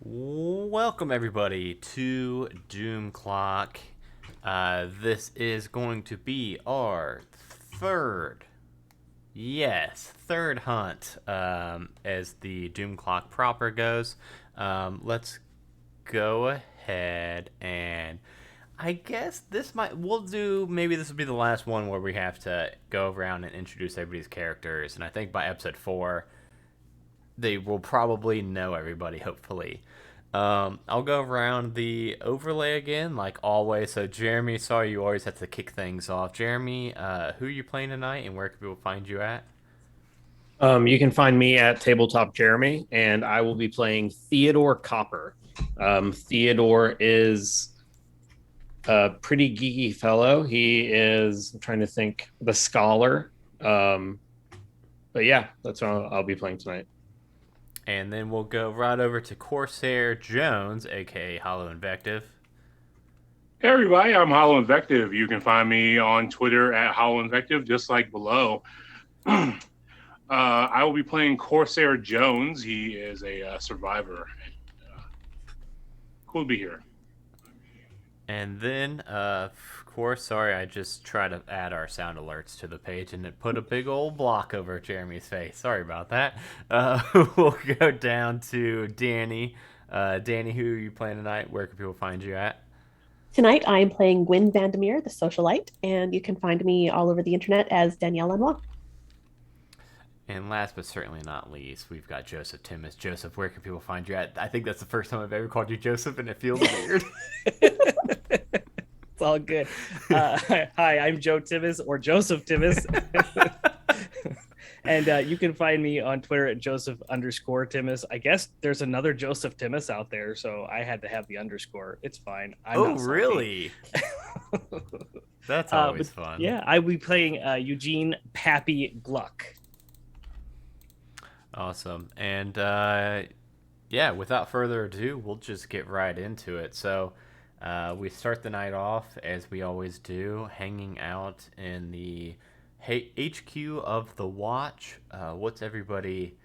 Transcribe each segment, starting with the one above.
Welcome everybody to Doom Clock. This is going to be our third, third hunt as the Doom Clock proper goes. Let's go ahead and I guess maybe this will be the last one where we have to go around and introduce everybody's characters. And I think by episode 4, they will probably know everybody, hopefully. I'll go around the overlay again, like always. So, Jeremy, sorry you always have to kick things off. Jeremy, who are you playing tonight, and where can people find you at? You can find me at Tabletop Jeremy, and I will be playing Theodore Copper. Theodore is a pretty geeky fellow. He is, I'm trying to think, the scholar. But yeah, that's what I'll be playing tonight. And then we'll go right over to Corsair Jones, aka Hollow Invective. Hey everybody, I'm Hollow Invective. You can find me on Twitter at Hollow Invective, just like below. I will be playing Corsair Jones. He is a survivor. Cool to be here. And then, of course, sorry, I just tried to add our sound alerts to the page and it put a big old block over Jeremy's face. Sorry about that. We'll go down to Danny. Danny, who are you playing tonight? Where can people find you at? Tonight, I am playing Gwyn Vandermeer, the socialite, and you can find me all over the internet as Danielle Lanois. And last but certainly not least, we've got Joseph Timmis. Joseph, where can people find you at? I think that's the first time I've ever called you Joseph, and it feels weird. It's all good. Hi, I'm Joe Timmis, or Joseph Timmis. And you can find me on Twitter at Joseph_Timmis. I guess there's another Joseph Timmis out there, so I had to have the underscore. It's fine. Oh, really? That's always fun. Yeah, I will be playing Eugene Pappy Gluck. Awesome. And without further ado, we'll just get right into it. So we start the night off, as we always do, hanging out in the HQ of the Watch. What's everybody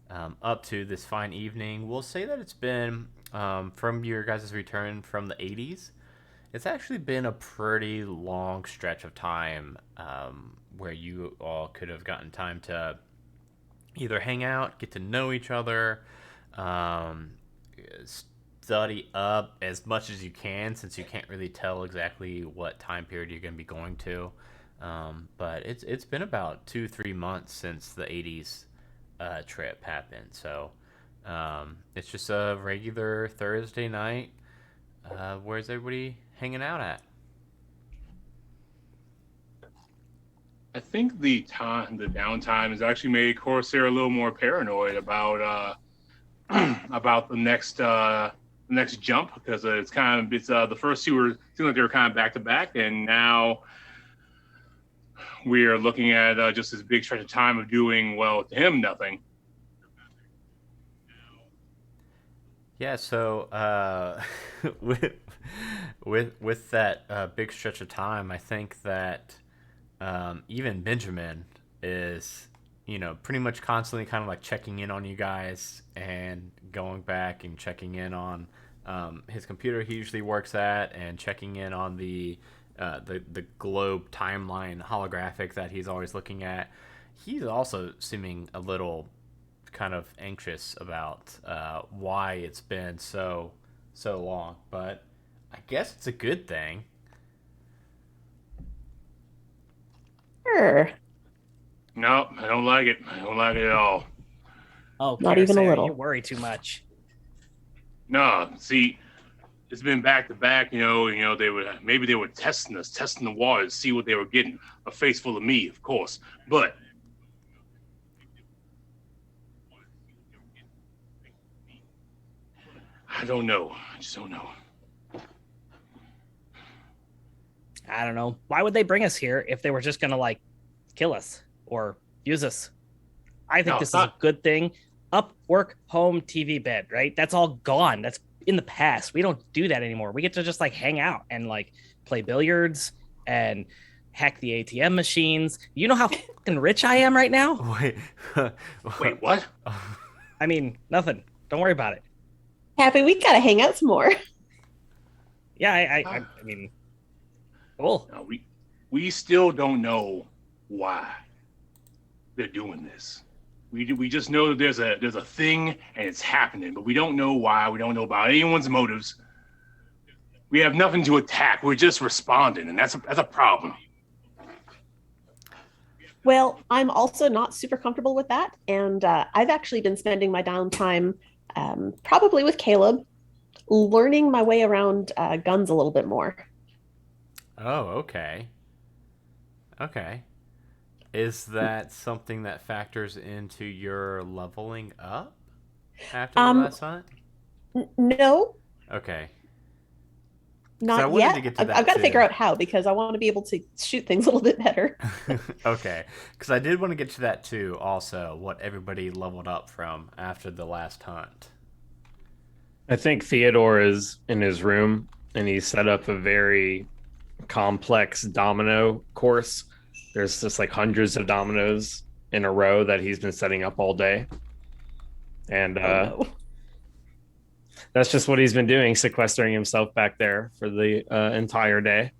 up to this fine evening? We'll say that it's been, from your guys' return from the 80s, it's actually been a pretty long stretch of time where you all could have gotten time to either hang out, get to know each other, study up as much as you can, since you can't really tell exactly what time period you're going to be going to. But it's been about 2-3 months since the 80s trip happened. So it's just a regular Thursday night. Where's everybody hanging out at? I think the downtime has actually made Corsair a little more paranoid about about the next jump, because it's the first two seemed like they were kind of back to back, and now we are looking at just this big stretch of time of doing, well, to him, nothing. Yeah, so with that big stretch of time, I think that even Benjamin is, pretty much constantly kind of like checking in on you guys and going back and checking in on his computer he usually works at, and checking in on the globe timeline holographic that he's always looking at. He's also seeming a little kind of anxious about why it's been so long, but I guess it's a good thing. Sure. No, I don't like it. I don't like it at all. Oh, Not even a Corsair, little. You worry too much. No, see, it's been back to back. They were testing the waters, see what they were getting. A face full of me, of course, but I don't know. I just don't know. I don't know. Why would they bring us here if they were just gonna like kill us or use us? I think this is a good thing. Up, work, home, TV, bed, right? That's all gone. That's in the past. We don't do that anymore. We get to just like hang out and like play billiards and hack the ATM machines. You know how fucking rich I am right now? Wait, Wait, what? I mean, nothing. Don't worry about it. Happy, we gotta hang out some more. Yeah, I mean, cool. No, we still don't know why they're doing this. We just know that there's a thing and it's happening, but we don't know why. We don't know about anyone's motives. We have nothing to attack. We're just responding, and that's a problem. Well, I'm also not super comfortable with that. And I've actually been spending my downtime, probably with Caleb, learning my way around guns a little bit more. Oh, okay. Okay. Is that something that factors into your leveling up after the Um, last hunt? no, Okay. Because I not wanted yet. to get to I've that got to figure too. out how because I want to be able to shoot things a little bit better. Okay. Because I did want to get to that too, also, what everybody leveled up from after the last hunt. I think Theodore is in his room and he set up a very complex domino course. There's just like hundreds of dominoes in a row that he's been setting up all day. And Oh no. that's just what he's been doing, sequestering himself back there for the entire day.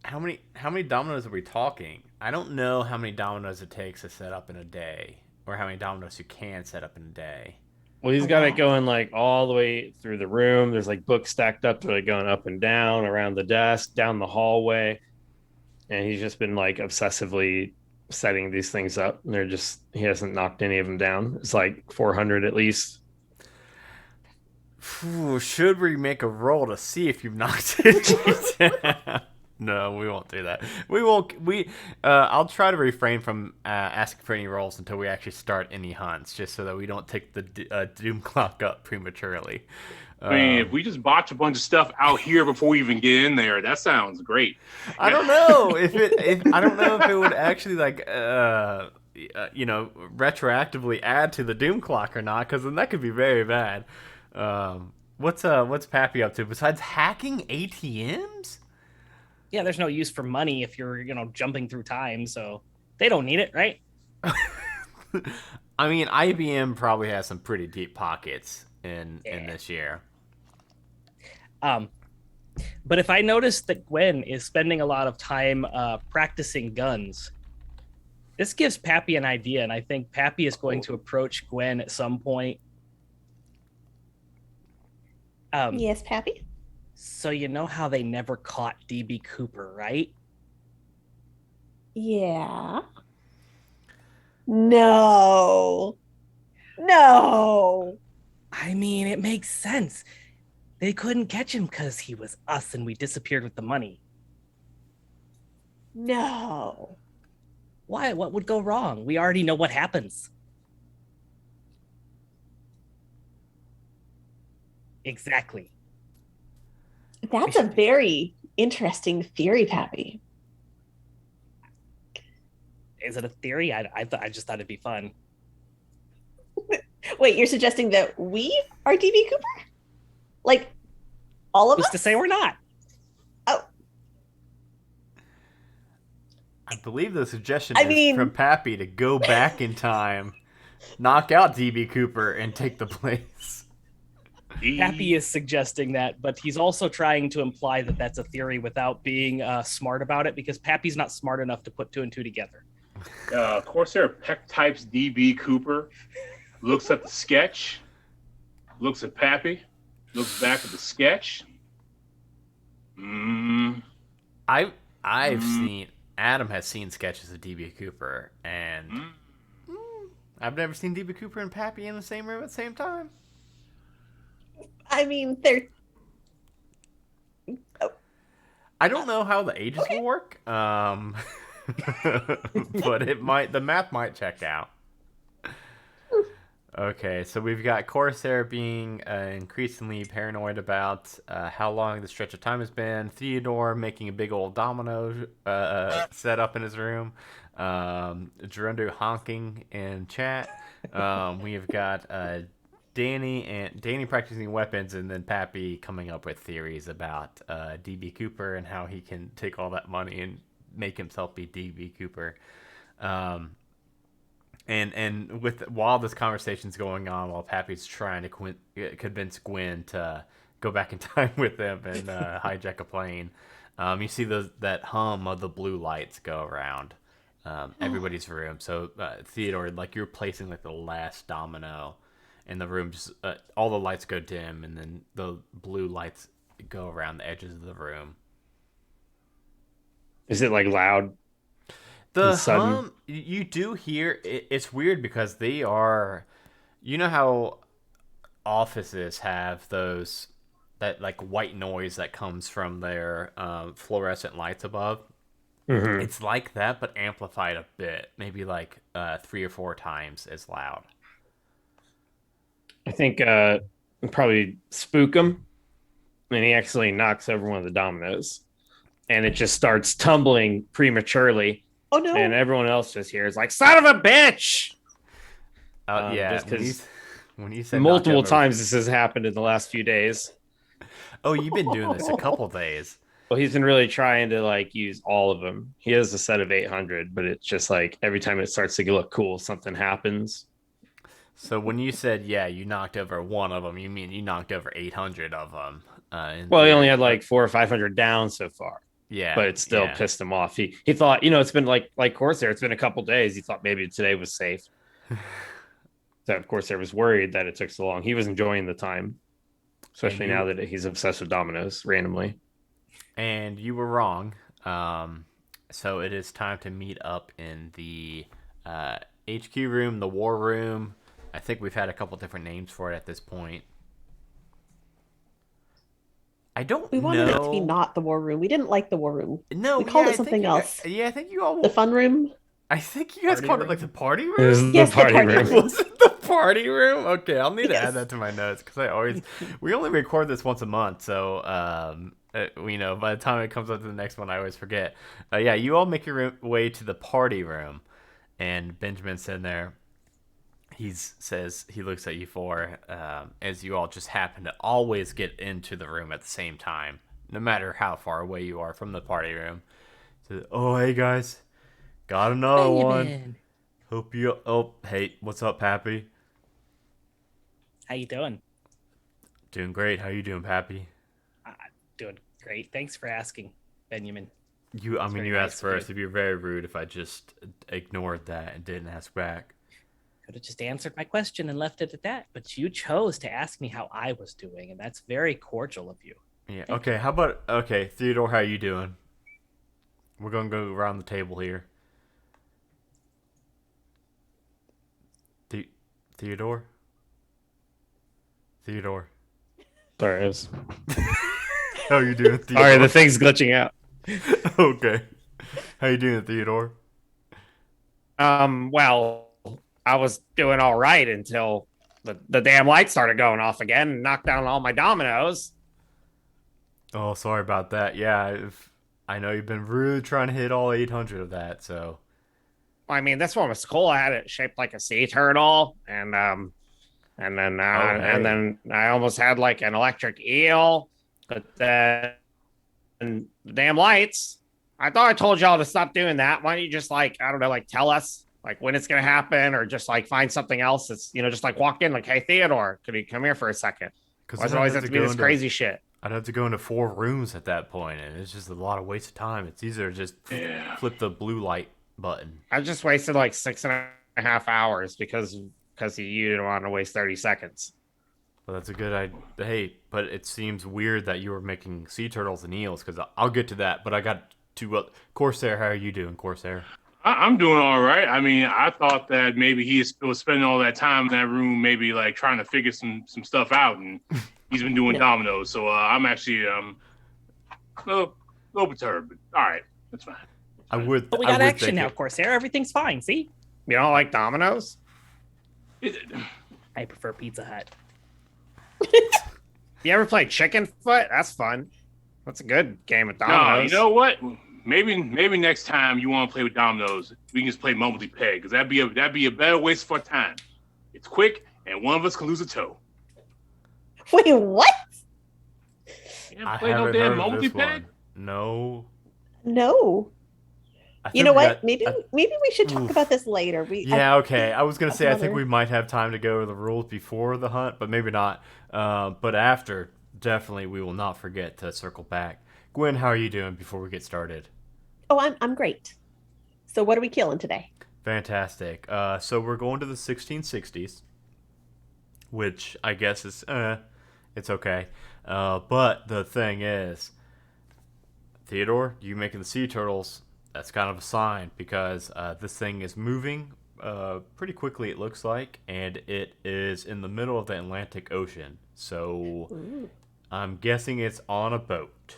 How many dominoes are we talking? I don't know how many dominoes it takes to set up in a day, or how many dominoes you can set up in a day. Well, he's A got it lot. going like all the way through the room. There's like books stacked up, they're like going up and down around the desk, down the hallway. And he's just been like obsessively setting these things up. And they're just, he hasn't knocked any of them down. It's like 400 at least. Should we make a roll to see if you've knocked it down? No, we won't do that. We won't. I'll try to refrain from asking for any rolls until we actually start any hunts, just so that we don't take the doom clock up prematurely. I mean, if we just botch a bunch of stuff out here before we even get in there, that sounds great. I don't know if I don't know if it would actually like retroactively add to the doom clock or not, because then that could be very bad. What's Pappy up to besides hacking ATMs? Yeah, there's no use for money if you're, jumping through time, so they don't need it, right? I mean, IBM probably has some pretty deep pockets in Yeah. this year. But if I notice that Gwen is spending a lot of time practicing guns, this gives Pappy an idea, and I think Pappy is going to approach Gwen at some point. Yes, Pappy. So you know how they never caught DB Cooper, right? Yeah. No. No. I mean, it makes sense. They couldn't catch him because he was us and we disappeared with the money. No. Why? What would go wrong? We already know what happens. Exactly. That's a very interesting theory, Pappy. Is it a theory? I just thought it'd be fun. Wait, you're suggesting that we are DB Cooper? Like all of Who's us? to say we're not? Oh, I believe the suggestion I is mean- from Pappy to go back in time, knock out DB Cooper, and take the place. Pappy is suggesting that, but he's also trying to imply that that's a theory without being smart about it, because Pappy's not smart enough to put two and two together. Corsair Peck types DB Cooper, looks at the sketch, looks at Pappy, looks back at the sketch. I've seen Adam has seen sketches of DB Cooper, and I've never seen DB Cooper and Pappy in the same room at the same time. I mean, they're I don't know how the ages will work, but the math might check out. Okay, so we've got Corsair being increasingly paranoid about how long the stretch of time has been. Theodore making a big old domino set up in his room. Gerundo honking in chat. We've got Danny practicing weapons, and then Pappy coming up with theories about DB Cooper and how he can take all that money and make himself be DB Cooper. And while this conversation's going on, while Pappy's trying to convince Gwen to go back in time with them and hijack a plane, you see that hum of the blue lights go around everybody's room. So Theodore, like you're placing like the last domino in the room, just all the lights go dim, and then the blue lights go around the edges of the room. Is it like loud? The sudden? hum you do hear it's weird because they are, you know how offices have that like white noise that comes from their fluorescent lights above. Mm-hmm. It's like that, but amplified a bit, maybe like 3 or 4 times as loud. I think probably spook him, and he actually knocks over one of the dominoes, and it just starts tumbling prematurely. Oh no! And everyone else just hears like "son of a bitch." Yeah, just because when you said multiple knocked over, times this has happened in the last few days. oh, you've been doing this a couple days. Well, he's been really trying to like use all of them. He has a set of 800, but it's just like every time it starts to look cool, something happens. So when you said, yeah, you knocked over one of them, you mean you knocked over 800 of them? Well, he only had like 400 or 500 down so far. Yeah, but it still pissed him off. He thought, it's been like Corsair. It's been a couple days. He thought maybe today was safe. So of course, I was worried that it took so long. He was enjoying the time, especially now that he's obsessed with dominoes randomly. And you were wrong. So it is time to meet up in the HQ room, the war room. I think we've had a couple different names for it at this point. We wanted it to be not the war room. We didn't like the war room. No, we called it something else. I think you all. The fun room. I think you guys called it like the party room. It was Yes, the party room. Was it the party room? Okay, I'll need to add that to my notes because we only record this once a month, so by the time it comes up to the next one, I always forget. Yeah, you all make your way to the party room, and Benjamin's in there. He looks at you four as you all just happen to always get into the room at the same time, no matter how far away you are from the party room. So, oh, hey guys, got another one. Hope you. Oh, hey, what's up, Pappy? How you doing? Doing great. How you doing, Pappy? Doing great. Thanks for asking, Benjamin. You asked first. It'd be very rude if I just ignored that and didn't ask back. Could have just answered my question and left it at that, but you chose to ask me how I was doing, and that's very cordial of you. Yeah. Okay. How about Theodore? How you doing? We're gonna go around the table here. Theodore. Sorry, it was... How you doing, Theodore? All right, the thing's glitching out. Okay. How you doing, Theodore? Well, I was doing all right until the damn lights started going off again and knocked down all my dominoes. Oh, sorry about that. Yeah, I know you've been really trying to hit all 800 of that, so. I mean, this one was cool. I had it shaped like a sea turtle, and then I almost had like an electric eel, but then the damn lights. I thought I told y'all to stop doing that. Why don't you just tell us when it's gonna happen, or just find something else that's just walk in hey Theodore, could you come here for a second? Why does it always have to be this crazy shit? I'd have to go into 4 rooms at that point, and it's just a lot of waste of time. It's easier to just flip the blue light button. I just wasted 6.5 hours because you didn't want to waste 30 seconds. Well, that's a good idea. Hey, but it seems weird that you were making sea turtles and eels, because I'll get to that, but I got to... Corsair, how are you doing, Corsair? I'm doing all right. I mean, I thought that maybe he was spending all that time in that room, maybe trying to figure some stuff out, and he's been doing dominoes. So I'm actually a little perturbed. But all right, that's fine. But we got action now, Corsair. Everything's fine. See? You don't like dominoes? I prefer Pizza Hut. You ever play Chicken Foot? That's fun. That's a good game of dominoes. No, you know what? Maybe next time you want to play with dominoes, we can just play Mumbly Peg, because that'd be a better waste of our time. It's quick, and one of us can lose a toe. Wait, what? You haven't played no damn Mumbly Peg? No. No. I You think know we what? got. Maybe I, maybe we should talk oof. about this later. Yeah, okay. I was gonna got say some I think other. we might have time to go over the rules before the hunt, but maybe not. But after, definitely, we will not forget to circle back. Gwen, how are you doing before we get started? Oh, I'm great. So what are we killing today? Fantastic. So we're going to the 1660s, which I guess is, it's okay. But the thing is, Theodore, you making the sea turtles, that's kind of a sign because this thing is moving pretty quickly, it looks like, and it is in the middle of the Atlantic Ocean. So Ooh, I'm guessing it's on a boat.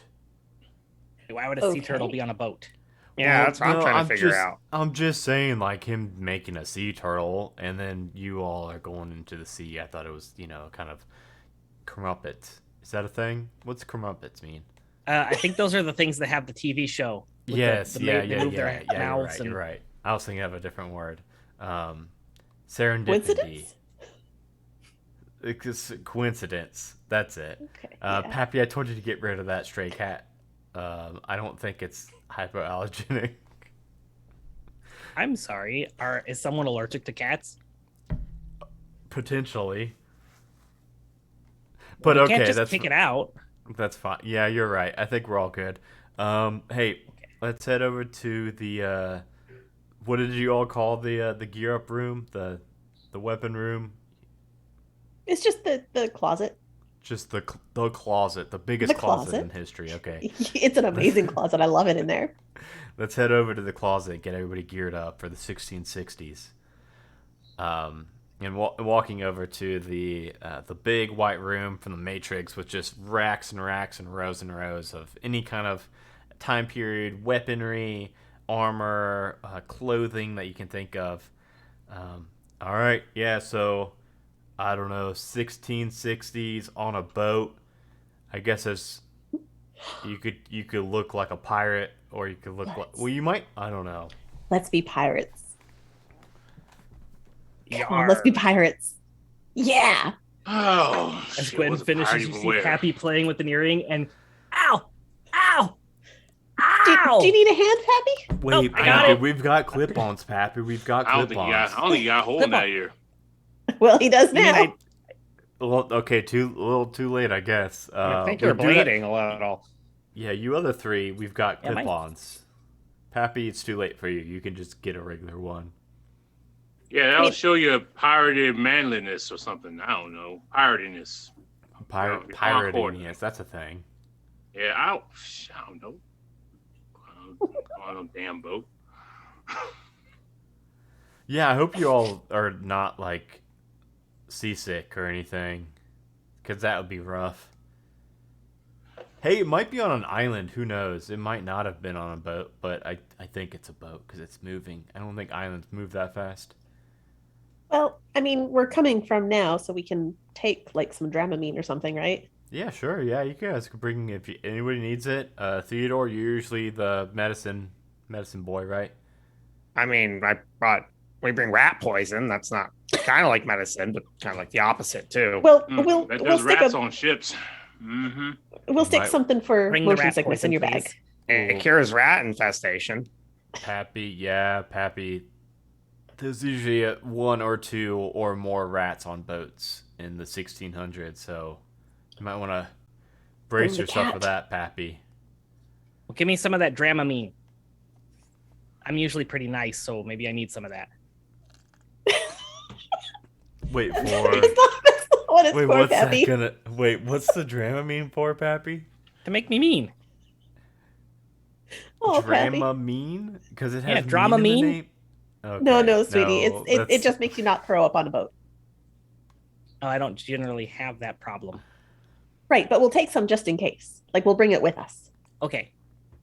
Why would a sea turtle okay. be on a boat? Yeah, Well, that's what I'm no, trying to figure out. I'm just saying, like him making a sea turtle, and then you all are going into the sea. I thought it was, kind of crumpets. Is that a thing? What's crumpets mean? I think those are the things that have the TV show with Yes, yeah, they yeah, move yeah, their yeah. You're mouths right. and You're right. I was thinking of a different word. Um, serendipity. Coincidence? It's coincidence. That's it. Okay. Yeah. Pappy, I told you to get rid of that stray cat. I don't think it's hypoallergenic. I'm sorry. Is someone allergic to cats? Potentially. Well, But we can't okay, just kick it out. that's fine. Yeah, you're right. I think we're all good. Hey, Okay. let's head over to the what did you all call the gear up room? The weapon room? It's just the closet. Just the closet, the biggest The closet in closet. history. Okay. It's an amazing closet. I love it in there. Let's head over to the closet, get everybody geared up for the 1660s. And walking over to the big white room from the Matrix with just racks and racks and rows of any kind of time period weaponry, armor, clothing that you can think of. All right, yeah. So I don't know, 1660s on a boat. I guess as you could look like a pirate, or you could look like, well, you might, I don't know. Let's be pirates. Come on, Yar. let's be pirates. Yeah. Oh, As shit, Gwen what's a finishes, pirate you even see wear? Pappy playing with an earring, and ow, ow, Do, ow. do you need a hand, Pappy? Wait, I got Pappy, it. we've got clip-ons, Pappy. We've got I don't think clip-ons. I don't think you got a hole in Clip-on. that ear. Well, he does You mean now. Well, okay, a little too late, I guess. I think we you're do have- bleeding a little. Yeah, you other three, we've got Yeah, mine- clip-ons. Pappy, it's too late for you. You can just get a regular one. Yeah, that'll mean- show you pirated manliness or something. I don't know. Piratiness. Pirating, yes, that's a thing. Yeah, I don't know. On a damn boat. Yeah, I hope you all are not, like, seasick or anything, because that would be rough. Hey, it might be on an island. Who knows? It might not have been on a boat, but I think it's a boat because it's moving. I don't think islands move that fast. Well, I mean, we're coming from now, so we can take like some Dramamine or something, right? Yeah, sure. Yeah, you guys could bring if anybody needs it. Theodore, you're usually the medicine boy, right? I mean, we bring rat poison. That's not kind of like medicine, but kind of like the opposite too. Well, Mm, we'll there's we'll stick rats on ships. Mm-hmm. we'll stick Might- something for Bring the motion rat sickness in poison, your please. bag. It cures rat infestation. Pappy. There's usually one or two or more rats on boats in the 1600s, so you might want to brace Bring the yourself for cat. that, Pappy. Well, give me some of that Dramamine. I'm usually pretty nice, so maybe I need some of that. Wait for. That's not what it's Wait, for, what's Pappy. that gonna? Wait, what's the Dramamine for, Pappy? To make me mean. Oh, Pappy. Dramamine? Because it has Yeah, mean in Dramamine? the name? Okay, No, sweetie. no, It that's- just makes you not throw up on a boat. Oh, I don't generally have that problem. Right, but we'll take some just in case. Like we'll bring it with us. Okay.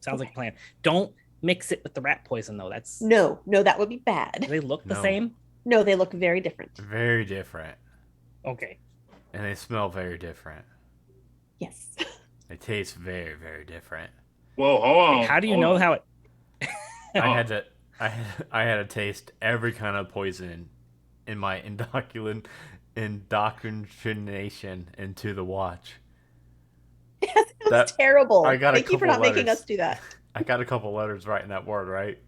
Sounds like a plan. Don't mix it with the rat poison, though. That's. No, that would be Do bad. they look the No. same? No, they look very different. very different, Okay. and they smell very different. Yes. They taste very, very different. Whoa, hold on. How do you hold know on. how it. I had to taste every kind of poison in my indoctrination into the watch. It sounds That- terrible. I got a Thank you for couple not making letters. us do that. I got a couple letters right in that word, right?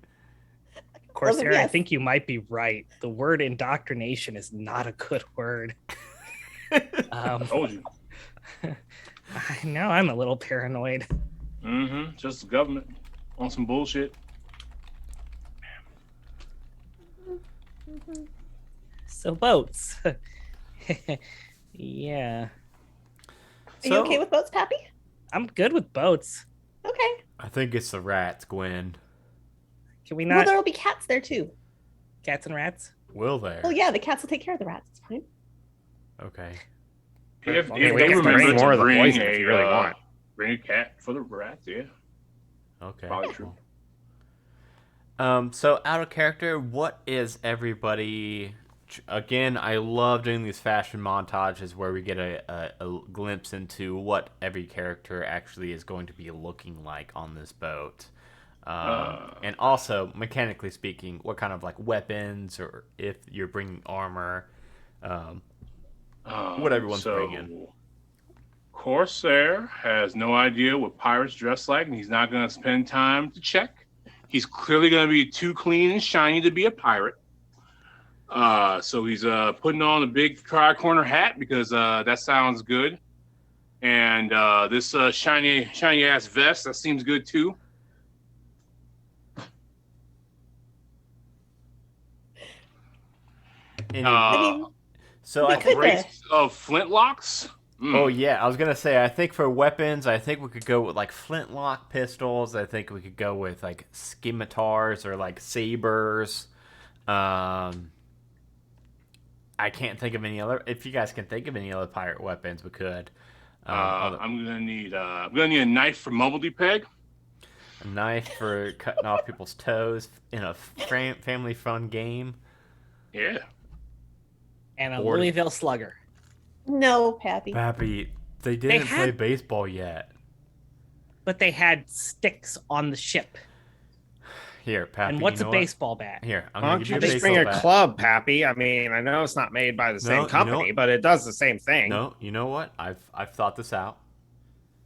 Corsair, I yes. think you might be right. The word indoctrination is not a good word. Told you. I know I'm a little paranoid. Just the government on some bullshit. So boats. Yeah. Are you okay with boats, Pappy? I'm good with boats. Okay. I think it's the rats, Gwen. Can we Well, not there will be cats there too. cats and rats? Will there? Well, yeah, the cats will take care of the rats. It's fine. Okay. If Okay, they we can remember bring to more of the bring poison if you really want. Bring a cat for the rats, yeah. Okay. Probably true. So out of character, what is everybody? Again, I love doing these fashion montages where we get a glimpse into what every character actually is going to be looking like on this boat. And also, mechanically speaking, what kind of like weapons, or if you're bringing armor, what everyone's bringing. Corsair has no idea what pirates dress like, and he's not going to spend time to check. He's clearly going to be too clean and shiny to be a pirate. So he's putting on a big tri-corner hat because that sounds good. And this shiny ass vest, that seems good too. I mean, So we I think. could- Brace of flintlocks. Oh yeah, I was gonna say. I think for weapons, I think we could go with like flintlock pistols. I think we could go with like scimitars or like sabers. I can't think of any other. If you guys can think of any other pirate weapons, we could. I'm gonna need a knife for Mumbledy Peg. A knife for cutting off people's toes in a family fun game. Yeah. And a Or- Louisville Slugger. no, Pappy. Pappy, they didn't play had- baseball yet. But they had sticks on the ship. Here, Pappy. And what's you a know what? baseball bat? Here, I'm Why gonna don't give you you a just baseball bring a bat. club, Pappy? I mean, I know it's not made by the No, same you know company, what? but it does the same thing. No, you know what? I've thought this out.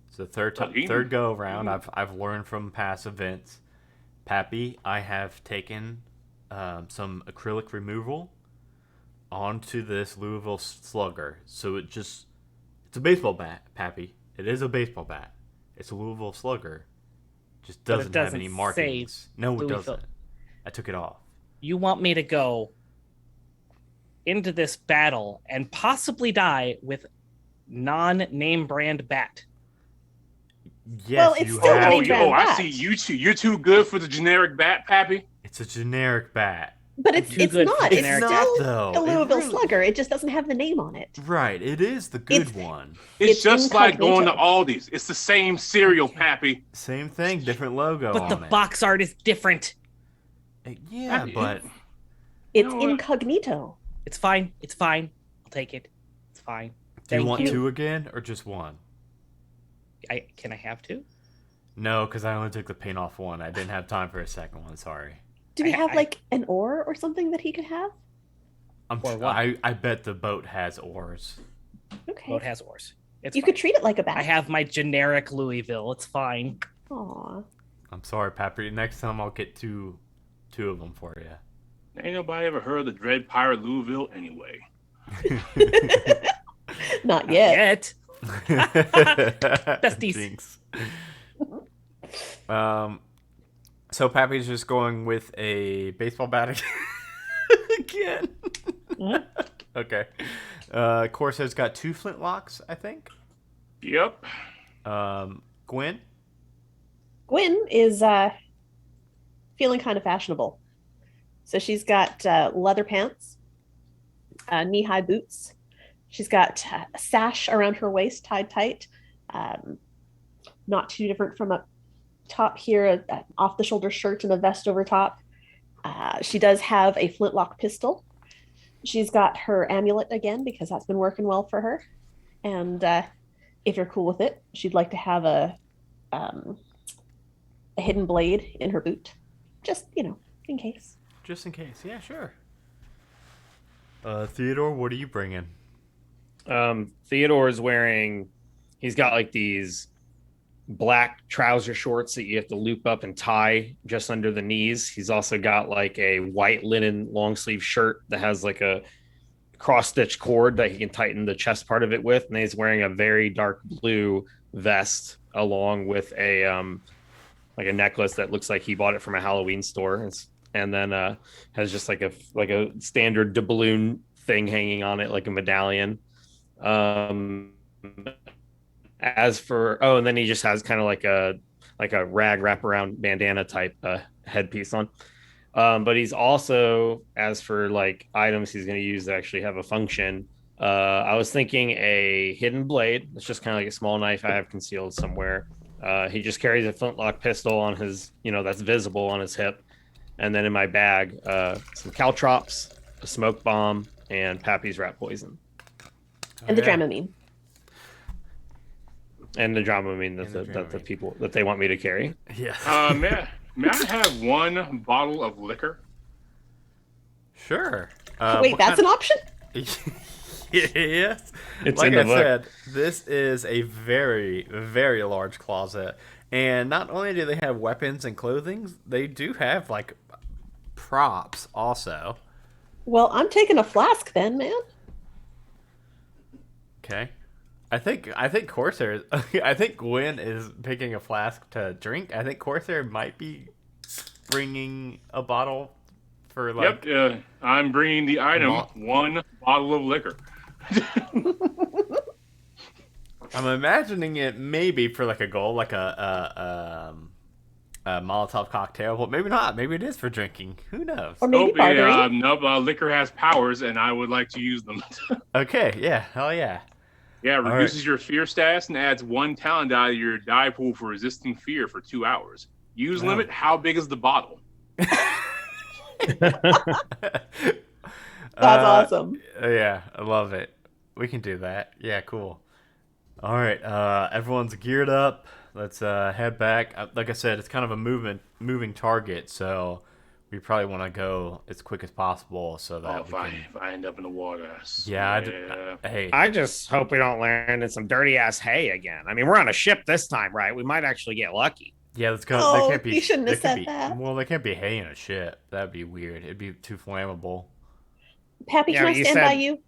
It's the third Again? third go around. I've learned from past events. Pappy, I have taken some acrylic removal onto this Louisville Slugger, so it's a baseball bat, Pappy. It is a baseball bat. It's a Louisville Slugger. Just But it doesn't have doesn't any say markings. No, it Louisville. doesn't. I took it off. You want me to go into this battle and possibly die with non-name brand bat? Yes, Well, it's you still have. name brand I bat. see you two. You're too good for the generic bat, Pappy. It's a generic bat. But I'm it's too good for not. It's generic not, still though. a It Louisville really- Slugger. It just doesn't have the name on it. Right, it is the good It's- one. It's It's just like going to incognito. Aldi's. It's the same cereal, Okay. Pappy. Same thing, different logo But on the it. box art is different. Yeah, Pappy, but It's know what? incognito. It's fine. It's fine. I'll take it. It's fine. do you Thank want you. two again or just one? Can I have two? No, because I only took the paint off one. I didn't have time for a second one. Sorry. Do we I- have I- like an oar or something that he could have? Or what? I bet the boat has oars. Okay. Boat has oars. It's You fine. could treat it like a bat. I have my generic Louisville. It's fine. Aw. I'm sorry, Pappy. Next time I'll get two of them for you. Ain't nobody ever heard of the Dread Pirate Louisville anyway. Not yet. Besties. Jinx. So Pappy's just going with a baseball bat again. Mhm. Okay. Corsair's got two flintlocks, I think. Yep. Gwen. Gwen is feeling kind of fashionable. So she's got leather pants, knee-high boots. She's got a sash around her waist tied tight. Not too different from up top here, an off-the-shoulder shirt and a vest over top. She does have a flintlock pistol. She's got her amulet again because that's been working well for her. And if you're cool with it, she'd like to have a hidden blade in her boot. Just, in case. Just in case. Yeah, sure. Theodore, what are you bringing? Theodore's wearing, he's got like these black trouser shorts that you have to loop up and tie just under the knees. He's also got like a white linen long sleeve shirt that has like a cross stitch cord that he can tighten the chest part of it with. And he's wearing a very dark blue vest along with a like a necklace that looks like he bought it from a Halloween store. And then has just like a standard doubloon thing hanging on it, like a medallion. As for and then he just has kind of like a rag wraparound bandana type headpiece on. But he's also, as for like items he's going to use that actually have a function, I was thinking a hidden blade. It's just kind of like a small knife I have concealed somewhere. He just carries a flintlock pistol on his, that's visible on his hip. And then in my bag, some caltrops, a smoke bomb, and Pappy's rat poison. And the Dramamine. And the Dramamine that the people that they want me to carry. Yeah. May I have one bottle of liquor? Sure. Wait, that's an option? Yeah. It's like in the I book. said, this is a very, very large closet. And not only do they have weapons and clothing, they do have like props also. Well, I'm taking a flask then, man. Okay. I think Corsair. I think Gwen is picking a flask to drink. I think Corsair might be bringing a bottle for like. Yep, I'm bringing the item, one bottle of liquor. I'm imagining it maybe for like a goal, like a Molotov cocktail, but maybe not. Maybe it is for drinking. Who knows? Or maybe bartering. Liquor has powers, and I would like to use them. Okay. Yeah. Hell yeah. Yeah, reduces your fear stats and adds 1 talent die to your die pool for resisting fear for 2 hours. Use limit. How big is the bottle? That's awesome. Yeah, I love it. We can do that. Yeah, cool. All right, everyone's geared up. Let's head back. Like I said, it's kind of a moving target, so we probably want to go as quick as possible so that if I end up in the water. Hey, I just hope we don't land in some dirty ass hay again. I mean, we're on a ship this time, right? We might actually get lucky. Yeah, let's go. Oh, there can't be, you shouldn't have there can't said be, that. Well, there can't be hay in a ship. That'd be weird. It'd be too flammable. Pappy, Yeah, can I you stand said- by you?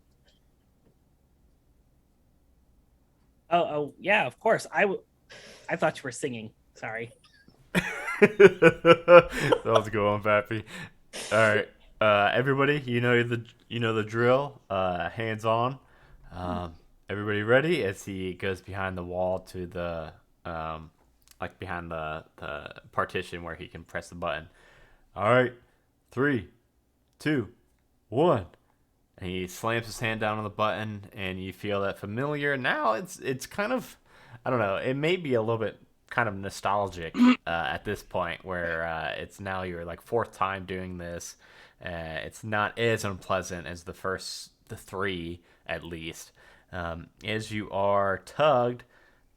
Oh, yeah, of course. I thought you were singing. Sorry. That was a good one, Pappy. All right, everybody, you know the drill. Hands on. Everybody ready? As he goes behind the wall to the like behind the partition where he can press the button. All right, 3, 2, 1. And he slams his hand down on the button, and you feel that familiar. Now it's kind of, I don't know. It may be a little bit kind of nostalgic at this point, where it's now your like 4th time doing this. It's not as unpleasant as the 3 at least, as you are tugged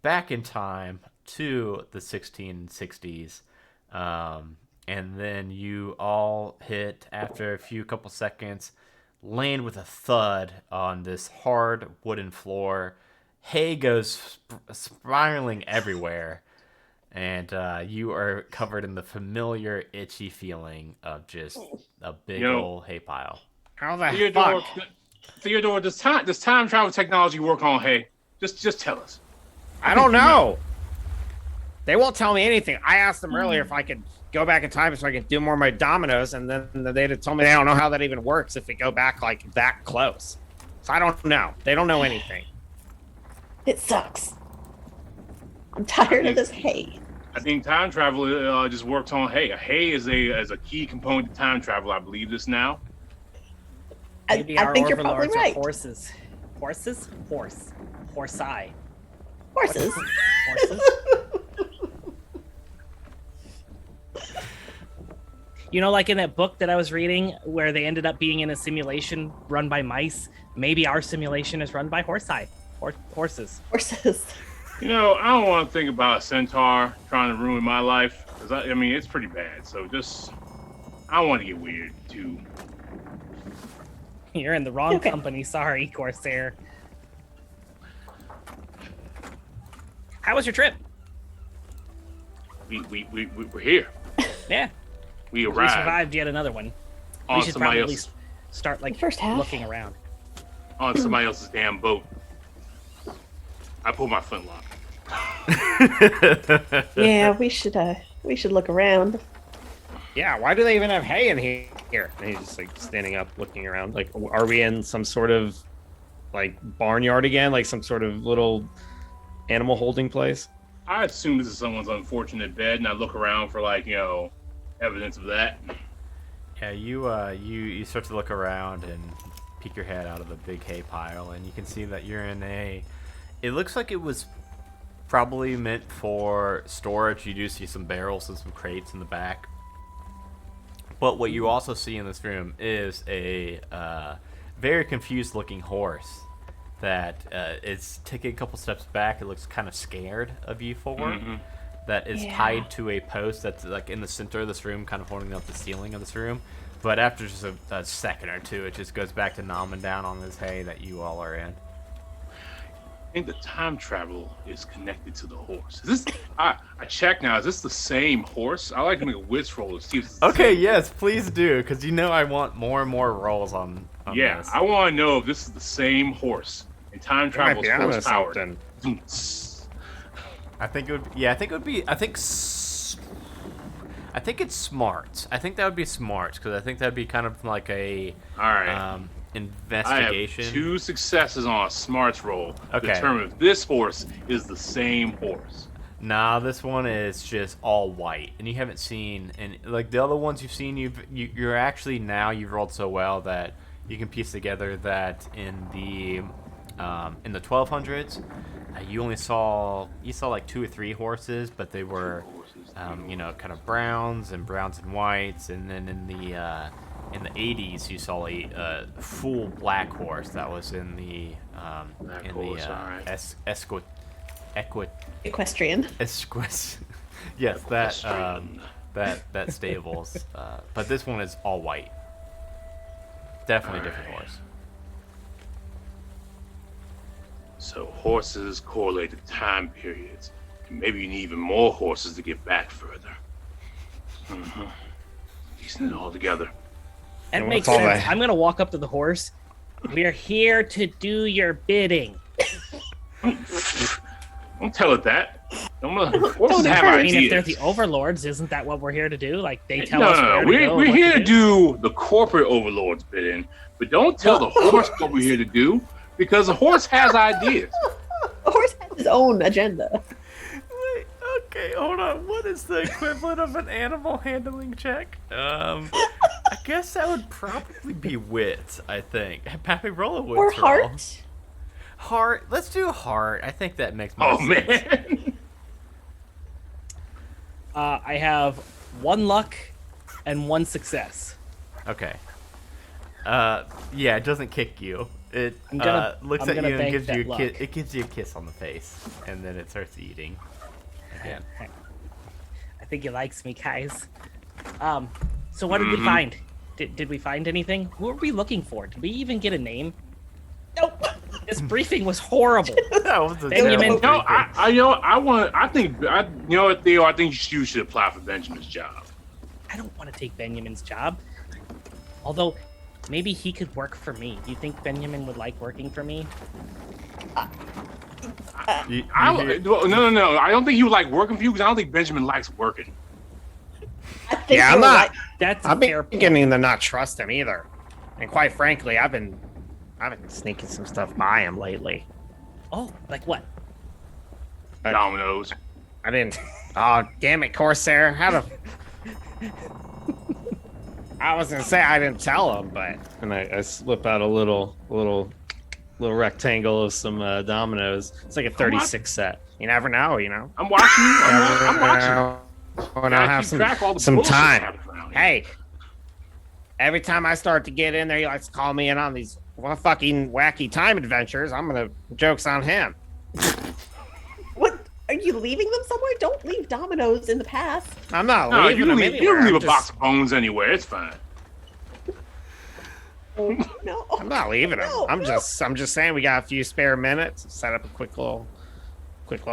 back in time to the 1660s, and then you all hit after a couple seconds. Land with a thud on this hard wooden floor. Hay goes spiraling everywhere, and you are covered in the familiar itchy feeling of just a big old hay pile. How the Theodore, fuck? Theodore, does time travel technology work on hay? Just tell us. I don't know. They won't tell me anything. I asked them earlier if I could go back in time so I could do more of my dominoes, and then they told me they don't know how that even works if we go back like that close. So I don't know. They don't know anything. It sucks. I'm tired of this hay. I think time travel just works on hay. Hay is a key component to time travel. I believe this now. I Maybe I our think you're probably overlords are right. horses. Horses? Horse. Horseye. Horses. Horses? You know, like in that book that I was reading where they ended up being in a simulation run by mice, maybe our simulation is run by horses. Horses. I don't want to think about a centaur trying to ruin my life. Cause I mean, it's pretty bad. So I don't want to get weird too. You're in the wrong Okay. company. Sorry, Corsair. How was your trip? we're here. Yeah, We we arrived survived yet another one. on We should somebody probably else's start like First half. looking around. on somebody else's damn boat. I pulled my flintlock. Yeah, we should look around. Yeah, why do they even have hay in here? And he's just like standing up, looking around. Like, are we in some sort of like barnyard again? Like some sort of little animal holding place? I assume this is someone's unfortunate bed, and I look around for like evidence of that. Yeah, you start to look around and peek your head out of the big hay pile, and you can see that you're in a. It looks like it was probably meant for storage. You do see some barrels and some crates in the back. But what you also see in this room is a very confused looking horse that is taking a couple steps back. It looks kind of scared of you four. Mm-hmm. That is tied to a post that's like in the center of this room, kind of holding up the ceiling of this room. But after just a second or two, it just goes back to nomming down on this hay that you all are in. I think the time travel is connected to the horse. Is this? I check now. Is this the same horse? I like to make a whiz roll to see if it's the Okay, same. yes, please do, because you know I want more and more rolls on Yeah, this. I want to know if this is the same horse. And time travel is horse powered. something. I think it would. Yeah, I think it would be. I think it's smart. I think that would be smart because I think that'd be kind of like a All right. I investigation. have 2 successes on a smarts roll to Okay. determine if this horse is the same horse. Nah, this one is just all white, and you haven't seen, and like the other ones you've seen, you're actually now you've rolled so well that you can piece together that in the 1200s, you only saw like 2 or 3 horses, but they were kind of browns and whites, and then in the 80s you saw a full black horse that was in the Equestrian. yes, that Equestrian. that stables, but this one is all white. Definitely a different horse. So horses correlate to time periods. And maybe you need even more horses to get back further. Mm-hmm. Piecing it all together. That And makes what's all sense. that? I'm gonna walk up to the horse. We're here to do your bidding. Don't tell it that. Horses Don't have I mean, if they're ideas. the overlords, isn't that what we're here to do? Like they tell No, us no, where no. to go. We're and here what to do the corporate overlord's bidding, but don't tell the horse what we're here to do because the horse has ideas. The horse has his own agenda. Wait, okay, hold on. What is the equivalent of an animal handling check? I guess that would probably be wit, I think. Pappy, roll a wit Or roll. heart. Heart. Let's do heart. I think that makes more Oh sense. man. I have 1 luck and 1 success. Okay. Yeah, it doesn't kick you. It I'm gonna- looks I'm at gonna you and bank gives you a that kiss. luck. It gives you a kiss on the face, and then it starts eating again. I think he likes me, guys. So what did we find? Did we find anything? Who are we looking for? Did we even get a name? Nope. This briefing was horrible. That was a Benjamin- terrible briefing. Theo, I think you should apply for Benjamin's job. I don't want to take Benjamin's job. Although, maybe he could work for me. Do you think Benjamin would like working for me? You hear- No. I don't think he would like working for you because I don't think Benjamin likes working. I think Yeah, I'm you're not. right. That's I'm a fair point. beginning to not trust him either. And quite frankly, I've been sneaking some stuff by him lately. Oh, like what? Dominoes. I didn't. Oh, damn it, Corsair! How the? I was gonna say I didn't tell him, but and I slip out a little rectangle of some dominoes. It's like a 36 set. You never know, you know. I'm watching you. I'm watching. When I have Keep track of all the some bullshit time. happening around here. Hey, every time I start to get in there, he likes to call me in on these fucking wacky time adventures. I'm gonna joke's on him. What? Are you leaving them somewhere? Don't leave dominoes in the past. I'm not No, leaving you him leave, anywhere. you leave I'm a box of bones anywhere. It's fine. No. I'm not leaving him. No, I'm no. just saying we got a few spare minutes. Set up a quick little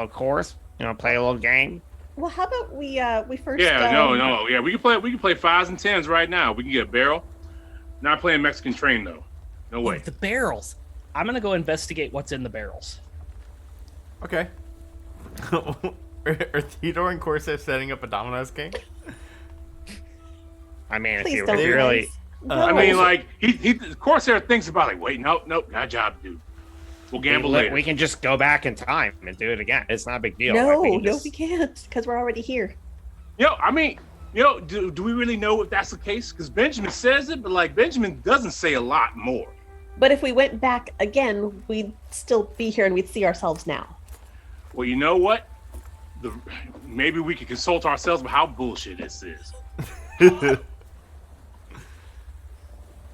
course. You know, play a little game. Well, how about we first? Yeah, no. Yeah, we can play fives and tens right now. We can get a barrel. Not playing Mexican Train though. No way. The barrels. I'm gonna go investigate what's in the barrels. Okay. Are Theodore and Corsair setting up a dominoes game? I mean, Please if don't, you really, guys. I No. mean, like he Corsair thinks about like, wait, nope, got a job to do. We'll gamble later. we can just go back in time and do it again. It's not a big deal. No, Like, we can't, because we're already here. I mean, do we really know if that's the case? Because Benjamin says it, but like Benjamin doesn't say a lot more. But if we went back again, we'd still be here and we'd see ourselves now. Well, you know what? Maybe we could consult ourselves about how bullshit this is.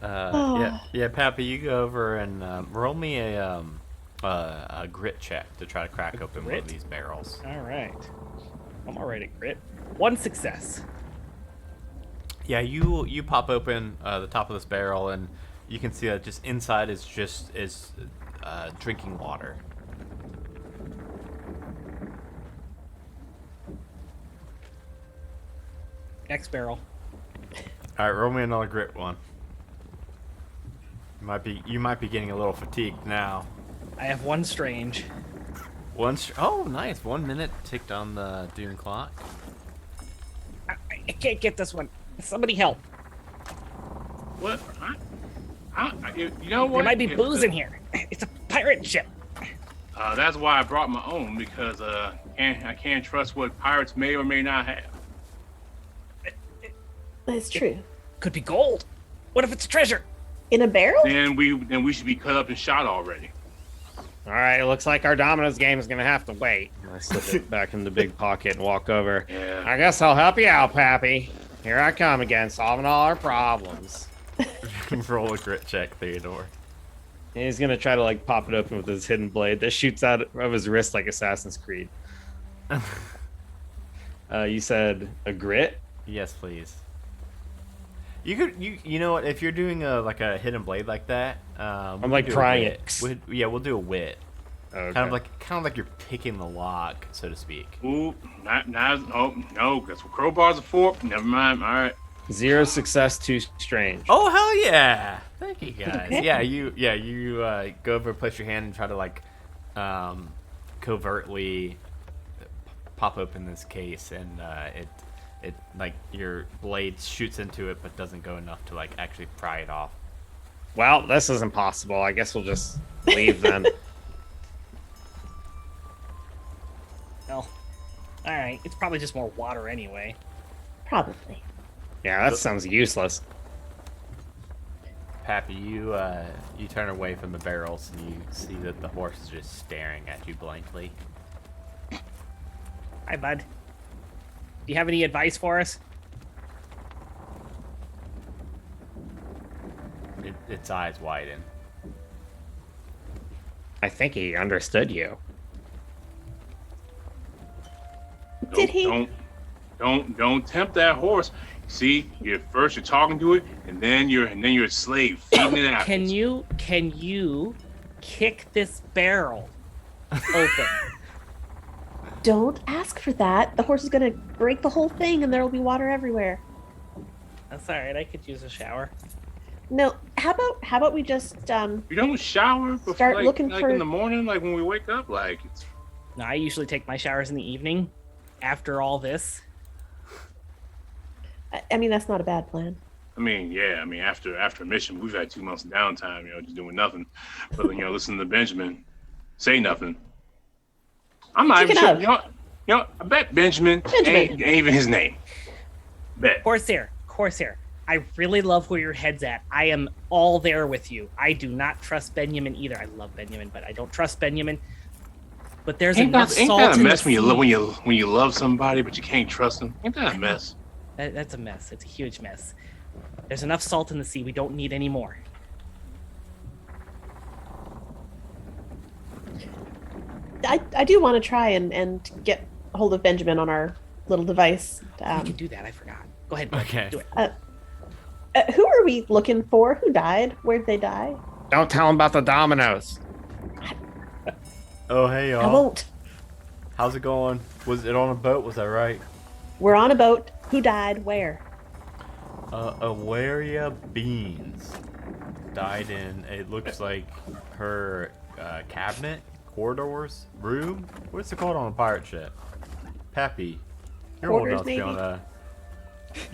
Yeah, Pappy, you go over and roll me a grit check to try to crack open one of grit? these barrels. All right. I'm all right at grit. 1 success. Yeah, you pop open the top of this barrel, and you can see that just inside is drinking water. Next barrel. All right, roll me another grit one. You might be getting a little fatigued now. I have 1 strange. Oh, nice. 1 minute ticked on the Dune clock. I can't get this one. Somebody help. What? You know what? There might be booze in here. It's a pirate ship. That's why I brought my own, because I can't trust what pirates may or may not have. That's true. Could be gold. What if it's a treasure? In a barrel? Then we should be cut up and shot already. all right, it looks like our dominoes game is gonna have to wait. I slip it back in the big pocket and walk over. Yeah. I guess I'll help you out, Pappy. Here I come again, solving all our problems. Roll a grit check, Theodore. And he's gonna try to like pop it open with his hidden blade that shoots out of his wrist like Assassin's Creed. You said a grit? Yes, please. You know what? If you're doing a hidden blade like that, I'm like trying it. We'll do a wit. Okay. Kind of like you're picking the lock, so to speak. Ooh, not oh no, that's what crowbars are for. Never mind. All right. 0 success, 2 strange. Oh hell yeah! Thank you guys. Okay. Yeah, you go over, place your hand, and try to covertly pop open this case, and it like your blade shoots into it, but doesn't go enough to actually pry it off. Well, this is impossible. I guess we'll just leave then. Well, all right. It's probably just more water anyway. Probably. Yeah, that sounds useless. Pappy, you turn away from the barrels and you see that the horse is just staring at you blankly. Hi, bud. Do you have any advice for us? Its eyes widen. I think he understood you. Did he? Don't tempt that horse. See, you're talking to it, and then you're a slave feeding it out. Can you kick this barrel open? Don't ask for that. The horse is going to break the whole thing and there will be water everywhere. That's all right. I could use a shower. No, how about we just You don't shower before, Start looking for- in the morning, like when we wake up, like it's. No, I usually take my showers in the evening after all this. I mean, that's not a bad plan. I mean, yeah. I mean, after a mission, we've had 2 months of downtime. Just doing nothing. But listen to Benjamin say nothing. I'm not even Speaking sure. I bet Benjamin. Ain't even his name. Bet. Corsair, I really love where your head's at. I am all there with you. I do not trust Benjamin either. I love Benjamin, but I don't trust Benjamin. But there's enough salt that a in mess the when sea. when you love somebody but you can't trust them? Ain't that a mess? That's a mess. It's a huge mess. There's enough salt in the sea. We don't need any more. I do want to try and get a hold of Benjamin on our little device. We can do that. I forgot. Go ahead. Okay. Do it. Who are we looking for? Who died? Where'd they die? Don't tell him about the dominoes. Oh hey I y'all. won't. How's it going? Was it on a boat? Was that right? We're on a boat. Who died? Where? Alaria Beans died in, it looks like, her cabinet, corridors, room. What's it called on a pirate ship? Pappy, you're old Quarters, enough to be on maybe? a.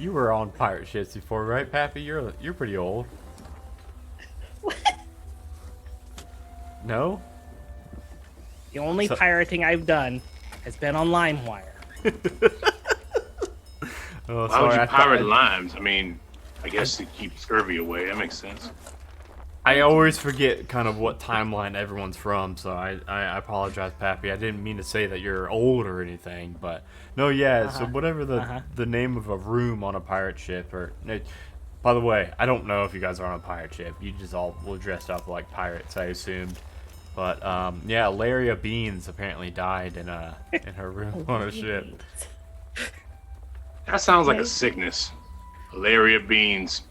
You were on pirate ships before, right, Pappy? You're pretty old. What? No? The only So- pirating I've done has been on LimeWire. Oh, Why would sorry, you I pirate thought- limes? I mean, I guess to keep scurvy away. That makes sense. I always forget kind of what timeline everyone's from, so I apologize, Pappy. I didn't mean to say that you're old or anything, but no, yeah. So whatever the name of a room on a pirate ship, or by the way, I don't know if you guys are on a pirate ship. You just all were dressed up like pirates, I assumed. But yeah, Laria Beans apparently died in her room on a ship. That sounds like Okay. a sickness. Malaria beans.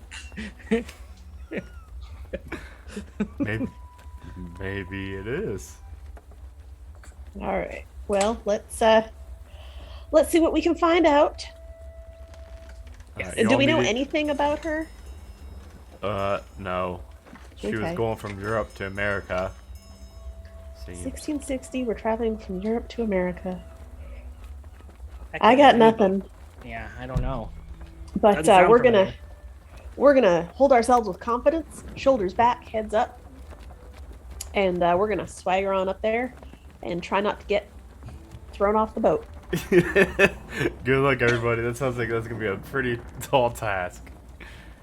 Maybe it is. All right. Well, let's see what we can find out. You Do all we know need to- anything about her? No. She was Okay. going from Europe to America. See, 1660. We're traveling from Europe to America. Heck, I got maybe. nothing, Yeah, I don't know. but Doesn't sound familiar. we're gonna hold ourselves with confidence, shoulders back, heads up, and we're gonna swagger on up there and try not to get thrown off the boat. Good luck, everybody. That sounds like that's gonna be a pretty tall task.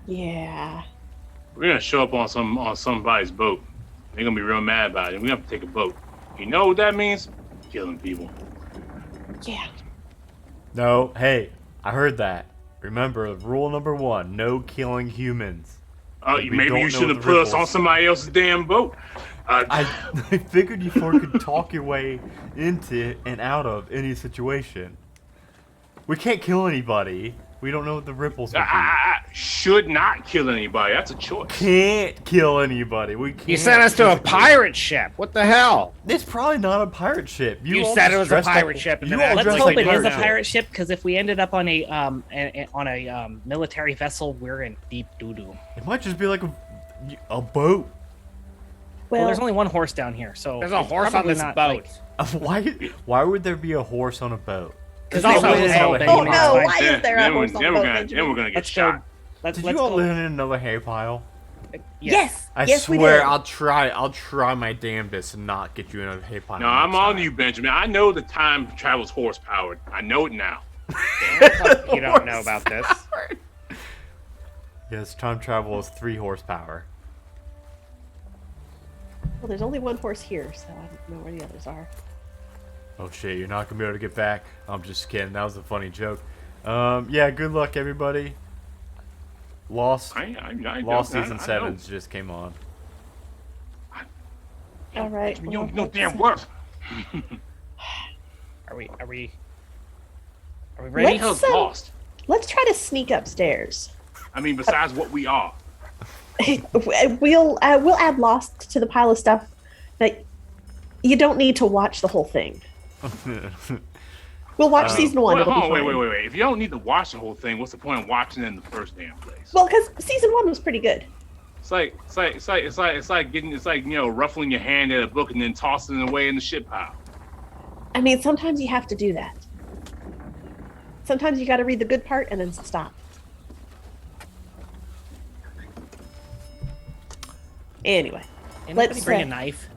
Yeah. We're gonna show up on somebody's boat. They're gonna be real mad about it. We have to take a boat. You know what that means? Killing people. Yeah. No, hey, I heard that. Remember, rule number 1: no killing humans. We Maybe don't you know should have the put us on ripples. somebody else's damn boat. I figured you four could talk your way into and out of any situation. We can't kill anybody. We don't know what the ripples will be. I should not kill anybody. That's a choice. Can't kill anybody. We can't. You sent us to a physically. pirate ship. What the hell? It's probably not a pirate ship. You all said just it was a dressed pirate up- ship, and you then all Let's Let's dressed hope like it is a pirates. pirate ship, because if we ended up on a military vessel, we're in deep doo doo. It might just be like a boat. Well, there's only one horse down here, so There's a it's horse on probably this not, boat. like- Why would there be a horse on a boat? Because There's also also is a all boat. the Oh humans no! fight. Why is there a Then horse on the boat, then Benjamin? we're gonna get Let's shot. go. Let's Did you all go. live in another hay pile? Yes. I yes, we swear did. I'll try my damnedest to not get you in a hay pile. No, I'm next on time. you, Benjamin. I know the time travel's horse powered. I know it now. You don't know about this. Yes, time travel is 3 horsepower. Well, there's only one horse here, so I don't know where the others are. Oh shit, you're not gonna be able to get back. I'm just kidding. That was a funny joke. Yeah, good luck, everybody. Lost I season know. 7 just came on. All right. You well, don't know let's- damn work. Are we ready? The hell's lost? Let's try to sneak upstairs. I mean, besides what we are. We'll add Lost to the pile of stuff that you don't need to watch the whole thing. We'll watch season 1. It'll be Hold on, fine. wait. If you don't need to watch the whole thing, what's the point of watching it in the first damn place? Well, because season 1 was pretty good. It's like ruffling your hand at a book and then tossing it away in the shit pile. I mean, sometimes you have to do that. Sometimes you got to read the good part and then stop. Anyway, Anybody Let's bring say- a knife?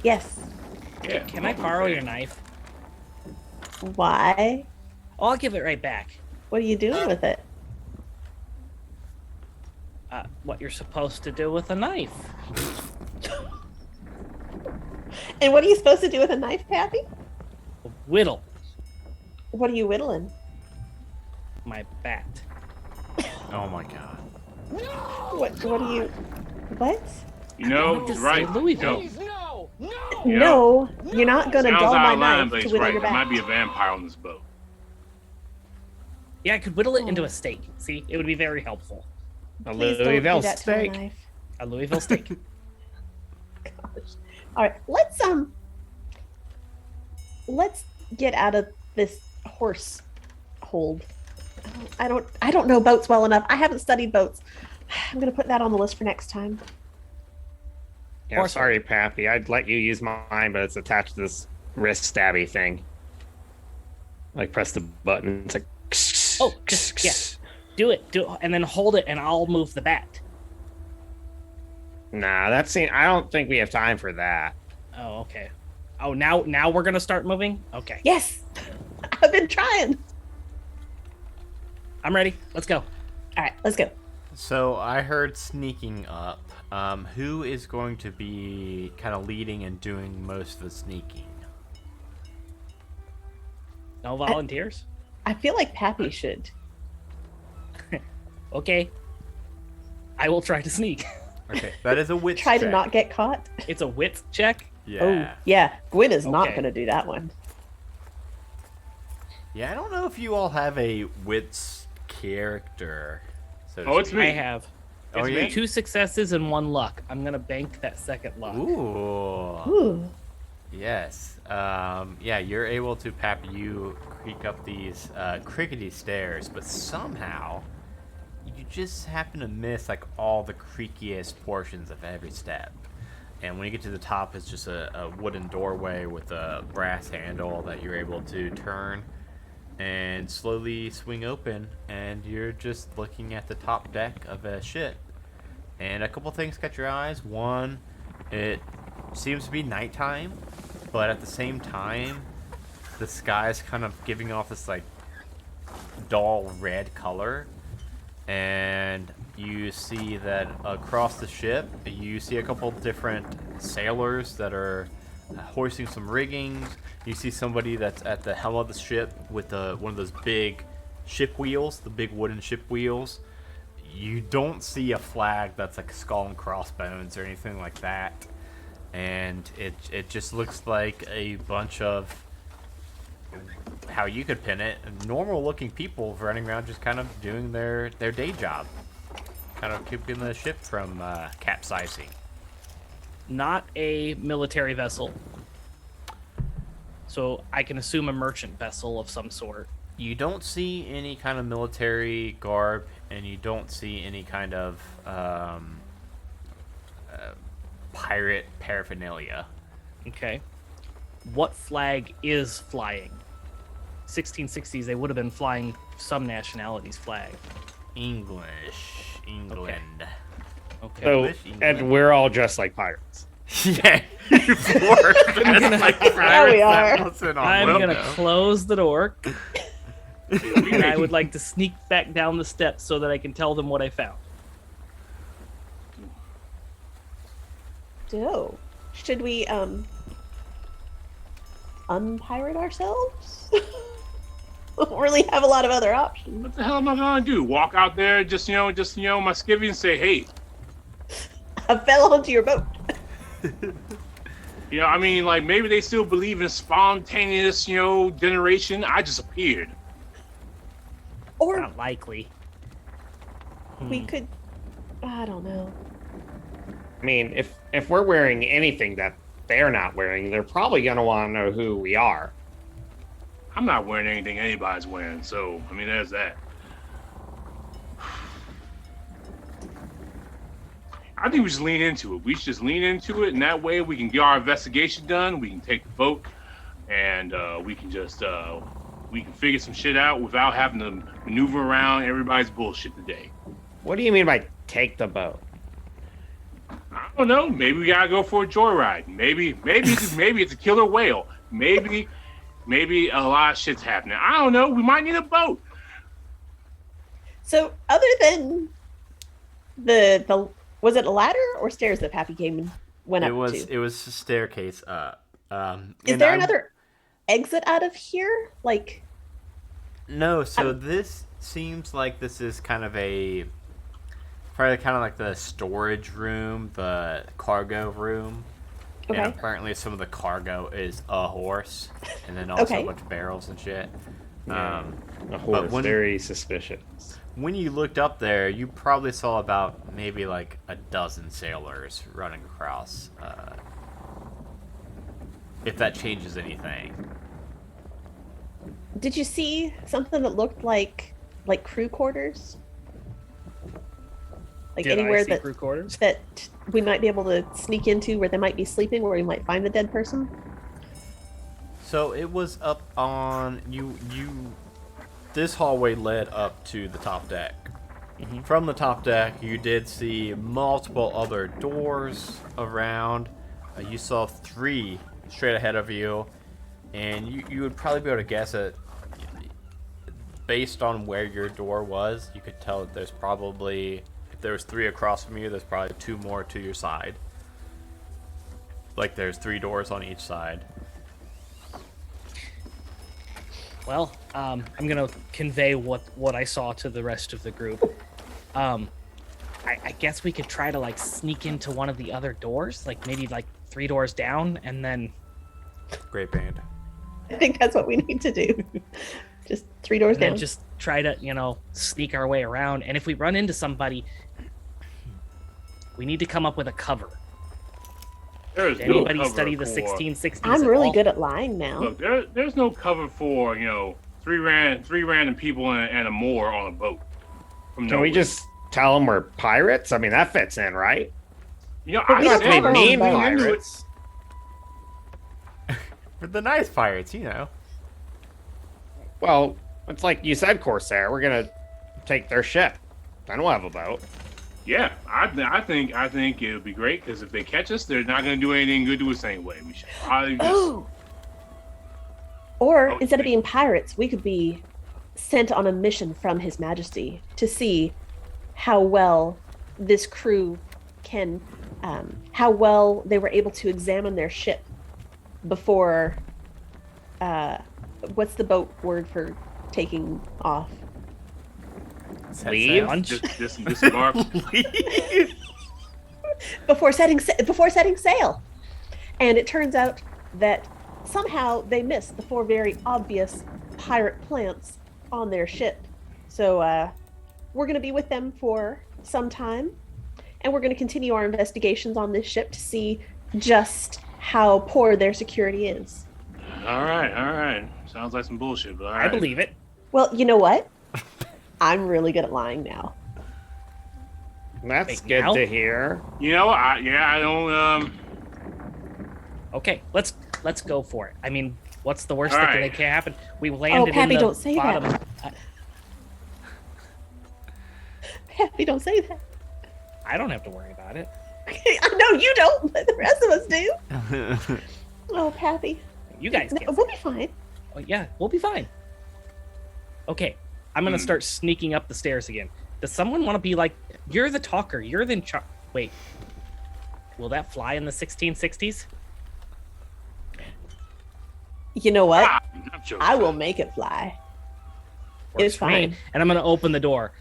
yes. Yeah. Can I borrow your knife? Why? Oh, I'll give it right back. What are you doing with it? What you're supposed to do with a knife. And what are you supposed to do with a knife, Pappy? Whittle What are you whittling? my bat. Oh my god. What are you? What? You know, wanted to he's right. say Louisville. No. Yeah. No, you're not gonna Sounds dull my out of line, knife but to he's whittle right. your There might back. be a vampire on this boat. Yeah, I could whittle it into a steak. See, it would be very helpful. A Please don't do Louisville that to my steak. knife. A Louisville steak. Gosh. All right, let's get out of this horse hold. I don't know boats well enough. I haven't studied boats. I'm gonna put that on the list for next time. Yeah, Horse sorry, Pappy. I'd let you use mine, but it's attached to this wrist stabby thing. Like, press the button. It's like. Oh, just yeah. Do it, and then hold it, and I'll move the bat. Nah, I don't think we have time for that. Oh, okay. Oh, now we're gonna start moving. Okay, Yes, I've been trying. I'm ready. Let's go. All right, let's go. So I heard sneaking up. Who is going to be kind of leading and doing most of the sneaking? No volunteers. I feel like Pappy should. Okay. I will try to sneak. Okay, that is a wit Try check. to not get caught. It's a wits check. Yeah. Oh, yeah. Gwen is not Okay. going to do that one. Yeah, I don't know if you all have a wits character. So to Oh, it's speak. me. I have Oh, yeah? 2 successes and 1 luck. I'm gonna bank that second luck. Ooh. Ooh. Yes. Yeah, you're able to, Pappy, you creak up these crickety stairs, but somehow you just happen to miss like all the creakiest portions of every step. And when you get to the top, it's just a wooden doorway with a brass handle that you're able to turn and slowly swing open, and you're just looking at the top deck of a ship. And a couple things catch your eyes. One, it seems to be nighttime, but at the same time, the sky's kind of giving off this like dull red color. And you see that across the ship, you see a couple different sailors that are hoisting some rigging. You see somebody that's at the helm of the ship with one of those big ship wheels, the big wooden ship wheels. You don't see a flag that's like skull and crossbones or anything like that. And it just looks like a bunch of, how you could pin it, normal looking people running around just kind of doing their day job. Kind of keeping the ship from capsizing. Not a military vessel. So I can assume a merchant vessel of some sort. You don't see any kind of military garb, and you don't see any kind of pirate paraphernalia. Okay. What flag is flying? 1660s, they would have been flying some nationality's flag. England. Okay. So, English, England. and we're all dressed like pirates. Yeah, you four dressed like pirates we are. that listen on I'm window. gonna close the door, and I would like to sneak back down the steps so that I can tell them what I found. So, should we unpirate ourselves? We don't really have a lot of other options. What the hell am I gonna do? Walk out there, just my skivvy, and say, "Hey, I fell onto your boat. I mean, like maybe they still believe in spontaneous, generation. I just appeared." Or Not likely. we could, I don't know. I mean, if we're wearing anything that they're not wearing, they're probably gonna want to know who we are. I'm not wearing anything anybody's wearing, so I mean, there's that. I think we just lean into it. We should just lean into it, and that way we can get our investigation done. We can take the boat, and we can just we can figure some shit out without having to maneuver around everybody's bullshit today. What do you mean by take the boat? I don't know. Maybe we gotta go for a joyride. Maybe it's a killer whale. Maybe a lot of shit's happening. I don't know. We might need a boat. So, other than the was it a ladder or stairs that Pappy came and went up to? It was a staircase up. Is there another exit out of here? Like, No, so this seems like this is kind of probably kind of like the storage room, the cargo room. okay. And apparently some of the cargo is a horse, and then also Okay. a bunch of barrels and shit. A horse, when- very suspicious. When you looked up there, you probably saw about maybe like a dozen sailors running across. If that changes anything. Did you see something that looked like crew quarters? Like Did I anywhere see crew quarters? that we might be able to sneak into where they might be sleeping, where we might find the dead person? So it was up on you. This hallway led up to the top deck. From the top deck, you did see multiple other doors around. You saw 3 straight ahead of you, and you would probably be able to guess it based on where your door was. You could tell that there's probably, if there was 3 across from you, there's probably 2 more to your side. Like there's 3 doors on each side. Well, I'm gonna convey what I saw to the rest of the group. I guess we could try to like sneak into one of the other doors, like maybe like 3 doors down, and then. Great band. I think that's what we need to do. Just 3 doors And then down. just try to, sneak our way around. And if we run into somebody, we need to come up with a cover. There's Did no anybody cover study the for, 1660s? I'm at really all? good at lying now. Look, there's no cover for 3 random people and a Moor on a boat. From Can we nowhere. just tell them we're pirates? I mean, that fits in, right? But I we don't don't have have to our be own mean boat. pirates. For the nice pirates, you know. Well, it's like you said, Corsair. We're gonna take their ship. I don't have a boat. Yeah, I think it would be great because if they catch us, they're not going to do anything good to us anyway. We should probably just. Oh. Or Oh, instead of being pirates, we could be sent on a mission from His Majesty to see how well this crew can, how well they were able to examine their ship before. What's the boat word for taking off? Leave? Disembark. Before setting sail. And it turns out that somehow they missed the 4 very obvious pirate plants on their ship. So we're going to be with them for some time, and we're going to continue our investigations on this ship to see just how poor their security is. All right. Sounds like some bullshit, but all right. I believe it. Well, you know what? I'm really good at lying now. That's Wait, good now? to hear. I don't. Okay, let's go for it. I mean, what's the worst All thing right. that can happen? We landed Pappy, in the don't say bottom. that. Pappy, don't say that. I don't have to worry about it. I know you don't, but the rest of us do. Oh, Pappy. You guys can. We'll be fine. Oh, yeah, we'll be fine. Okay, I'm gonna start sneaking up the stairs again. Does someone want to be like, you're the talker, you're the wait, will that fly in the 1660s? You know what? I'm joking. I will make it fly. Works It's for me. fine. And I'm gonna open the door.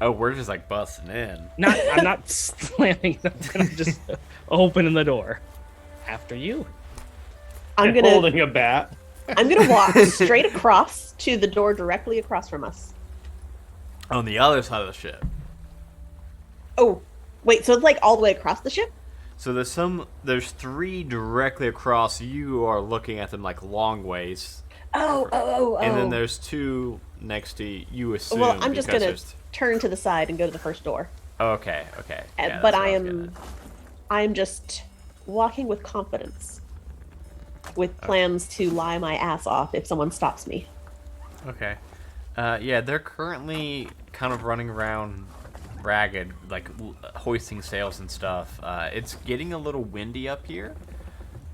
Oh, we're just like busting in. I'm not slamming it up, I'm just opening the door. After you. I'm gonna Holding a bat. walk straight across to the door directly across from us. On the other side of the ship. Oh, wait, so it's like all the way across the ship? So there's 3 directly across. You are looking at them like long ways. Oh. And then there's 2 next to you, assume. Well, I'm just because gonna there's- turn to the side and go to the first door. Okay. Yeah, But that's I what was getting am just walking with confidence, with plans to lie my ass off if someone stops me. at. Okay. Yeah, they're currently kind of running around ragged, like hoisting sails and stuff. It's getting a little windy up here.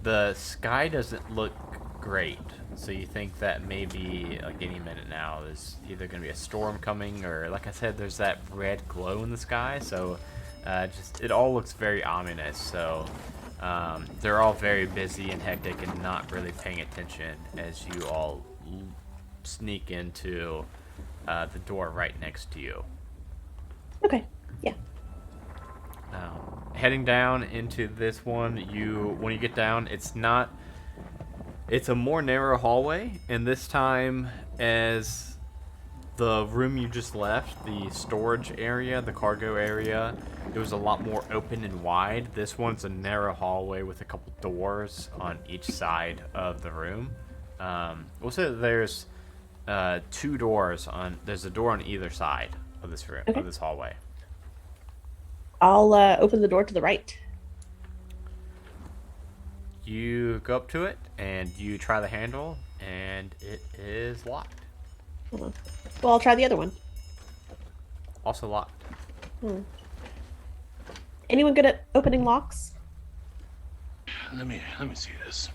The sky doesn't look great, so you think that maybe like any minute now there's either going to be a storm coming, or like I said, there's that red glow in the sky. So just it all looks very ominous. So they're all very busy and hectic and not really paying attention as you all sneak into the door right next to you. Okay, yeah. Heading down into this one, when you get down, it's a more narrow hallway, and this time, as the room you just left, the storage area, the cargo area, it was a lot more open and wide. This one's a narrow hallway with a couple doors on each side of the room. We'll say that there's 2 doors on. There's a door on either side of this room, Okay. of this hallway. I'll open the door to the right. You go up to it and you try the handle, and it is locked. Hold on. Well, I'll try the other one. Also locked. Anyone good at opening locks? Let me see this.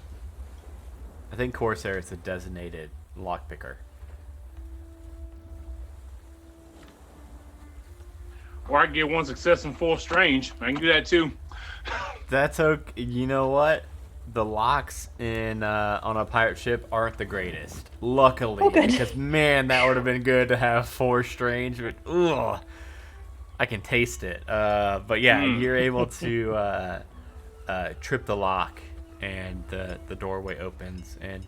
I think Corsair is a designated lockpicker. Or I can get 1 success and 4 strange. I can do that too. That's okay. You know what? The locks in on a pirate ship aren't the greatest. Luckily, Oh, good. because man, that would have been good to have 4 strange. But ugh, I can taste it. But yeah, you're able to trip the lock, and the doorway opens, and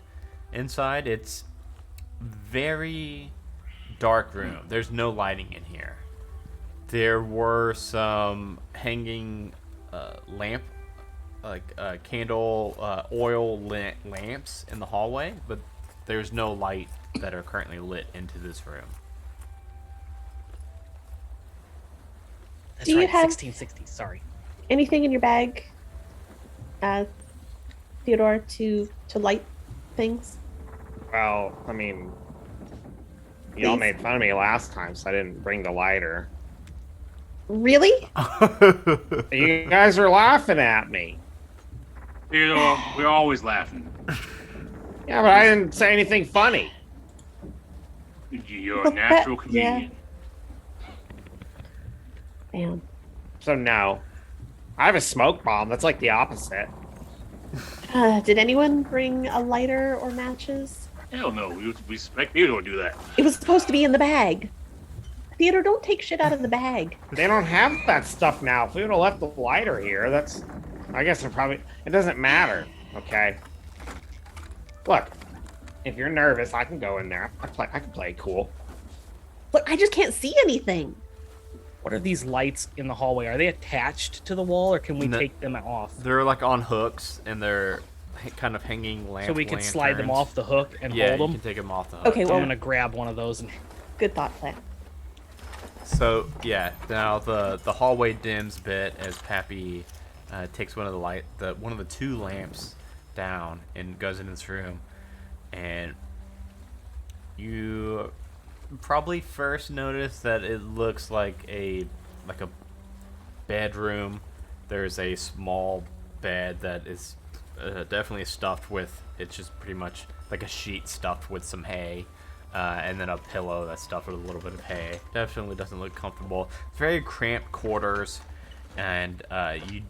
inside it's very dark room. There's no lighting in here. There were some hanging candle oil lamps in the hallway, but there's no light that are currently lit into this room. That's Do you right, have- 1660. Sorry. Anything in your bag, Theodore, to light things? Well, I mean, y'all Please? made fun of me last time, so I didn't bring the lighter. Really? You guys are laughing at me. Theodore, we're always laughing. Yeah, but I didn't say anything funny. You're a But natural that- yeah. comedian. Damn. So no. I have a smoke bomb. That's like the opposite. Did anyone bring a lighter or matches? Hell no, we expect Theodore to do that. It was supposed to be in the bag. Theodore, don't take shit out of the bag. They don't have that stuff now. If we would have left the lighter here, I guess it doesn't matter, okay? Look, if you're nervous, I can go in there. I can play cool. Look, I just can't see anything. What are these lights in the hallway? Are they attached to the wall, or can we No. take them off? They're like on hooks, and they're kind of hanging lamp. So we can slide them off the hook and Yeah, hold you them? can take them off the hook. Okay, I'm well, gonna grab one of those and good thought plan. So yeah, now the hallway dims a bit as Pappy takes one of the 2 lamps down and goes into this room, and you probably first notice that it looks like a bedroom. There's a small bed that is definitely stuffed with. It's just pretty much like a sheet stuffed with some hay. And then a pillow that's stuffed with a little bit of hay. Definitely doesn't look comfortable. It's very cramped quarters, and you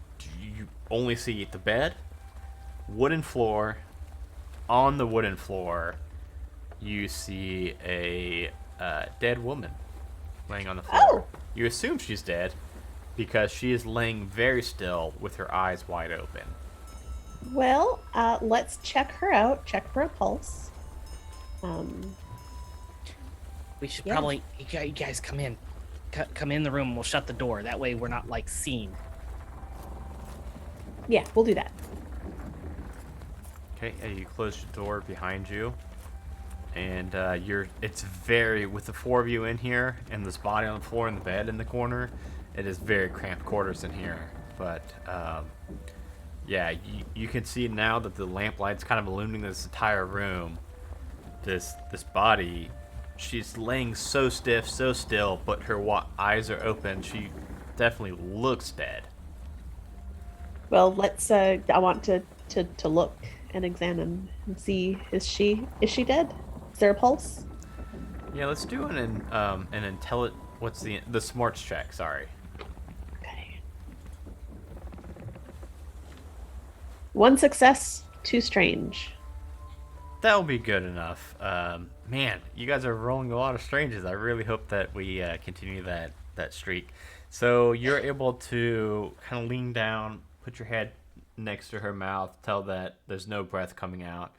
only see the bed, wooden floor. On the wooden floor, you see a dead woman laying on the floor. Oh. You assume she's dead because she is laying very still with her eyes wide open. Well, let's check her out. Check for a pulse. we should Yeah. probably you guys come in. Come in the room and we'll shut the door. That way we're not like seen. Yeah, we'll do that. Okay, and you close your door behind you, and it's with the 4 of you in here, and this body on the floor and the bed in the corner, it is very cramped quarters in here. But yeah, you can see now that the lamplight's kind of illuminating this entire room. This body, she's laying so stiff, so still, but her eyes are open. She definitely looks dead. Well, let's. I want to look and examine and see. Is she dead? Is there a pulse? Yeah, let's do an what's the smarts check? Sorry. Okay. 1 success, 2 strange. That'll be good enough. Man, you guys are rolling a lot of stranges. I really hope that we continue that streak. So you're able to kind of lean down, put your head next to her mouth, tell that there's no breath coming out.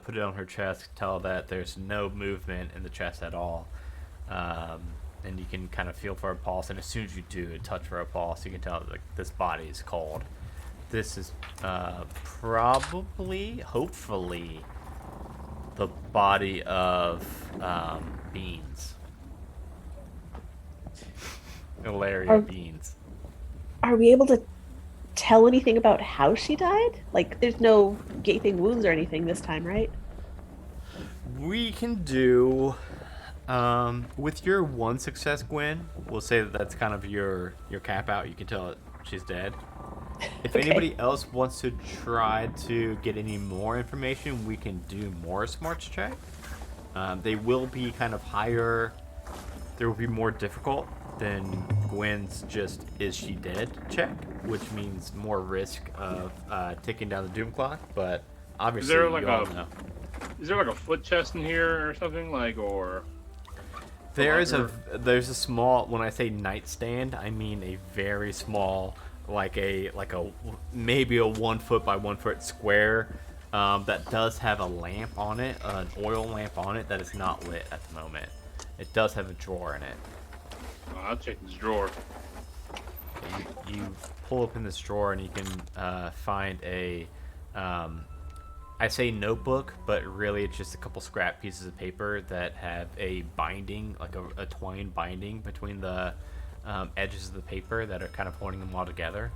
Put it on her chest, tell that there's no movement in the chest at all. And you can kind of feel for her pulse. And as soon as you do touch for her pulse, you can tell that this body is cold. This is probably, hopefully, the body of Beans. Hilaria Are- Beans. Are we able to tell anything about how she died? Like, there's no gaping wounds or anything this time, right? We can do with your one success, Gwen. We'll say that that's kind of your cap out. You can tell it she's dead. If Okay. anybody else wants to try to get any more information, we can do more smarts check. They will be kind of higher. They will be more difficult than Gwen's just is she dead check, which means more risk of ticking down the doom clock. But obviously, there like you all a- know. Is there like a foot chest in here or something like, or? There's a small. When I say nightstand, I mean a very small, like a maybe a 1 foot by 1 foot square that does have a lamp on it, an oil lamp on it that is not lit at the moment. It does have a drawer in it. I'll check this drawer. You pull open this drawer and you can find a. I say notebook, but really it's just a couple scrap pieces of paper that have a binding, like a twine binding between the edges of the paper that are kind of holding them all together.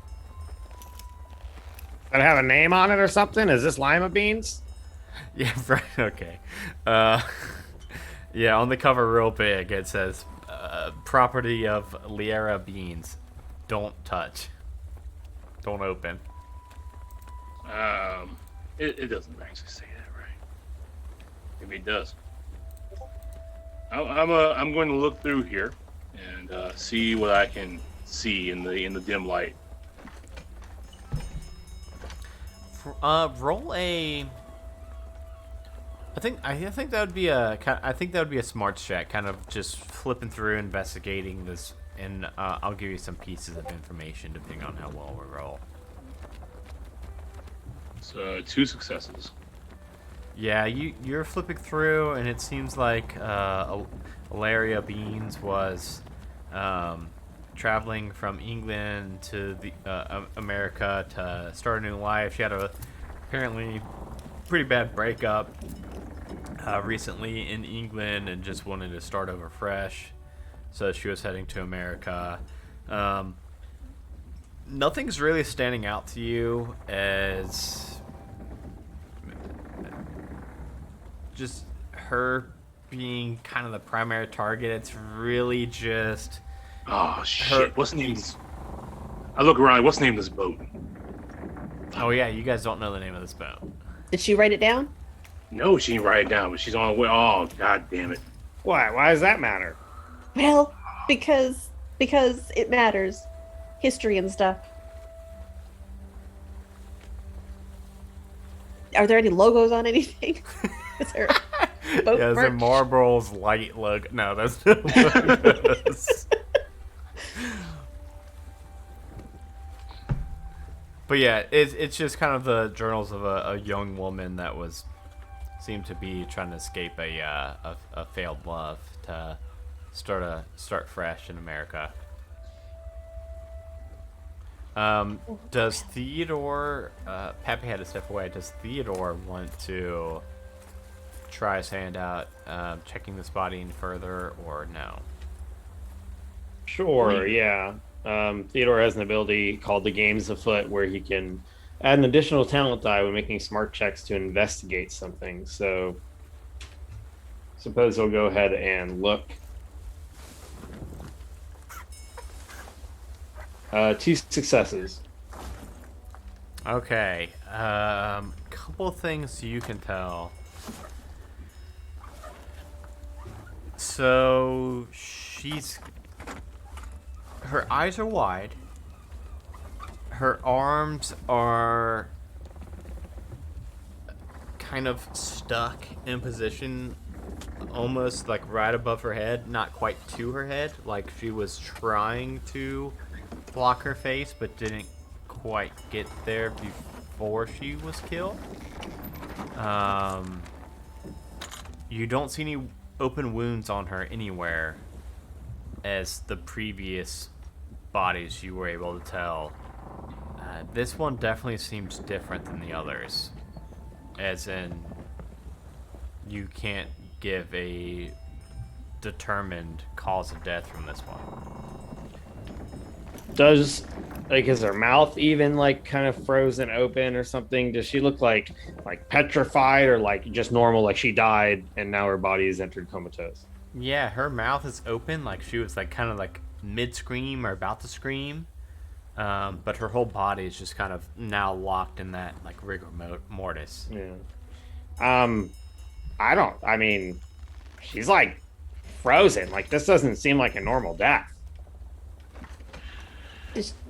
Does it have a name on it or something? Is this lima beans? Yeah, right. Okay. Yeah, on the cover, real big, it says "Property of Liera Beans. Don't touch. Don't open." It doesn't actually say that, right? Maybe it does. I'm going to look through here and see what I can see in the dim light. Roll a. I think that would be a smarts check, kind of just flipping through, investigating this, and I'll give you some pieces of information depending on how well we roll. So 2 successes. Yeah, you're flipping through, and it seems like Ilaria Beans was traveling from England to the America to start a new life. She had a apparently pretty bad breakup recently in England and just wanted to start over fresh. So she was heading to America. Nothing's really standing out to you as just her being kind of the primary target. It's really just Oh shit! What's the name? I look around. What's the name of this boat? Oh yeah, you guys don't know the name of this boat. Did she write it down? No, she didn't write it down, but she's on the way. Oh god damn it! Why? Why does that matter? Well, because it matters. History and stuff. Are there any logos on anything? Is there boat Yeah, is it merch? Marlboro's light logo? No, that's no logos. But yeah, it's just kind of the journals of a young woman that seemed to be trying to escape a failed love to start fresh in America. Does Theodore? Pappy had to step away. Does Theodore want to try his hand out checking this body any further, or no? Sure, yeah. Theodore has an ability called the Games Afoot where he can add an additional talent die when making smart checks to investigate something. So, suppose he'll go ahead and look. 2 successes. Okay. Couple things you can tell. So her eyes are wide. Her arms are kind of stuck in position, almost like right above her head, not quite to her head, like she was trying to block her face but didn't quite get there before she was killed. You don't see any open wounds on her anywhere, as the previous bodies you were able to tell. This one definitely seems different than the others, as in you can't give a determined cause of death from this one. Does is her mouth even like kind of frozen open or something? Does she look like petrified or like just normal, like she died and now her body is entered comatose? Yeah, her mouth is open, like she was like kind of like mid scream or about to scream, but her whole body is just kind of now locked in that like rigor mortis. Yeah. I mean, she's like frozen. Like this doesn't seem like a normal death.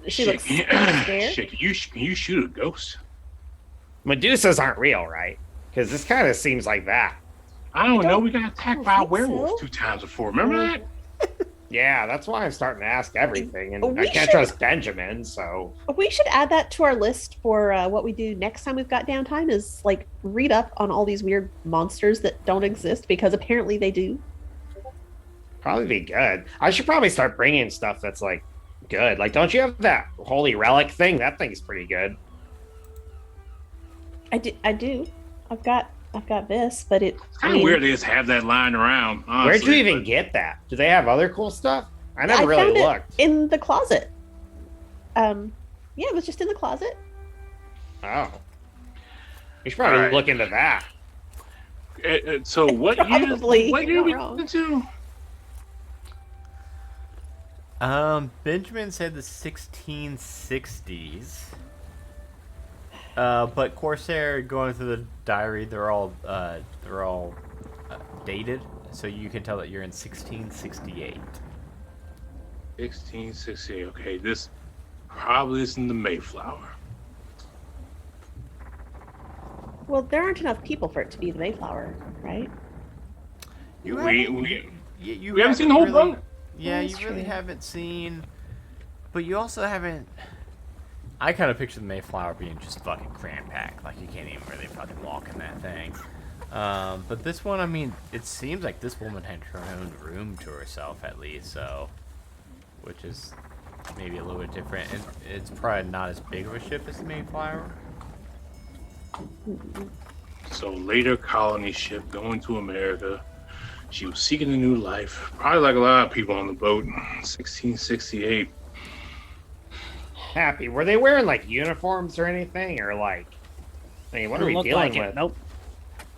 She looks scared. Shit, can you shoot a ghost? Medusas aren't real, right? Because this kind of seems like that. I don't know. don't- We got I attacked don't by a think werewolf so. 2 times before. Remember that? Yeah, that's why I'm starting to ask everything, and We I can't should- trust Benjamin. So We should add that to our list for what we do next time we've got downtime. Is like read up on all these weird monsters that don't exist because apparently they do. probably be good. I should probably start bringing stuff that's like good. Like, don't you have that holy relic thing? That thing's pretty good. I do. I've got this, but it. It's kind of weird they just have that lying around. Honestly, Where'd you even but get that? Do they have other cool stuff? I never I really found it looked. in the closet. Yeah, it was just in the closet. Oh, you should probably Alright. look into that. So what Probably, year? What you're year we not wrong. into? Benjamin said the 1660s. But Corsair, going through the diary, they're all dated, so you can tell that you're in 1668. 1668. Okay, this probably isn't the Mayflower. Well, there aren't enough people for it to be the Mayflower, right? You We haven't seen the whole really, boat. Yeah, That's you really true. haven't seen, but you also haven't. I kind of picture the Mayflower being just fucking cram-packed, like you can't even really fucking walk in that thing. But this one, I mean, it seems like this woman had her own room to herself at least, so, which is maybe a little bit different. And it's probably not as big of a ship as the Mayflower. So later colony ship going to America. She was seeking a new life. Probably like a lot of people on the boat. 1668. Happy. Were they wearing like uniforms or anything, or like? I mean, what are we Look dealing like it. with? Nope.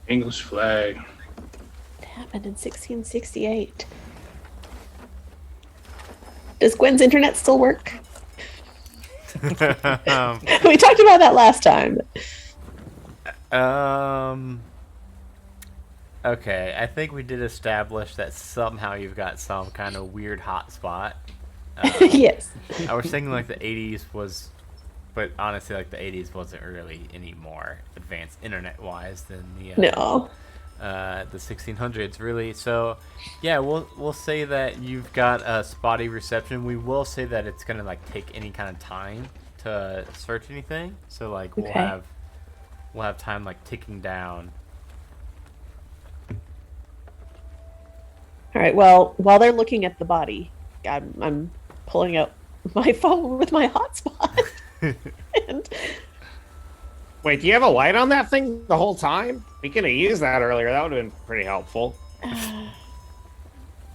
English flag. It happened in 1668. Does Gwen's internet still work? We talked about that last time. Okay, I think we did establish that somehow you've got some kind of weird hotspot. Yes. I was thinking like the 80s was, but honestly, like the 80s wasn't really any more advanced internet-wise than No. the 1600s, really. So, yeah, we'll say that you've got a spotty reception. We will say that it's gonna like take any kind of time to search anything. So like we'll Okay. have time like ticking down. All right. Well, while they're looking at the body, I'm pulling out my phone with my hotspot. And Wait, do you have a light on that thing the whole time? We could have used that earlier. That would have been pretty helpful.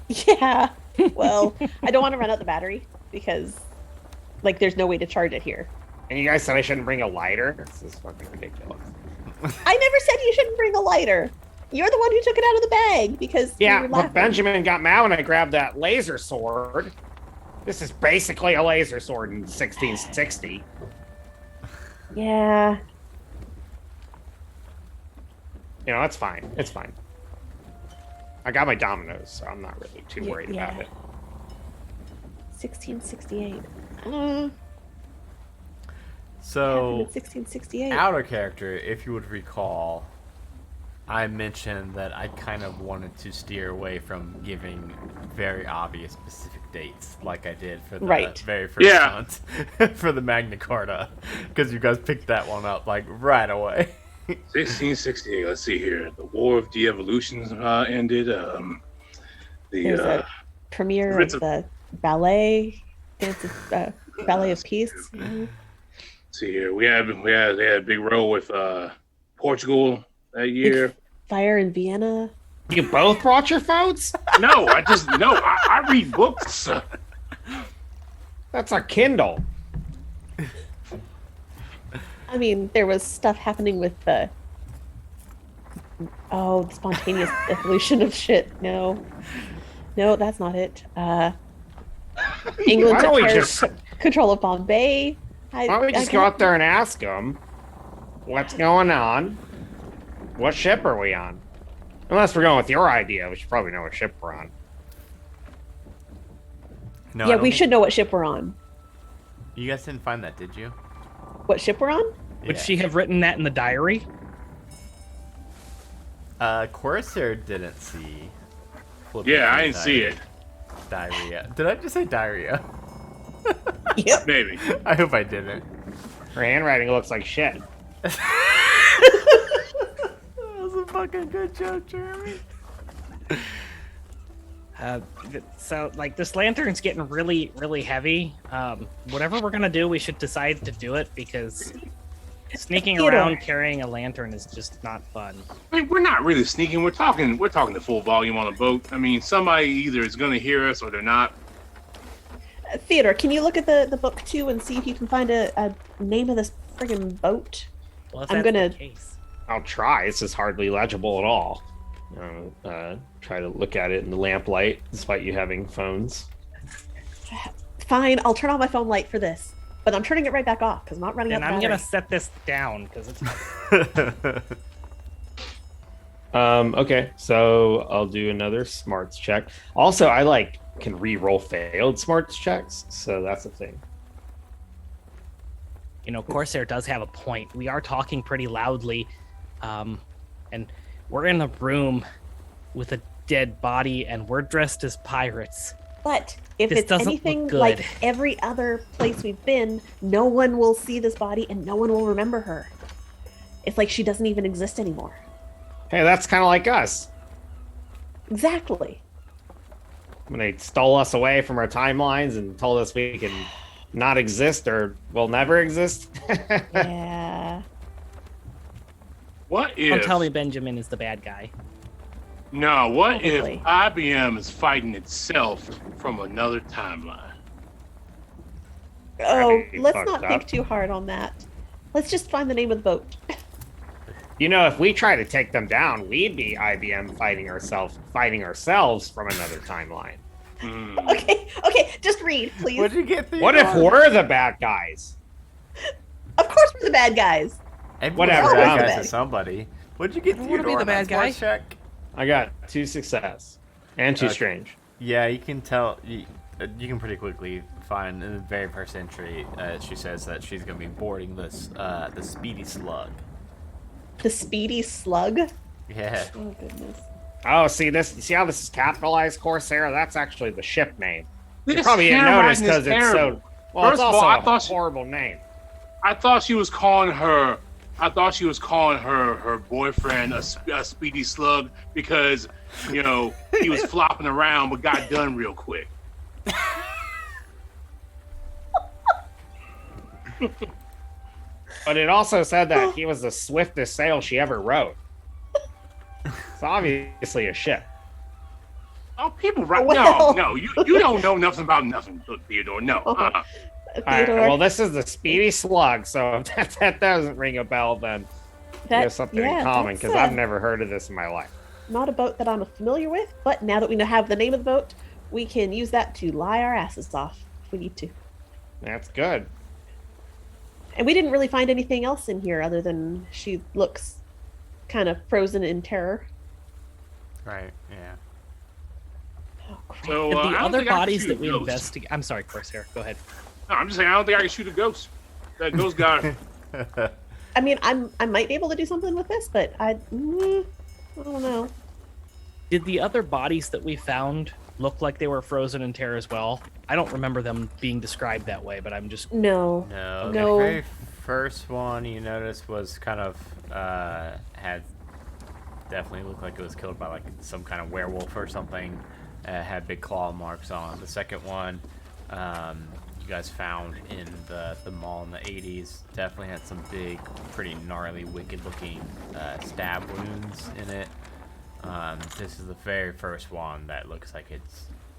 yeah. Well, I don't want to run out the battery because, like, there's no way to charge it here. And you guys said I shouldn't bring a lighter. This is fucking ridiculous. I never said you shouldn't bring a lighter. You're the one who took it out of the bag because you Yeah, were but laughing. Benjamin got mad when I grabbed that laser sword. This is basically a laser sword in 1660. Yeah. You know, it's fine. It's fine. I got my dominoes, so I'm not really too worried about it. 1668. So, 1668. outer character, if you would recall, I mentioned that I kind of wanted to steer away from giving very obvious specific dates, like I did for the Right. very first Yeah. hunt for the Magna Carta, because you guys picked that one up like right away. 1668. Let's see here. The War of De-Evolution ended. There's The a premiere of Ritz- the ballet. Ballet of Peace. let's see here. They had a big role with Portugal that year. Fire in Vienna. You both brought your phones? No, I read books. That's a Kindle. I mean, there was stuff happening with the spontaneous evolution of shit. No, that's not it. England Why took don't we care just- of control of Bombay. Why don't we just go out there and ask them what's going on? What ship are we on? Unless we're going with your idea, we should probably know what ship we're on. No, I Yeah, don't we think- should know what ship we're on. You guys didn't find that, did you? What ship we're on? Would Yeah. she have written that in the diary? Corsair didn't see. Yeah, I didn't see it. Diarrhea. Did I just say diarrhea? Yep. Maybe. I hope I didn't. Her handwriting looks like shit. That was a fucking good joke, Jeremy. So, like, this lantern's getting really, really heavy. Whatever we're gonna do, we should decide to do it because sneaking Theodore. around carrying a lantern is just not fun. I mean, we're not really sneaking. We're talking the full volume on the boat. I mean, somebody either is going to hear us or they're not. Theodore, can you look at the book too and see if you can find a name of this friggin' boat? Well, if I'm that's gonna- the case. I'll try. It's just hardly legible at all. Try to look at it in the lamplight, despite you having phones. Fine, I'll turn on my phone light for this, but I'm turning it right back off because I'm not running out And of I'm battery. gonna set this down because it's Okay, so I'll do another smarts check. Also, I can re-roll failed smarts checks, so that's a thing. Corsair does have a point. We are talking pretty loudly, and we're in a room with a dead body, and we're dressed as pirates. But if This it's doesn't anything look good. like every other place we've been, no one will see this body and no one will remember her. It's like she doesn't even exist anymore. Hey, that's kind of like us. Exactly. When they stole us away from our timelines and told us we can not exist or will never exist. Yeah. What Don't if? tell me Benjamin is the bad guy. No, what Probably. if IBM is fighting itself from another timeline? Oh, That'd be let's fucked not up. think too hard on that. Let's just find the name of the boat. If we try to take them down, we'd be IBM fighting ourselves from another timeline. Hmm. Okay, just read, please. What'd you get? What if we're the bad guys? Of course we're the bad guys. Whatever, Whatever. I'm Bad guys bad. to somebody. What'd you get? I don't wanna be Theodore, the on that bad guy. sports check? I got 2 success and 2 Okay. strange. Yeah, you can tell. You can pretty quickly find in the very first entry. She says that she's gonna be boarding this the Speedy Slug. The Speedy Slug. Yeah. Oh goodness. Oh, see how this is capitalized, Corsair? That's actually the ship name. You This probably didn't notice handwriting is because it's terrible. so. Well, it's First of also all, I a thought she- horrible name. I thought she was calling her. Her boyfriend a speedy slug because he was flopping around but got done real quick. But it also said that he was the swiftest sail she ever rode. It's obviously a ship. Oh, people right? Well. No, you don't know nothing about nothing, Theodore. No. All right, Theodore, well, this is the Speedy Slug, so if that doesn't ring a bell, then we have something in common because I've never heard of this in my life. not a boat that I'm familiar with, but now that we have the name of the boat, we can use that to lie our asses off if we need to. That's good. And we didn't really find anything else in here other than she looks kind of frozen in terror. Right. Yeah. Oh, crap. So And I the don't other think I can bodies shoot that a we ghost. investigate. I'm sorry, Corsair. Go ahead. No, I'm just saying I don't think I can shoot a ghost. That ghost guy. I mean, I might be able to do something with this, but I don't know. Did the other bodies that we found look like they were frozen in terror as well? I don't remember them being described that way, but I'm just. No. No, No. the very first one you noticed was kind of had definitely looked like it was killed by like some kind of werewolf or something. Had big claw marks on. The second one, you guys found in the mall in the 80s. Definitely had some big, pretty gnarly, wicked-looking stab wounds in it. This is the very first one that looks like it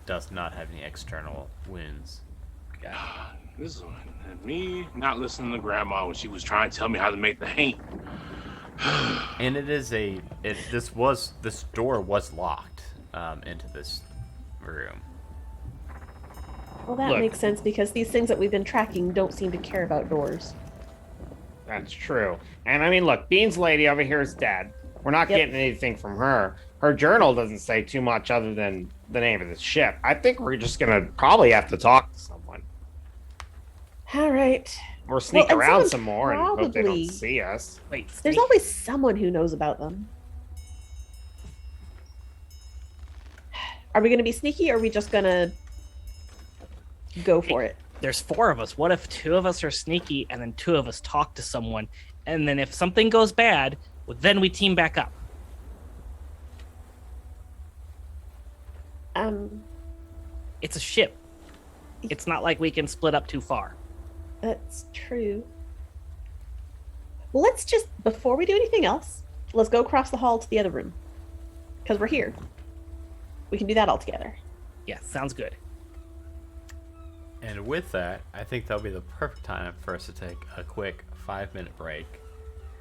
does not have any external wounds. This is me not listening to Grandma when she was trying to tell me how to make the paint. And this door was locked into this room. Well, that Look. makes sense because these things that we've been tracking don't seem to care about doors. That's true. And I mean, look, Beans Lady over here is dead. We're not Yep. getting anything from her. Her journal doesn't say too much other than the name of the ship. I think we're just gonna probably have to talk to someone. All right. Or sneak and around someone some more and hope they probably- don't see us. Wait, There's always someone who knows about them. Are we going to be sneaky or are we just going to go for it? there's 4 of us. What if 2 of us are sneaky and then 2 of us talk to someone, and then if something goes bad, well, then we team back up? It's a ship. It's not like we can split up too far. That's true. Well, let's just, before we do anything else, let's go across the hall to the other room. Because we're here. We can do that all together. Yeah, sounds good. And with that, I think that'll be the perfect time for us to take a quick 5-minute break.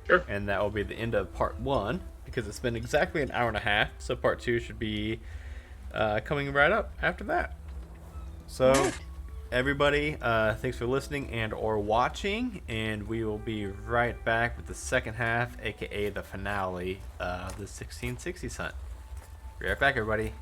Sure. And that will be the end of part 1, because it's been exactly an hour and a half, so part 2 should be coming right up after that. So, Alright. everybody, thanks for listening and or watching, and we will be right back with the second half, aka the finale of the 1660s hunt. Be right back, everybody.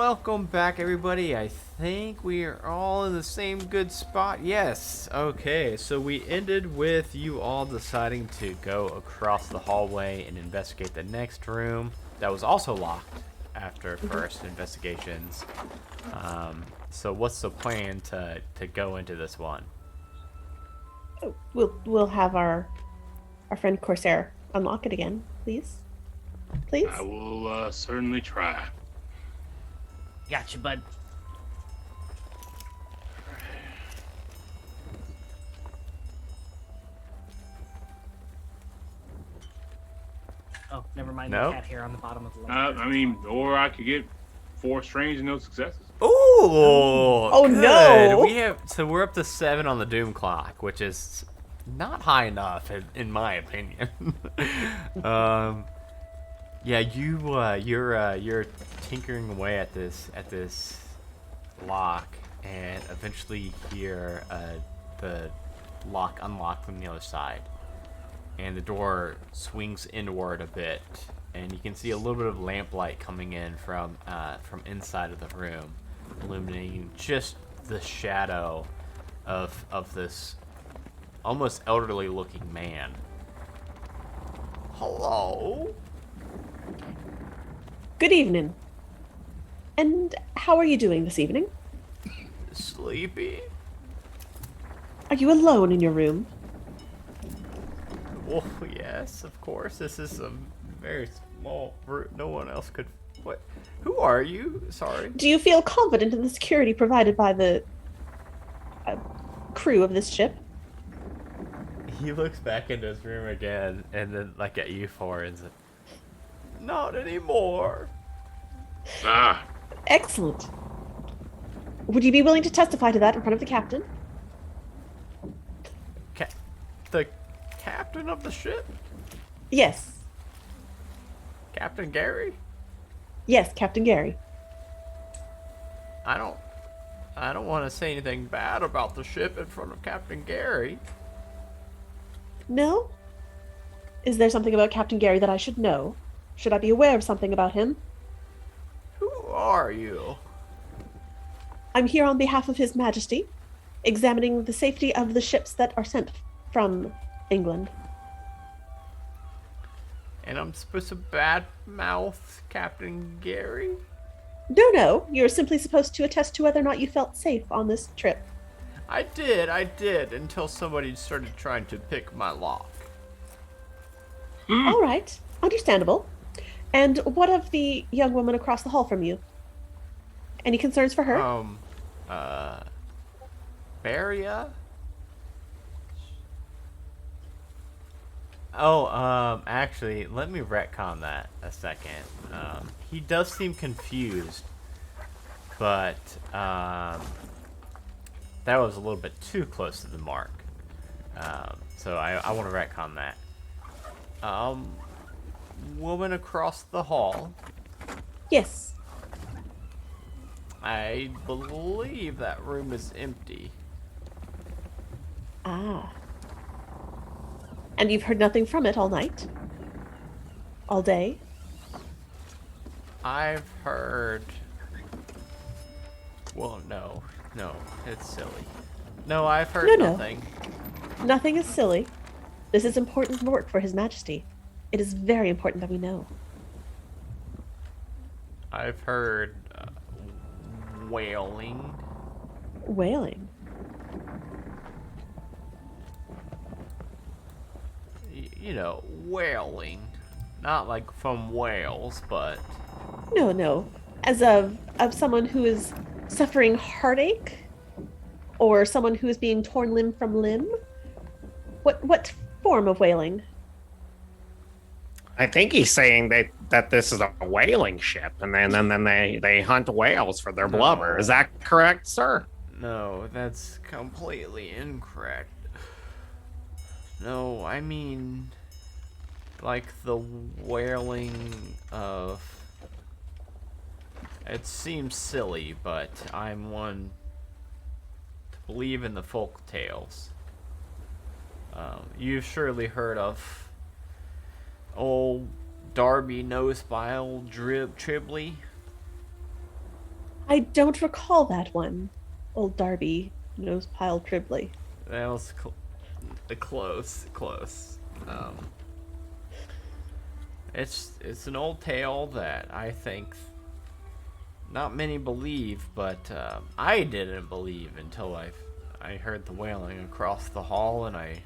welcome back, everybody. I think we are all in the same good spot. Yes. Okay, so we ended with you all deciding to go across the hallway and investigate the next room that was also locked after first investigations. So what's the plan to go into this one? Oh, we'll have our friend Corsair unlock it again, please. Please. I will certainly try. Gotcha, bud. Oh, never mind. Nope. The cat hair on the bottom of the I mean, or I could get 4 strange and no successes. Ooh! Oh, good. no. We're up to 7 on the doom clock, which is not high enough in my opinion. Yeah, you're tinkering away at this lock, and eventually hear the lock unlock from the other side, and the door swings inward a bit, and you can see a little bit of lamplight coming in from inside of the room, illuminating just the shadow of this almost elderly looking man. Hello? Good evening. And how are you doing this evening? Sleepy? Are you alone in your room? Oh, yes, of course. This is a very small room. No one else could... What? Who are you? Sorry. Do you feel confident in the security provided by the crew of this ship? He looks back into his room again, and then, like, at you four, and says, not anymore. Ah, Excellent. Would you be willing to testify to that in front of the captain? The captain of the ship? Yes. Captain Gary? Yes, Captain Gary. I don't want to say anything bad about the ship in front of Captain Gary. No? Is there something about Captain Gary that I should know? Should I be aware of something about him? Who are you? I'm here on behalf of His Majesty, examining the safety of the ships that are sent from England. And I'm supposed to badmouth Captain Gary? No, you're simply supposed to attest to whether or not you felt safe on this trip. I did, until somebody started trying to pick my lock. All right, understandable. And what of the young woman across the hall from you? Any concerns for her? Baria? Oh, actually, let me retcon that a second. He does seem confused, but, that was a little bit too close to the mark. So I want to retcon that. Woman across the hall. Yes. I believe that room is empty. Ah. And you've heard nothing from it all night? All day? I've heard... Well, no, it's silly. No, I've heard No. nothing. Nothing is silly. This is important work for His Majesty. It is very important that we know. I've heard wailing. Whaling. You know, wailing. Not like from Wales, but... No. As of someone who is suffering heartache? Or someone who is being torn limb from limb? What form of whaling? I think he's saying that this is a whaling ship, and then they hunt whales for their blubber. Is that correct, sir? No, that's completely incorrect. No, I mean... like the wailing of... It seems silly, but I'm one to believe in the folk tales. You've surely heard of old Darby Nosebile Tribley? I don't recall that one. Old Darby nose piled tribly. That was close. It's an old tale that I think not many believe, but I didn't believe until I heard the wailing across the hall, and I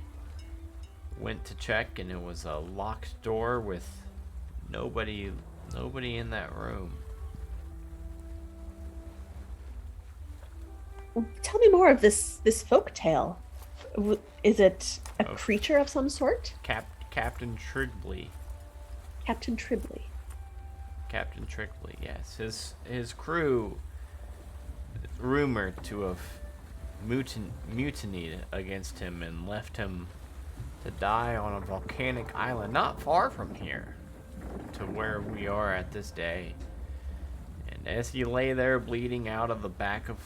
went to check, and it was a locked door with nobody in that room. Tell me more of this folk tale. Is it a Oh. creature of some sort? Captain Trigley. Captain Tribly. Captain Trigley, yes. His crew rumored to have mutinied against him and left him to die on a volcanic island not far from here, to where we are at this day. And as he lay there bleeding out of the back of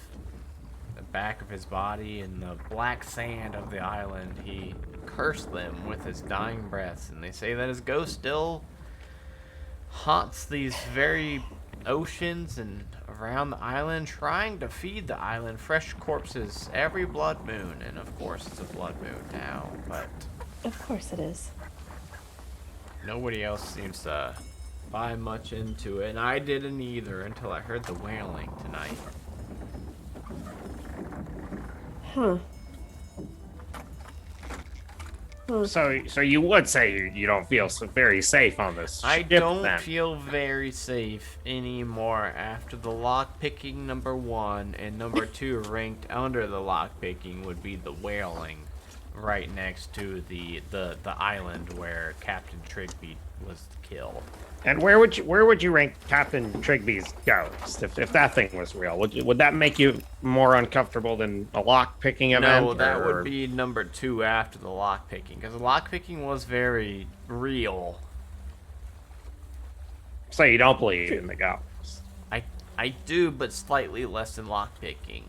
his body in the black sand of the island, he cursed them with his dying breaths, and they say that his ghost still haunts these very oceans and around the island, trying to feed the island fresh corpses every blood moon. And of course it's a blood moon now, but Of course it is. nobody else seems to buy much into it, and I didn't either until I heard the wailing tonight. Huh. So you would say you don't feel so very safe on this I ship, don't then? feel very safe anymore after the lockpicking number 1 and number 2 ranked under the lockpicking would be the whaling right next to the island where Captain Trigby was killed. And where would you rank Captain Trigby's ghost if that thing was real? Would that make you more uncomfortable than a lock picking event? No, that or- would be number 2 after the lockpicking, because the lockpicking was very real. So you don't believe in the ghost? I do, but slightly less than lockpicking.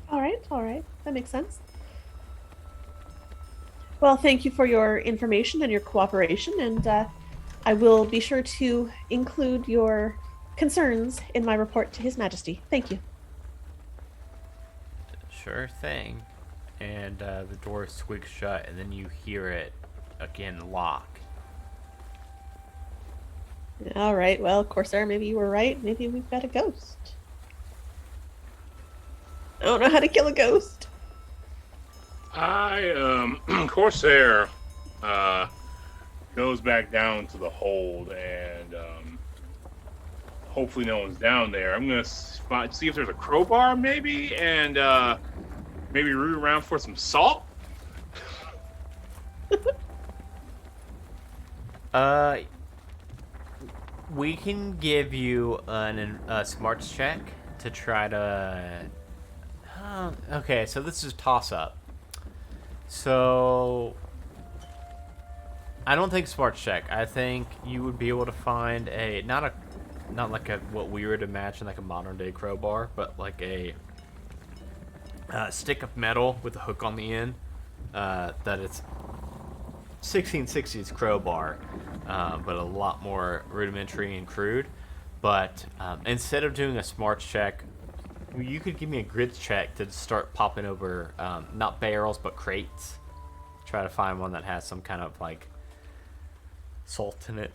All right. That makes sense. Well, thank you for your information and your cooperation, and I will be sure to include your concerns in my report to His Majesty. Thank you. Sure thing. And the door squeaks shut, and then you hear it again lock. All right. Well, Corsair, maybe you were right. Maybe we've got a ghost. I don't know how to kill a ghost. Corsair goes back down to the hold, and hopefully no one's down there. I'm gonna see if there's a crowbar, maybe, and maybe root around for some salt. We can give you a smarts check to try to. Okay, so this is toss up. So I don't think smarts check. I think you would be able to find not like a what we would imagine like a modern day crowbar, but like a stick of metal with a hook on the end. That it's 1660s crowbar, but a lot more rudimentary and crude. But instead of doing a smarts check, you could give me a grit check to start popping over, not barrels, but crates. Try to find one that has some kind of, like, salt in it.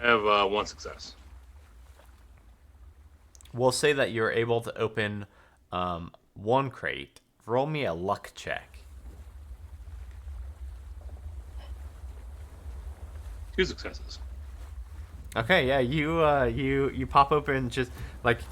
I have one success. We'll say that you're able to open one crate. Roll me a luck check. 2 successes. Okay, yeah, you pop open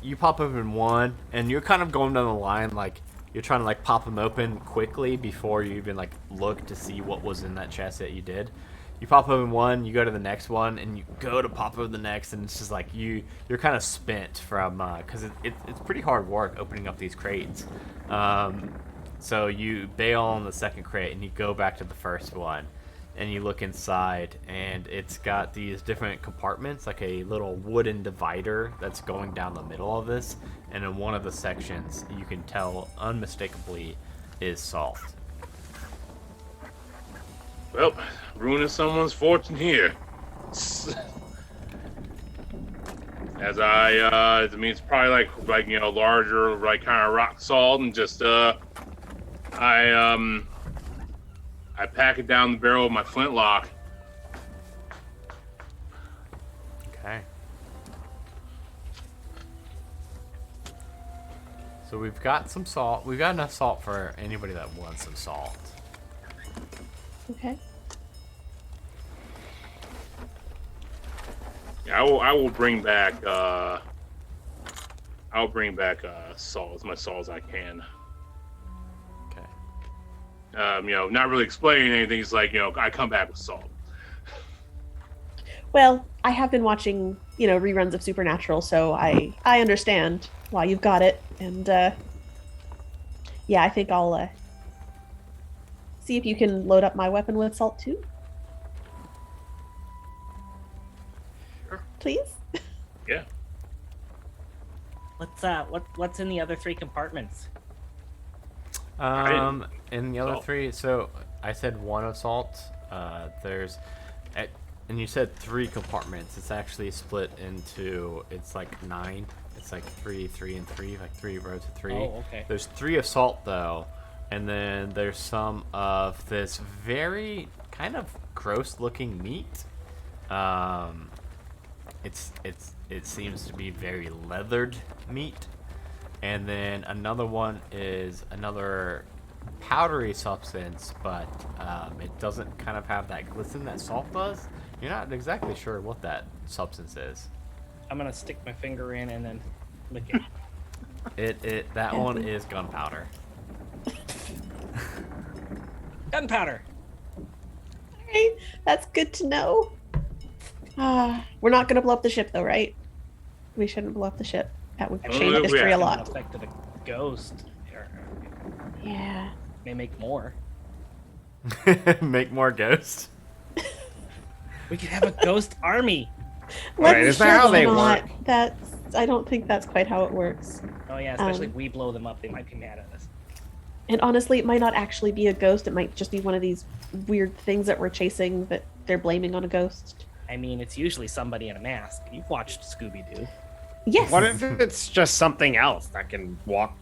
you pop open one, and you're kind of going down the line, like you're trying to like pop them open quickly before you even like look to see what was in that chest that you did. You pop open one, you go to the next one, and you go to pop open the next, and it's just like you're kind of spent from because it's pretty hard work opening up these crates. So you bail on the second crate, and you go back to the first one. And you look inside, and it's got these different compartments, like a little wooden divider that's going down the middle of this. And in one of the sections, you can tell unmistakably is salt. Well, ruining someone's fortune here. As I mean, it's probably like larger, like kind of rock salt, and just I pack it down the barrel of my flintlock. Okay. So we've got some salt. We've got enough salt for anybody that wants some salt. Okay. Yeah, I will bring back salt, as much salt as I can. Okay. Not really explaining anything. It's like, I come back with salt. Well, I have been watching, reruns of Supernatural, so I understand why you've got it, and yeah, I think I'll see if you can load up my weapon with salt too. Sure. Please. Yeah. What's in the other 3 compartments? In the other Salt. 3, so I said 1 of salt. And you said 3 compartments. It's actually split into, it's like 9. It's like 3, 3, and 3, like 3 rows of 3. Oh, okay. There's 3 of salt though, and then there's some of this very kind of gross-looking meat. It seems to be very leathered meat, and then another one is another powdery substance, but it doesn't kind of have that glisten that salt does. You're not exactly sure what that substance is. I'm gonna stick my finger in and then lick it. That one is gunpowder. Gunpowder. Okay, that's good to know. We're not gonna blow up the ship, though, right? We shouldn't blow up the ship. That would change yeah. history a Haven't lot. affected a ghost. Yeah. May make more. Make more ghosts. We could have a ghost army. Right, is that how they work? I don't think that's quite how it works. Oh yeah, especially if we blow them up, they might be mad at us. And honestly, it might not actually be a ghost. It might just be one of these weird things that we're chasing that they're blaming on a ghost. I mean, it's usually somebody in a mask. You've watched Scooby-Doo. Yes. What if it's just something else that can walk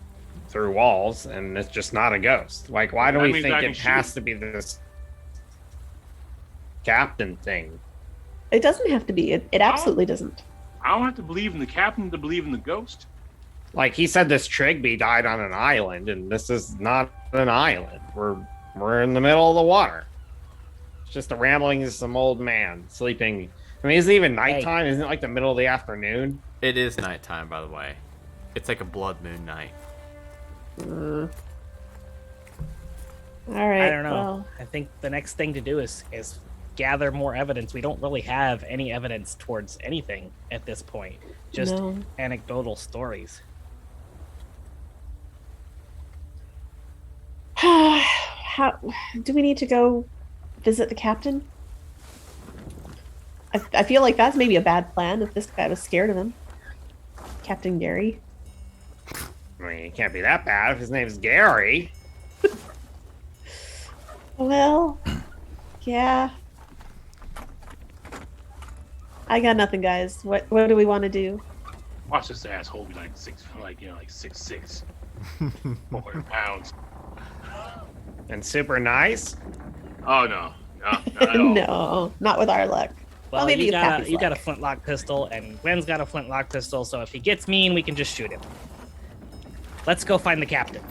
through walls and it's just not a ghost? Like, why do That we means think I can it has shoot. to be this captain thing? It doesn't have to be. It absolutely doesn't. I don't have to believe in the captain to believe in the ghost. Like, he said this Trigby died on an island, and this is not an island. We're in the middle of the water. It's just the ramblings of some old man sleeping. I mean, is it even nighttime? Isn't it like the middle of the afternoon? It is nighttime, by the way. It's like a blood moon night. All right. I don't know. Well, I think the next thing to do is gather more evidence. We don't really have any evidence towards anything at this point. Just No. anecdotal stories. how do we need to go visit the captain? I feel like that's maybe a bad plan if this guy was scared of him. Captain Gary. I mean, it can't be that bad if his name's Gary. Well, yeah. I got nothing, guys. What do we want to do? Watch this asshole be like 6'6", 400 pounds. And super nice. Oh no, not at all. No, not with our luck. Well, maybe you with got Pappy's you got a luck. flintlock pistol, and Gwen's got a flintlock pistol. So if he gets mean, we can just shoot him. Let's go find the captain.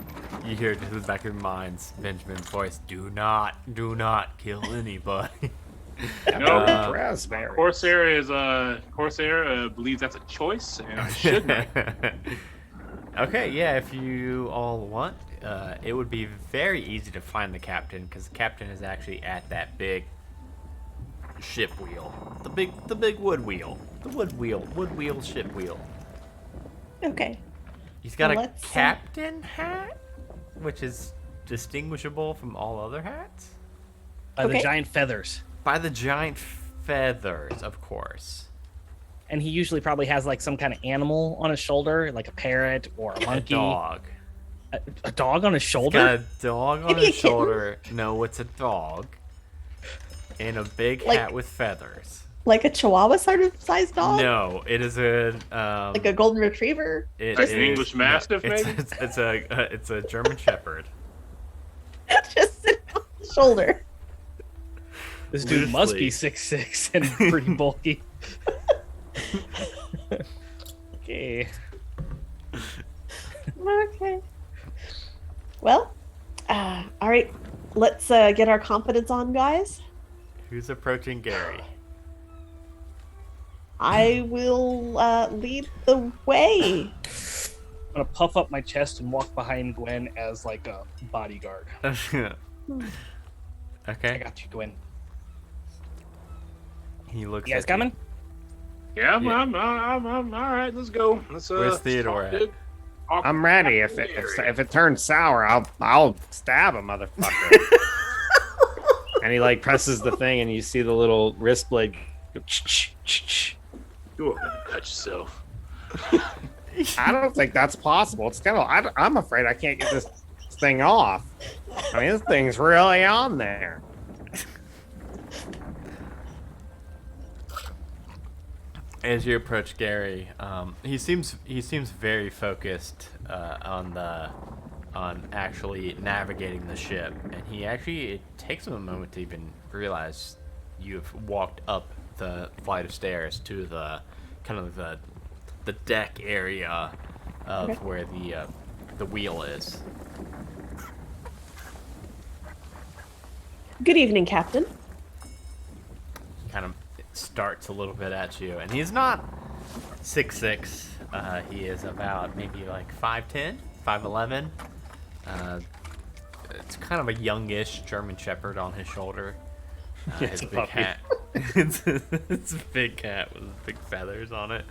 You hear it in the back of your minds, Benjamin's voice. Do not kill anybody. No, Raspberry. Corsair believes that's a choice, and I should not. Okay, yeah, if you all want, it would be very easy to find the captain, because the captain is actually at that big ship wheel. The big wood wheel. The wood wheel ship wheel. Okay. He's got Well, a let's, captain hat, which is distinguishable from all other hats. By the Okay. giant feathers. By the giant feathers, of course. And he usually probably has like some kind of animal on his shoulder, like a parrot or a A monkey. dog. A dog on his He's shoulder? got a dog on Maybe a his kitten? shoulder. No, it's a dog. And a big Like- hat with feathers. Like a Chihuahua sort of size dog? No, it is a Like a golden retriever? It Like an is- English Mastiff, it's, maybe? it's a German Shepherd. Just sitting on the shoulder. This dude must be Loosely. 6'6" and pretty bulky. Okay. Okay. Well, all right. Let's get our confidence on, guys. Who's approaching Gary? I will lead the way. I'm gonna puff up my chest and walk behind Gwen as like a bodyguard. I Okay. got you, Gwen. He looks. You guys at coming? Yeah, Yeah. I'm all right. Let's go. Let's Where's Theodore talk at? big. Talk I'm ready. If it turns sour, I'll stab a motherfucker. And he like presses the thing, and you see the little wrist blade go, You're gonna cut yourself. I don't think that's possible. It's kind of. I'm afraid I can't get this thing off. I mean, this thing's really on there. As you approach Gary, he seems very focused on actually navigating the ship, and it takes him a moment to even realize you've walked up the flight of stairs to the kind of the deck area of Okay. where the wheel is. Good evening, Captain. Kind of starts a little bit at you, and he's not 6'6". He is about maybe like 5'10", 5'11". It's kind of a youngish German Shepherd on his shoulder. It's His a big puppy. hat. it's a big hat with big feathers on it.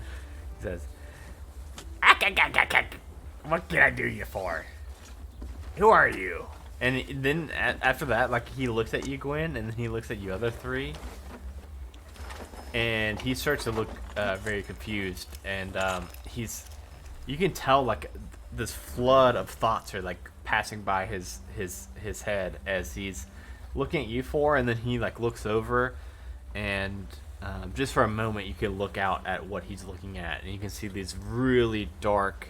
He says, "What can I do you for? Who are you?" And then after that, like, he looks at you, Gwen, and then he looks at you other three. And he starts to look very confused, and you can tell like this flood of thoughts are like passing by his head as he's looking at you four, and then he like looks over, and just for a moment you can look out at what he's looking at, and you can see these really dark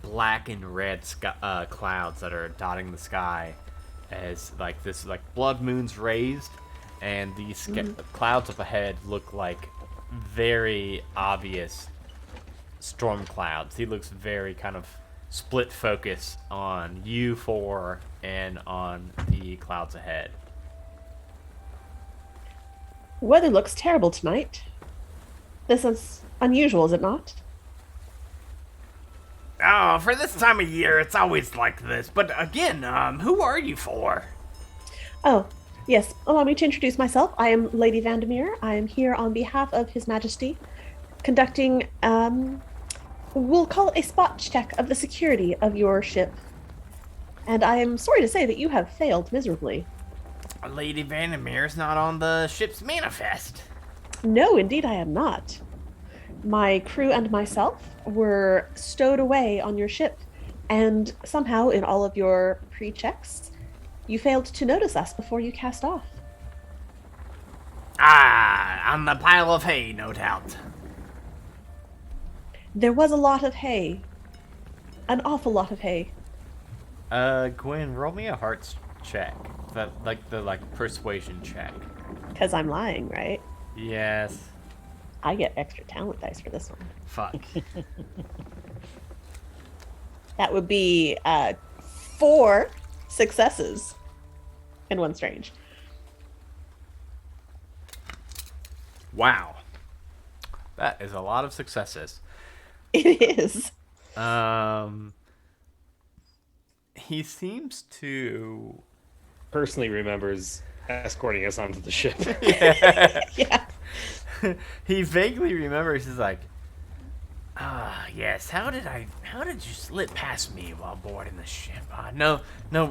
black and red clouds that are dotting the sky as like this like blood moon's raised. And these clouds up ahead look like very obvious storm clouds. He looks very kind of split focus on you four and on the clouds ahead. Weather looks terrible tonight. This is unusual, is it not? Oh, for this time of year, it's always like this. But again, who are you for? Oh, yes. Allow me to introduce myself. I am Lady Vandermeer. I am here on behalf of His Majesty, conducting, we'll call it a spot check of the security of your ship. And I am sorry to say that you have failed miserably. Lady Vandermeer's not on the ship's manifest. No, indeed I am not. My crew and myself were stowed away on your ship, and somehow in all of your pre-checks, you failed to notice us before you cast off. Ah, on the pile of hay, no doubt. There was a lot of hay. An awful lot of hay. Gwen, roll me a hearts check. The persuasion check. Because I'm lying, right? Yes. I get extra talent dice for this one. Fuck. That would be 4 successes and 1 strange. Wow. That is a lot of successes. It is. He seems to... Personally remembers escorting us onto the ship. Yeah. He vaguely remembers, he's like, yes, how did you slip past me while boarding the ship? No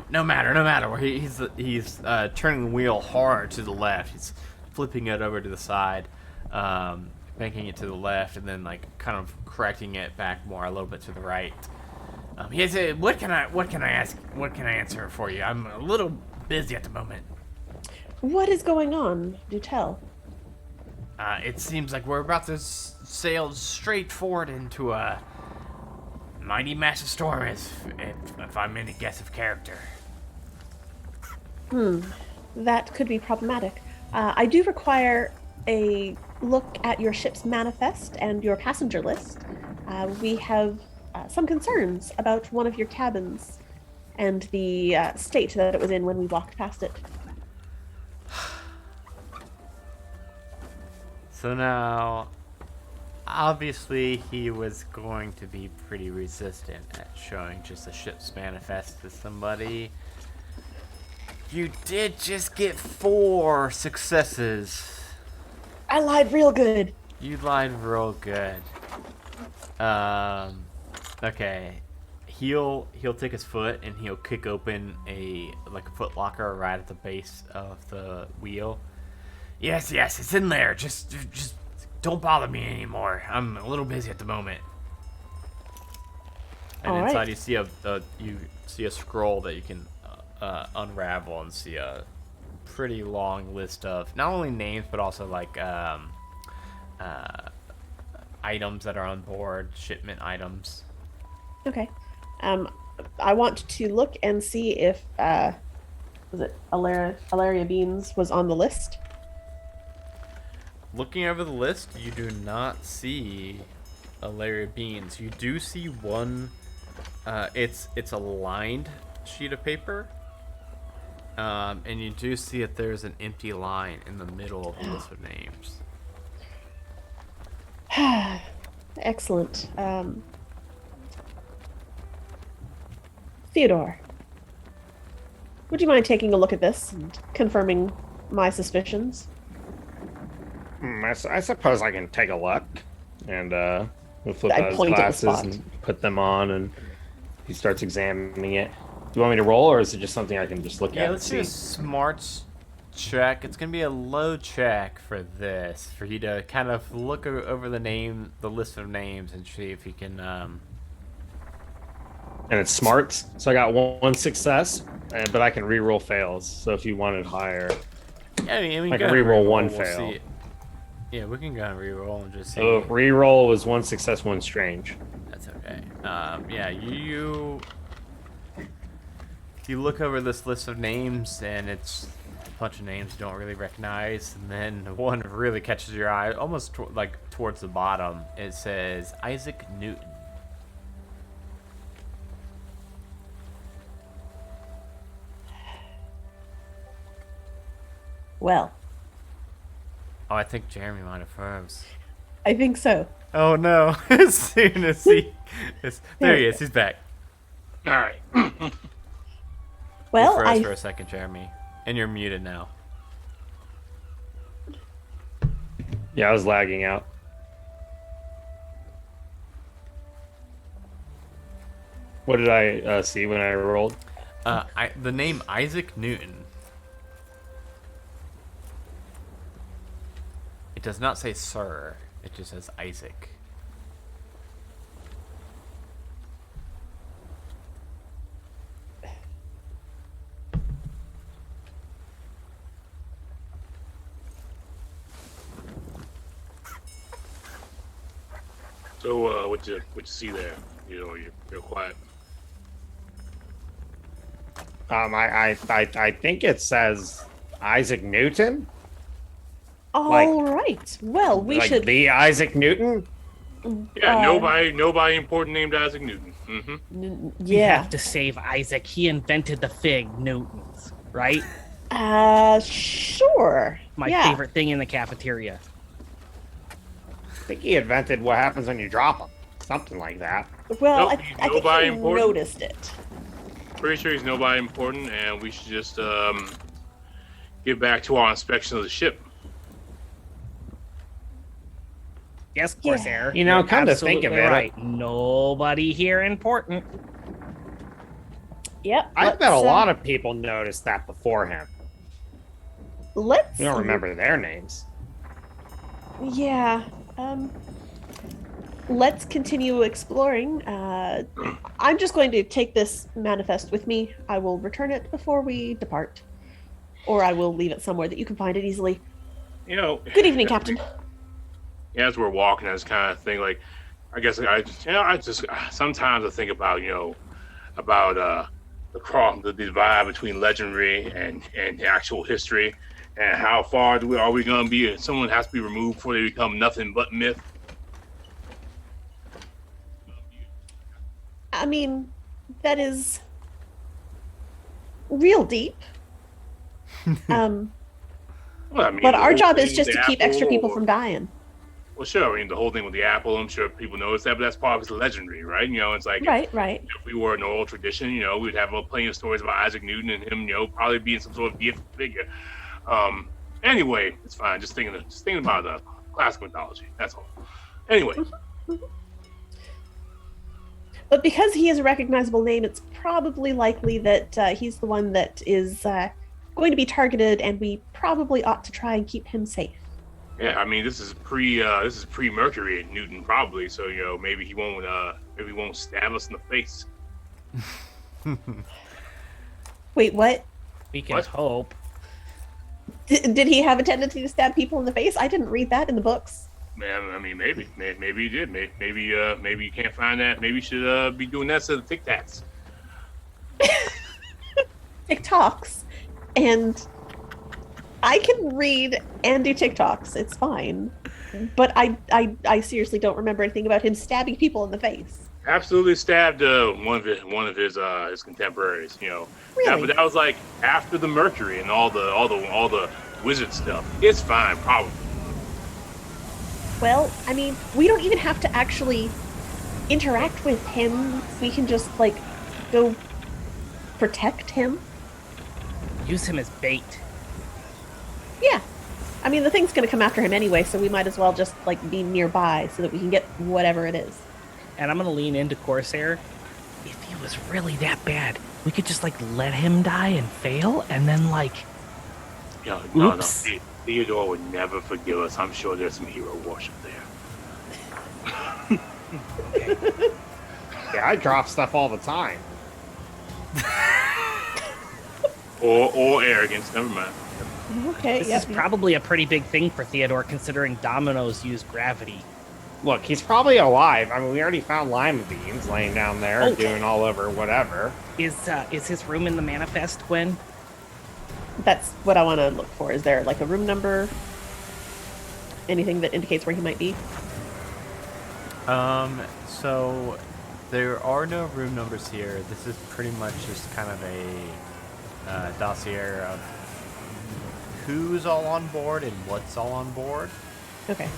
matter. He's turning the wheel hard to the left. He's flipping it over to the side, banking it to the left, and then like kind of correcting it back more a little bit to the right. He said, what can I answer for you? I'm a little busy at the moment. What is going on? Do tell. It seems like we're about to sail straight forward into a mighty massive storm, if I'm any guess of character. That could be problematic. I do require a look at your ship's manifest and your passenger list. We have some concerns about one of your cabins and the state that it was in when we walked past it. So now, obviously, he was going to be pretty resistant at showing just a ship's manifest to somebody. You did just get 4 successes. I lied real good. You lied real good. Okay. He'll take his foot and he'll kick open a foot locker right at the base of the wheel. Yes, it's in there. Just don't bother me anymore. I'm a little busy at the moment. And all inside right. you see a scroll that you can unravel and see a pretty long list of not only names but also items that are on board, shipment items. Okay. I want to look and see if was it Alaria Beans was on the list. Looking over the list, you do not see Alaria Beans. You do see one. It's a lined sheet of paper, and you do see that there's an empty line in the middle of the list of names. Excellent. Theodore, would you mind taking a look at this and confirming my suspicions? I suppose I can take a look. And we'll flip I out his point at the glasses spot. and put them on, and he starts examining it. Do you want me to roll, or is it just something I can just look at Yeah, and let's do a see? smarts check. It's gonna be a low check for this, for you to kind of look over the list of names, and see if you can. And it's smarts, so I got one success, but I can re-roll fails. So if you wanted higher, Yeah, I mean, I go can ahead and reroll one we'll fail. see. Yeah, we can go and reroll and just see. so re-roll was one success, one strange. That's okay. Yeah, you look over this list of names, and it's a bunch of names you don't really recognize, and then one really catches your eye, almost towards the bottom. It says Isaac Newton. Well, Oh, I think Jeremy might have froze. I think so. Oh no! As soon as there he is. He's back. All right. Well, You froze I for a second, Jeremy, and you're muted now. Yeah, I was lagging out. What did I see when I rolled? The name Isaac Newton. It does not say Sir. It just says Isaac. So what you see there? You're quiet. I think it says Isaac Newton. all right. Well, we Like should. the Isaac Newton. Yeah, Uh, nobody important named Isaac Newton. We Yeah. have to save Isaac. He invented the fig Newtons, right? Sure. My yeah. favorite thing in the cafeteria. I think he invented what happens when you drop them. Something like that. Well, Nope, I think nobody he important. noticed it. Pretty sure he's nobody important, and we should just get back to our inspection of the ship. Yes, Yeah. Corsair. You know, you're come to think of absolutely it, right. Nobody here important. Yep. I bet a lot of people noticed that before him. Let's. We don't remember their names. Yeah. Let's continue exploring. I'm just going to take this manifest with me. I will return it before we depart, or I will leave it somewhere that you can find it easily. You know, Good evening, Captain. as we're walking, I just kind of think like, I guess I just sometimes I think about about the divide between legendary and actual history, and how far are we going to be? Someone has to be removed before they become nothing but myth. I mean, that is real deep. Um, Well, I mean, but the our whole job thing is with just the to keep extra apple, people from dying. well, sure. I mean, the whole thing with the apple, I'm sure people notice that, but that's part of the legendary, right? It's like Right, right. if we were an oral tradition, we'd have plenty of stories about Isaac Newton and him, probably being some sort of deific figure. Um, anyway, it's fine. Just thinking about the classical mythology. That's all. Anyway, But because he is a recognizable name, it's probably likely that he's the one that is going to be targeted, and we probably ought to try and keep him safe. yeah. I mean, this is pre Mercury at Newton probably. So maybe he won't stab us in the face. Wait, what? We can What? hope. Did he have a tendency to stab people in the face? I didn't read that in the books. Man, I mean, maybe he did. Maybe you can't find that. Maybe you should be doing that instead of Tic Tacs. TikToks, and I can read and do TikToks. It's fine, but I seriously don't remember anything about him stabbing people in the face. Absolutely stabbed one of his contemporaries. Yeah, Really? but that was like after the Mercury and all the wizard stuff. It's fine, probably. Well, I mean, we don't even have to actually interact with him. We can just like go protect him. Use him as bait. Yeah. I mean, the thing's going to come after him anyway, so we might as well just like be nearby so that we can get whatever it is. And I'm gonna lean into Corsair. If he was really that bad, we could just like let him die and fail, and then like, No. Oops. Theodore would never forgive us. I'm sure there's some hero worship there. Yeah, I drop stuff all the time. or arrogance. Never mind. Okay. this Yep, is yep. probably a pretty big thing for Theodore, considering dominoes use gravity. Look, he's probably alive. I mean, we already found lima beans laying down there, Okay. doing all over whatever. Is his room in the manifest, Gwen? That's what I want to look for. Is there like a room number? Anything that indicates where he might be? So there are no room numbers here. This is pretty much just kind of a dossier of who's all on board and what's all on board. Okay.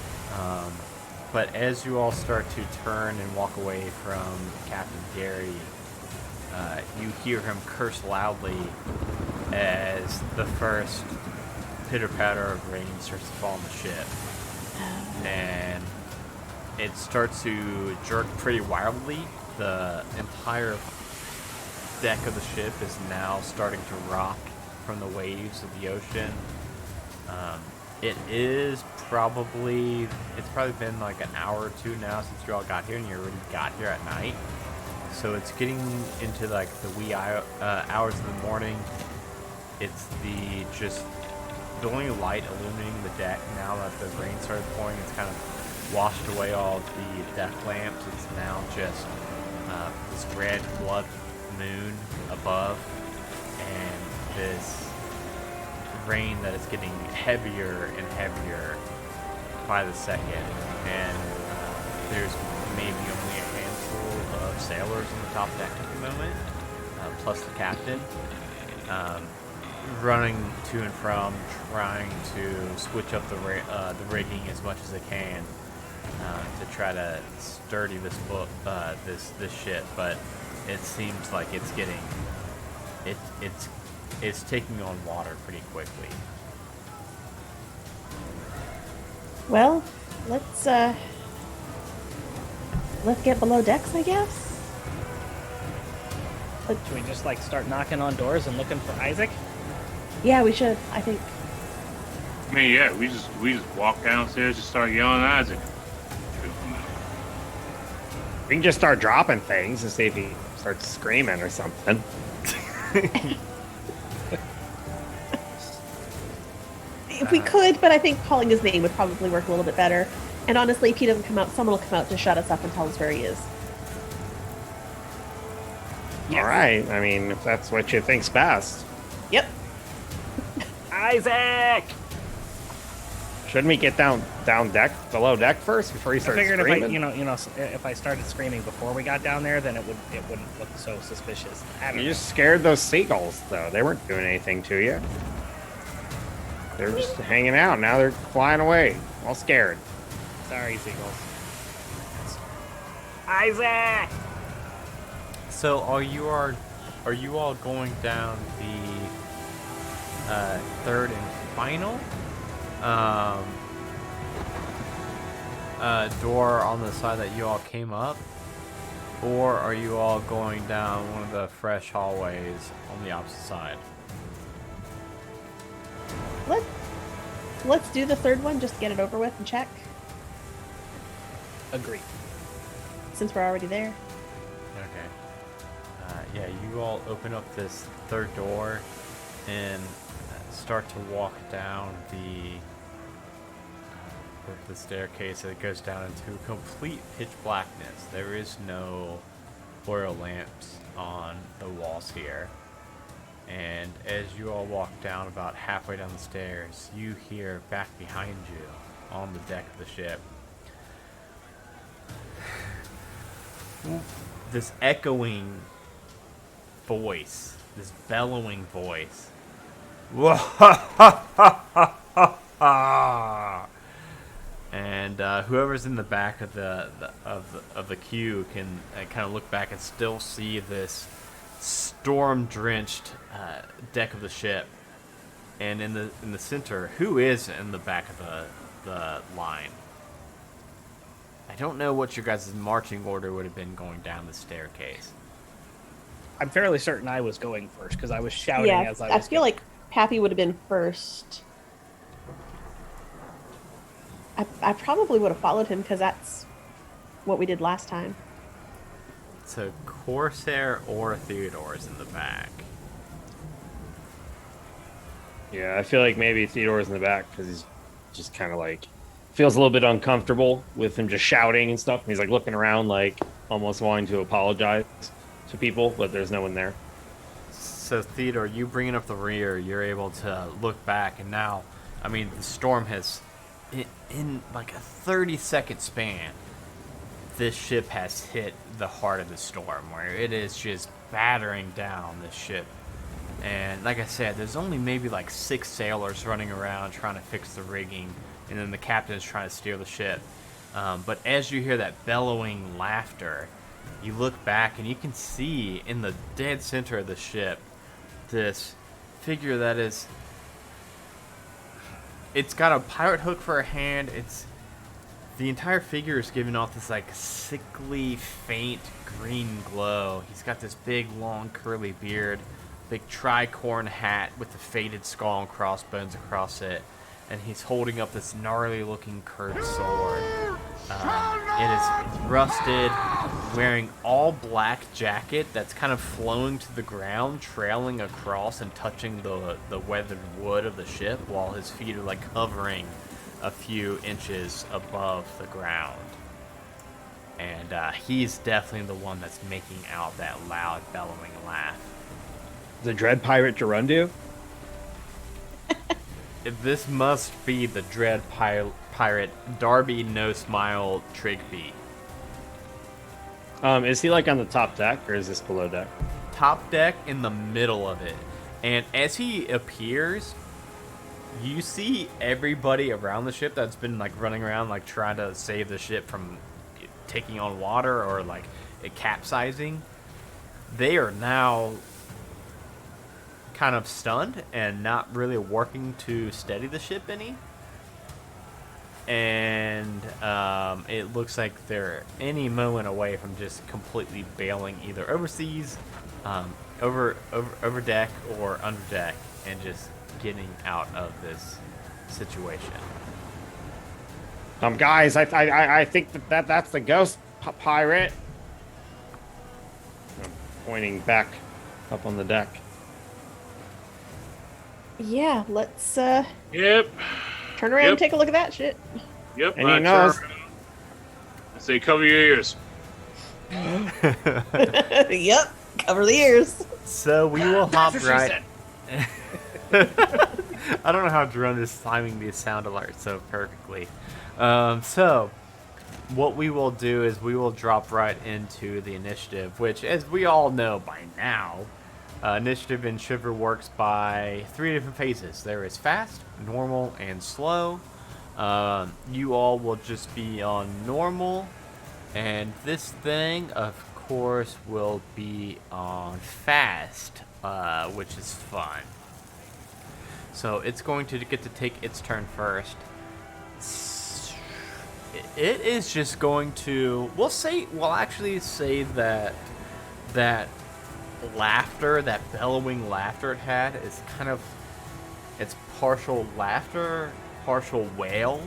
But as you all start to turn and walk away from Captain Gary, you hear him curse loudly as the first pitter-patter of rain starts to fall on the ship. And it starts to jerk pretty wildly. The entire deck of the ship is now starting to rock from the waves of the ocean. It's probably been like an hour or two now since you all got here, and you already got here at night. So it's getting into like the wee hours of the morning. It's the only light illuminating the deck now that the rain started pouring. It's kind of washed away all the deck lamps. It's now just this red blood moon above, and this rain that is getting heavier and heavier by the second. And there's maybe only a handful of sailors on the top deck at the moment, plus the captain. Running to and from, trying to switch up the rigging as much as they can to try to sturdy this ship, but it seems like it's taking on water pretty quickly. Well, let's get below decks, I guess. Should we just like start knocking on doors and looking for Isaac? Yeah, we should. I think. I mean, yeah, we just walk downstairs and start yelling at Isaac. We can just start dropping things and see if he starts screaming or something. If we could, but I think calling his name would probably work a little bit better. And honestly, if he doesn't come out, someone will come out to shut us up and tell us where he is. Yes. All right. I mean, if that's what you think's best. Yep. Isaac! Shouldn't we get down deck, below deck first before he I starts figured screaming? if I started screaming before we got down there, then it wouldn't look so suspicious. I don't You know. just scared those seagulls, though. They weren't doing anything to you. They were just hanging out. Now they're flying away, all scared. Sorry, seagulls. Isaac! So are you all going down the third and final door on the side that you all came up, or are you all going down one of the fresh hallways on the opposite side? Let's do the third one, just get it over with and check, Agreed. since we're already there. Okay. Yeah, you all open up this third door and start to walk down the staircase that goes down into complete pitch blackness. There is no oil lamps on the walls here. And as you all walk down about halfway down the stairs, you hear back behind you on the deck of the ship this echoing voice, this bellowing voice. And whoever's in the back of the queue can kind of look back and still see this storm-drenched deck of the ship. And in the center, who is in the back of the line? I don't know what your guys' marching order would have been going down the staircase. I'm fairly certain I was going first because I was shouting Yeah, as I I was feel like Pappy would have been first. I probably would have followed him because that's what we did last time. So Corsair or Theodore is in the back. Yeah, I feel like maybe Theodore's in the back because he's just kind of like feels a little bit uncomfortable with him just shouting and stuff. He's like looking around, like almost wanting to apologize to people, but there's no one there. So Theodore, you bringing up the rear, you're able to look back, and now, I mean, the storm has, in like a 30-second span, this ship has hit the heart of the storm, where it is just battering down this ship. And like I said, there's only maybe like 6 sailors running around trying to fix the rigging, and then the captain is trying to steer the ship. But as you hear that bellowing laughter, you look back and you can see in the dead center of the ship this figure that is... It's got a pirate hook for a hand. The entire figure is giving off this like sickly, faint green glow. He's got this big, long, curly beard, big tricorn hat with the faded skull and crossbones across it, and he's holding up this gnarly-looking curved sword. It is rusted, wearing all black jacket that's kind of flowing to the ground, trailing across and touching the weathered wood of the ship, while his feet are like hovering a few inches above the ground. And he's definitely the one that's making out that loud, bellowing laugh. The Dread Pirate Gerundu? This must be the Dread Pirate Darby No Smile Trigby. Is he like on the top deck or is this below deck? Top deck in the middle of it. And as he appears, you see everybody around the ship that's been like running around like trying to save the ship from taking on water or like it capsizing. They are now kind of stunned and not really working to steady the ship any. And it looks like they're any moment away from just completely bailing either overseas, over deck or under deck, and just getting out of this situation. Guys, I think that's the ghost pirate. I'm pointing back up on the deck. Yeah, let's Yep. turn around and take a look at that shit. Yep. And I he knows. turn around. I say, cover your ears. Yep. Cover the ears. So we will hop That's what she right. I don't know how Drone is timing these sound alerts so perfectly. So what we will do is we will drop right into the initiative, which, as we all know by now, initiative in Shiver works by 3 different phases. There is fast, normal, and slow. You all will just be on normal, and this thing, of course, will be on fast, which is fun. So it's going to get to take its turn first. It is just going to. We'll actually say that laughter, that bellowing laughter it had, is kind of. It's partial laughter, partial wail,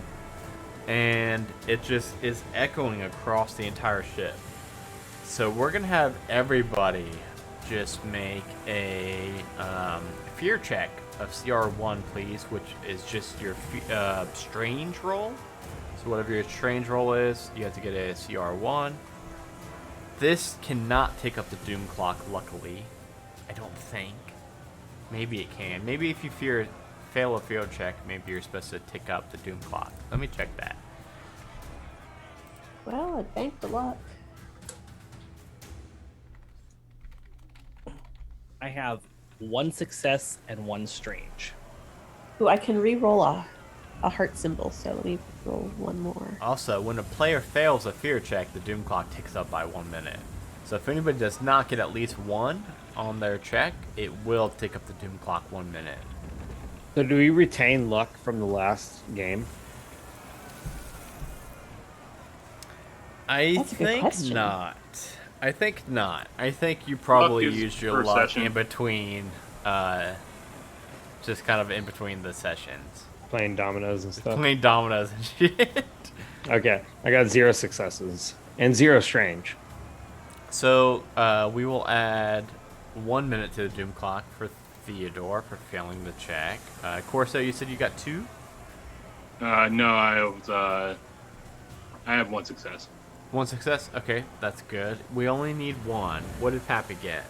and it just is echoing across the entire ship. So we're gonna have everybody just make a fear check of CR1, please, which is just your strange roll. So whatever your strange roll is, you have to get a CR1. This cannot take up the Doom Clock, luckily. I don't think. Maybe it can. Maybe if you fail a field check, maybe you're supposed to take up the Doom Clock. Let me check that. Well, I banked the luck. I have 1 success and 1 strange. Ooh, I can re-roll a heart symbol, so let me roll one more. Also, when a player fails a fear check, the Doom Clock ticks up by 1 minute. So if anybody does not get at least 1 on their check, it will tick up the Doom Clock 1 minute. So do we retain luck from the last game? I That's a good think question. not. I think not. I think you probably Luck is used your per luck session. in between, just kind of in between the sessions. Playing dominoes and stuff. Playing dominoes and shit. Okay, I got 0 successes and 0 strange. So we will add 1 minute to the Doom Clock for Theodore for failing the check. Corso, you said you got 2? No, I have 1 success. 1 success? Okay, that's good. We only need 1. What did Pappy get?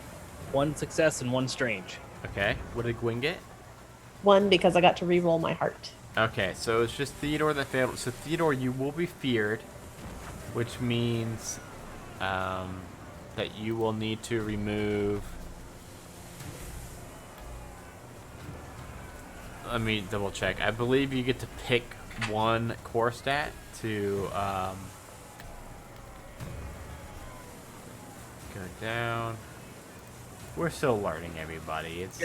1 success and 1 strange. Okay, what did Gwen get? 1 because I got to re-roll my heart. Okay, so it's just Theodore that failed. So Theodore, you will be feared, which means that you will need to remove. Let me double check. I believe you get to pick 1 core stat to go down. We're still learning, everybody. It's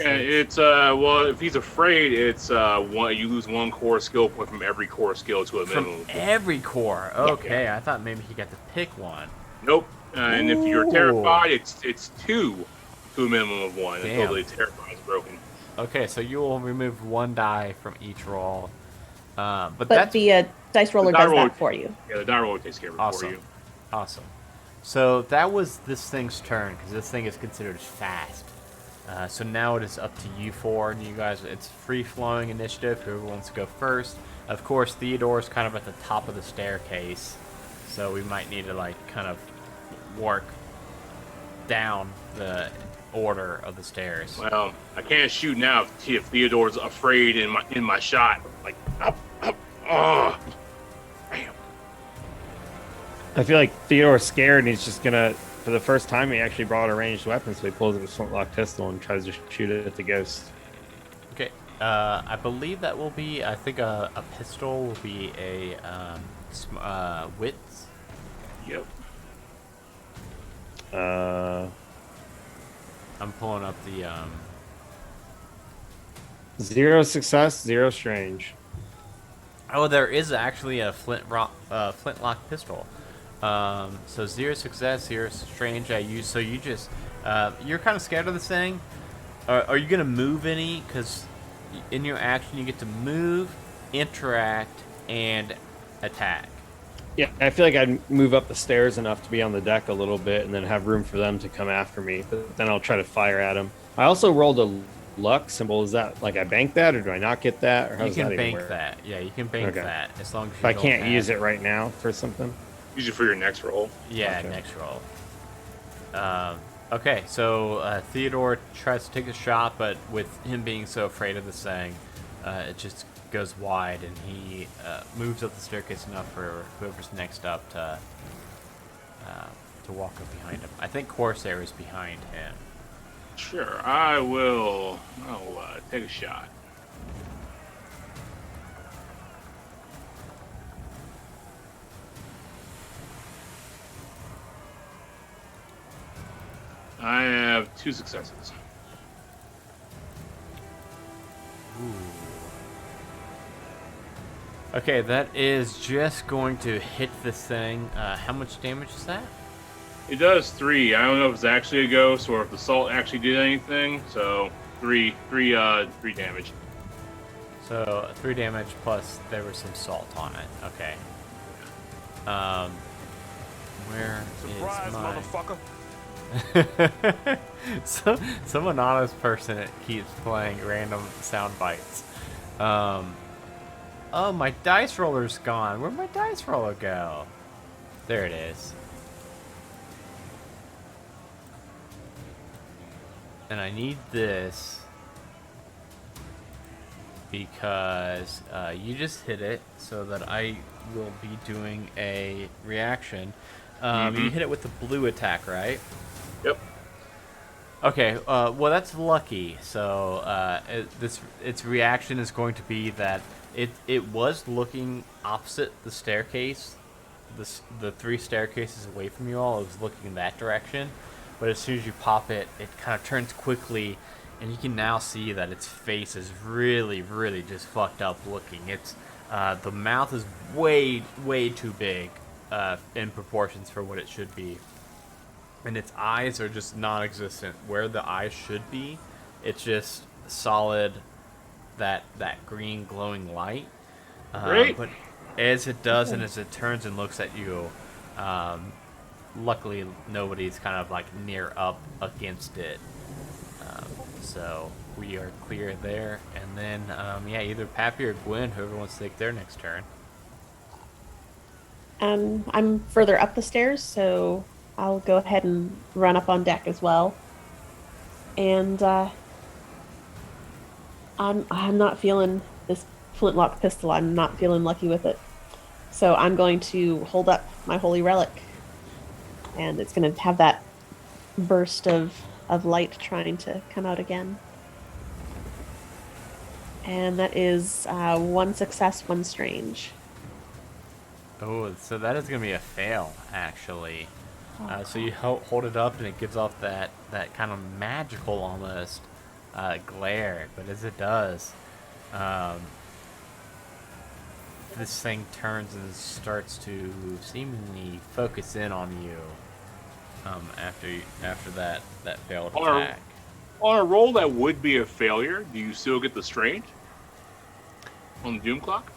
well, if he's afraid, it's you lose 1 core skill point from every core skill to a from minimum. every core. Okay, I thought maybe he got to pick 1. Nope. And if you're Ooh. terrified, it's 2 to a minimum of 1 Damn. until the terrified is broken. Okay, so you will remove 1 die from each roll. But But that's the dice roller die does roller- that for you. Yeah, the die roller takes care of it awesome. for you. Awesome. So that was this thing's turn, because this thing is considered fast. So now it is up to you 4, and you guys, it's free-flowing initiative. Whoever wants to go first. Of course, Theodore's kind of at the top of the staircase, so we might need to, like, kind of work down the order of the stairs. Well, I can't shoot now if Theodore's afraid in my shot. Like, up, oh. Damn. I feel like Theodore's scared and he's just gonna, for the first time, he actually brought a ranged weapon, so he pulls out a flintlock pistol and tries to shoot it at the ghost. Okay, I believe that will be, I think a pistol will be a wits. Yep. I'm pulling up the 0 success, 0 strange. Oh, there is actually a flintlock pistol. So 0 success, 0 strange. So you just you're kind of scared of this thing. Are you gonna move any? Because in your action you get to move, interact, and attack. Yeah, I feel like I'd move up the stairs enough to be on the deck a little bit and then have room for them to come after me. But then I'll try to fire at them. I also rolled a luck symbol, is that like I bank that, or do I not get that, or how You does that can even bank work? that. Yeah, you can bank Okay. that as long as you If I don't can't have- use it right now for something. Use it for your next roll. Yeah, Gotcha. next roll. Okay, so Theodore tries to take a shot, but with him being so afraid of this thing, it just goes wide, and he moves up the staircase enough for whoever's next up to walk up behind him. I think Corsair is behind him. Sure, I'll take a shot. I have 2 successes. Okay, that is just going to hit this thing. How much damage is that? It does 3. I don't know if it's actually a ghost or if the salt actually did anything. So 3 damage. So 3 damage plus there was some salt on it. Okay. Where Surprise, is my... motherfucker. Some anonymous person that keeps playing random sound bites. Oh, my dice roller's gone. Where'd my dice roller go? There it is. And I need this because you just hit it, so that I will be doing a reaction. You hit it with the blue attack, right? Yep. Okay, well that's lucky. So its reaction is going to be that it was looking opposite the staircase, the 3 staircases away from you all. It was looking in that direction, but as soon as you pop it, it kind of turns quickly, and you can now see that its face is really, really just fucked up looking. It's the mouth is way too big in proportions for what it should be. And its eyes are just non-existent. Where the eyes should be, it's just solid, that green glowing light. Great. But as it does, and as it turns and looks at you, luckily nobody's kind of like near up against it. So we are clear there. And then, yeah, either Pappy or Gwen, whoever wants to take their next turn. I'm further up the stairs, so I'll go ahead and run up on deck as well. And I'm not feeling this flintlock pistol. I'm not feeling lucky with it. So I'm going to hold up my holy relic, and it's going to have that burst of light trying to come out again. And that is 1 success, 1 strange. Oh, so that is going to be a fail, actually. So you hold it up, and it gives off that kind of magical almost glare. But as it does, this thing turns and starts to seemingly focus in on you after that failed attack. On a roll that would be a failure, do you still get the strange on the doom clock?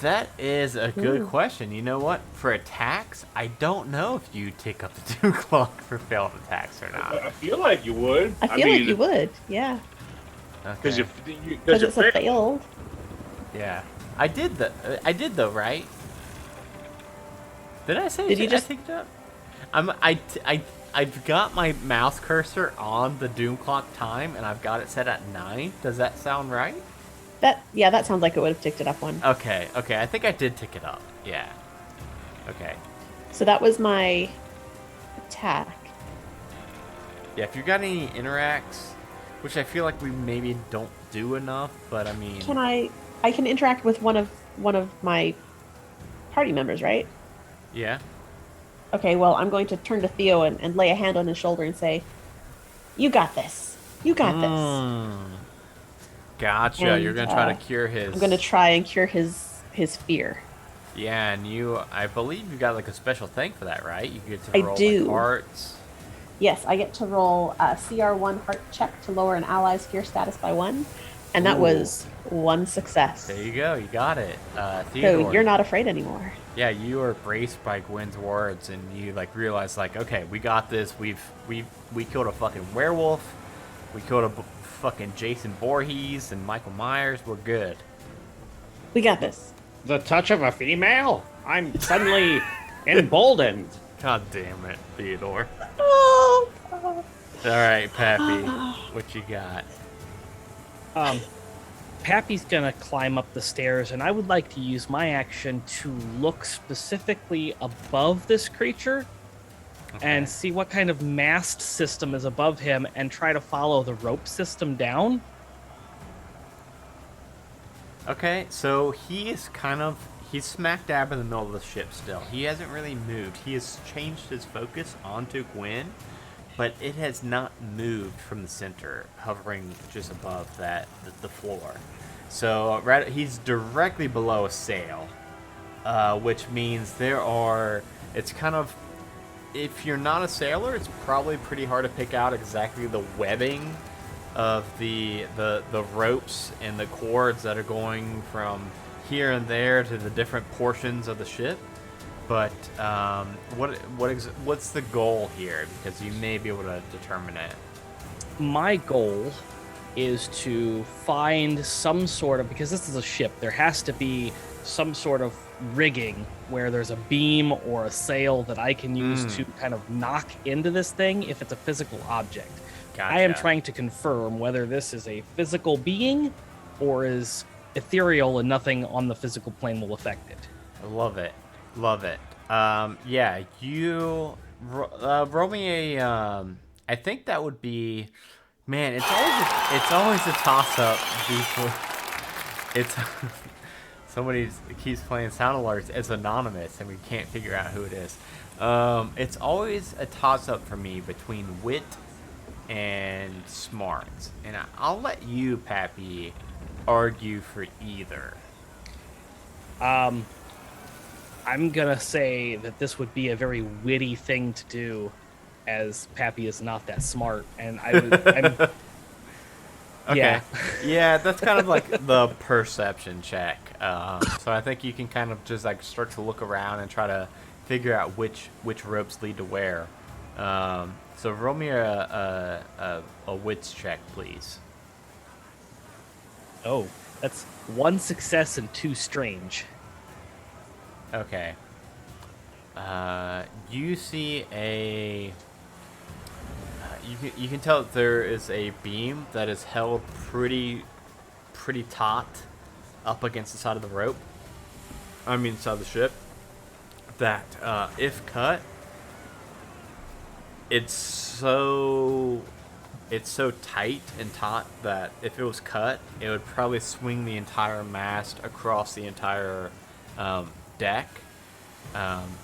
That is a good question. You know what? For attacks, I don't know if you take up the doom clock for failed attacks or not. I feel like you would. I feel like you would, yeah. Because Okay. Because it's a failed. Yeah, I did though, right? Did I say? Did you just- I picked up? I've got my mouse cursor on the doom clock time, and I've got it set at 9. Does that sound right? That sounds like it would have ticked it up 1. Okay. I think I did tick it up. Yeah. Okay. So that was my attack. Yeah. If you got any interacts, which I feel like we maybe don't do enough, but I mean, Can I can interact with one of my party members, right? yeah. Okay, well, I'm going to turn to Theo and lay a hand on his shoulder and say, "You got this. You got this." Gotcha. And, You're gonna try to cure his. I'm going to try and cure his fear. Yeah, and I believe you got like a special thing for that, right? You get to I roll do. like hearts. Yes, I get to roll a CR1 heart check to lower an ally's fear status by 1, and that Ooh. was 1 success. There you go. You got it. Theodore. So you're not afraid anymore. Yeah, you are braced by Gwen's words, and you like realize like, okay, we got this. We killed a fucking werewolf. We killed a fucking Jason Voorhees and Michael Myers. We're good. We got this. The touch of a female? I'm suddenly emboldened. God damn it, Theodore. Oh. All right, Pappy, what you got? Pappy's gonna climb up the stairs, and I would like to use my action to look specifically above this creature and see what kind of mast system is above him and try to follow the rope system down. Okay, so he's smack dab in the middle of the ship still. He hasn't really moved. He has changed his focus onto Gwen, but it has not moved from the center, hovering just above the floor. So he's directly below a sail, which means it's kind of, if you're not a sailor, it's probably pretty hard to pick out exactly the webbing of the ropes and the cords that are going from here and there to the different portions of the ship. But what's the goal here? Because you may be able to determine it. My goal is to find some sort of, because this is a ship, there has to be some sort of rigging where there's a beam or a sail that I can use to kind of knock into this thing if it's a physical object. Gotcha. I am trying to confirm whether this is a physical being or is ethereal and nothing on the physical plane will affect it. I love it. Love it. Yeah, you roll me a. I think that would be. Man, it's always a toss up. It's somebody keeps playing sound alerts. It's anonymous, and we can't figure out who it is. It's always a toss up for me between wit and smarts, and I'll let you, Pappy, argue for either. I'm gonna say that this would be a very witty thing to do, as Pappy is not that smart, and I'm Okay. Yeah. Yeah, that's kind of like the perception check. So I think you can kind of just like start to look around and try to figure out which ropes lead to where. So roll me a wits check, please. Oh, that's 1 success and 2 strange. Okay. You see a. You can tell that there is a beam that is held pretty taut up against the side of the rope. I mean, side of the ship. That if cut, it's so tight and taut that if it was cut, it would probably swing the entire mast across the entire deck.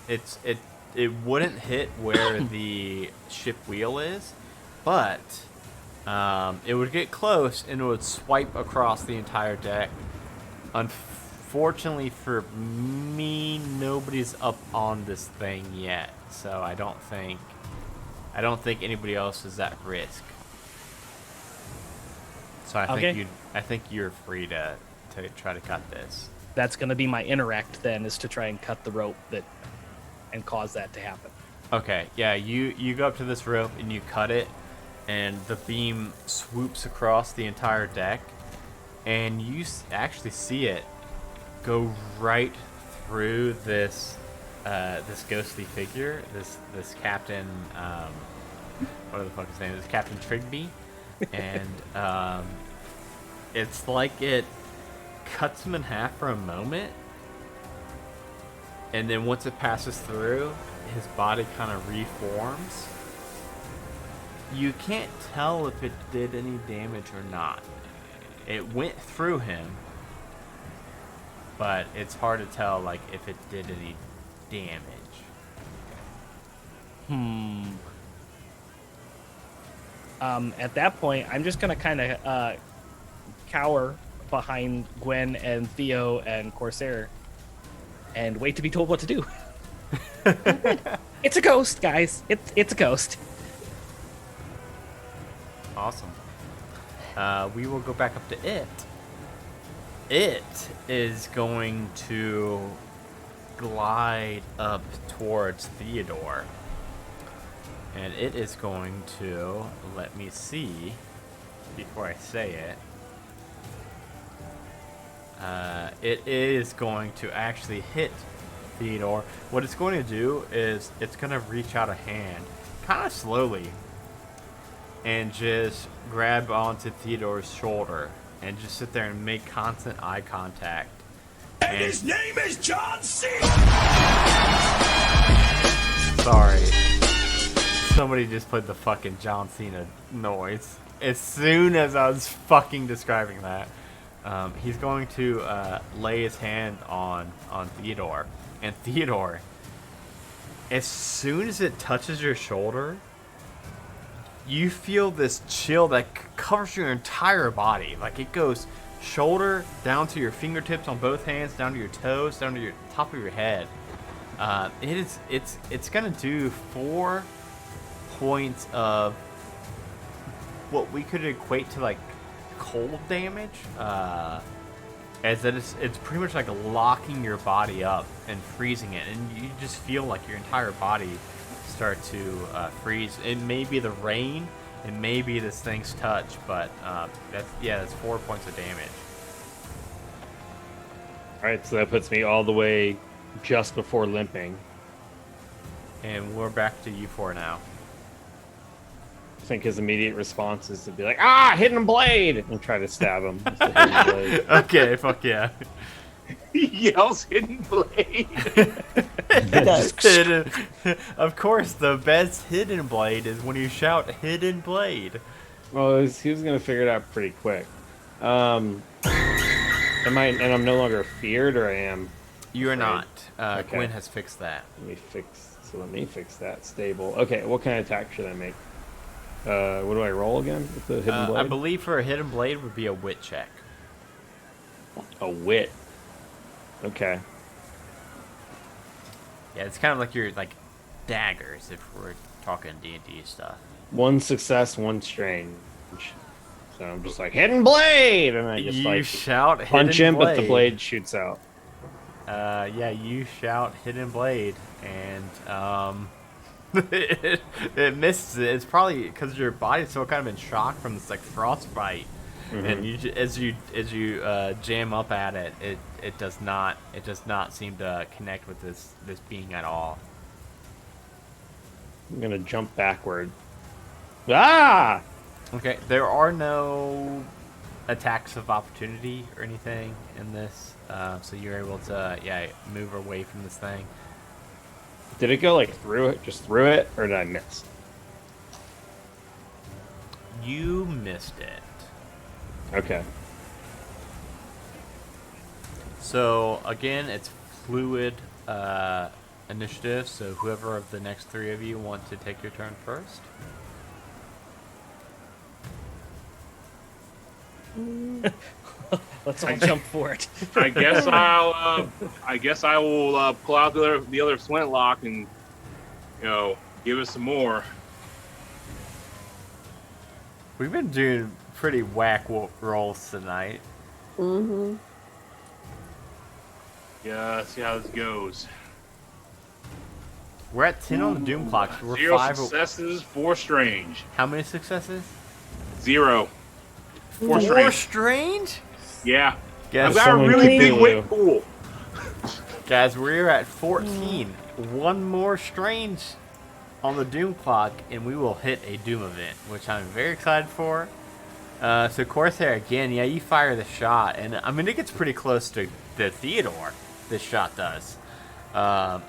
It wouldn't hit where the ship wheel is, but it would get close and it would swipe across the entire deck. Unfortunately for me, nobody's up on this thing yet, so I don't think anybody else is at risk. So I think you're free to try to cut this. That's gonna be my interact then, is to try and cut the rope and cause that to happen. Okay, yeah, you go up to this rope and you cut it, and the beam swoops across the entire deck, and you actually see it go right through this ghostly figure, this captain, what the fuck his name is, Captain Trigby, and it's like it cuts him in half for a moment, and then once it passes through, his body kind of reforms. You can't tell if it did any damage or not. It went through him, but it's hard to tell like if it did any damage. At that point, I'm just gonna kind of cower behind Gwen and Theo and Corsair and wait to be told what to do. It's a ghost, guys. It's a ghost. Awesome. We will go back up to it. It is going to glide up towards Theodore. And it is going to, let me see. before I say it. It is going to actually hit Theodore. What it's going to do is it's going to reach out a hand, kind of slowly, and just grab onto Theodore's shoulder and just sit there and make constant eye contact. And his name is John C. Sorry. Somebody just played the fucking John Cena noise. As soon as I was fucking describing that. He's going to lay his hand on Theodore. And Theodore, as soon as it touches your shoulder, you feel this chill that covers your entire body. Like it goes shoulder down to your fingertips on both hands, down to your toes, down to your top of your head. It's gonna do 4 points of what we could equate to like cold damage, as that it's pretty much like locking your body up and freezing it, and you just feel like your entire body start to freeze. It may be the rain, it may be this thing's touch, but that's 4 points of damage. All right, so that puts me all the way just before limping. And we're back to you 4 now. I think his immediate response is to be like, "Ah, hidden blade!" and try to stab him. With the hidden blade. Okay, fuck yeah. He yells hidden blade. Of course, the best hidden blade is when you shout hidden blade. Well, he was gonna figure it out pretty quick. Am I? And I'm no longer feared, or I am? You are not. Okay. Gwen has fixed that. Let me fix that. Stable. Okay, what kind of attack should I make? What do I roll again with the hidden blade? I believe for a hidden blade would be a wit check. A wit. Okay. Yeah, it's kind of like your daggers if we're talking D&D stuff. 1 success, 1 strange. So I'm just like hidden blade, and I just You shout punch hidden him, blade. but the blade shoots out. Yeah, you shout hidden blade, and it misses it. It's probably because your body's still kind of in shock from this like frostbite, and you as you jam up at it, it does not seem to connect with this being at all. I'm gonna jump backward. Ah! Okay, there are no attacks of opportunity or anything in this, so you're able to move away from this thing. Did it go like through it, just through it, or did I miss? You missed it. Okay. So again, it's fluid initiative. So whoever of the next 3 of you want to take your turn first. Let's all jump for it. I guess I will pull out the other flintlock and give us some more. We've been doing pretty whack rolls tonight. Mm-hmm. Yeah, let's see how this goes. We're at 10 on the doom clock. So we're 0 5. successes, 4 strange. How many successes? 0. 4 4 strange. strange? Yeah. Guys, I've got a someone really can big kill whip you. pool. guys, we're at 14. One more strange on the doom clock, and we will hit a doom event, which I'm very excited for. So Corsair, again, yeah, you fire the shot, and I mean, it gets pretty close to Theodore, this shot does. As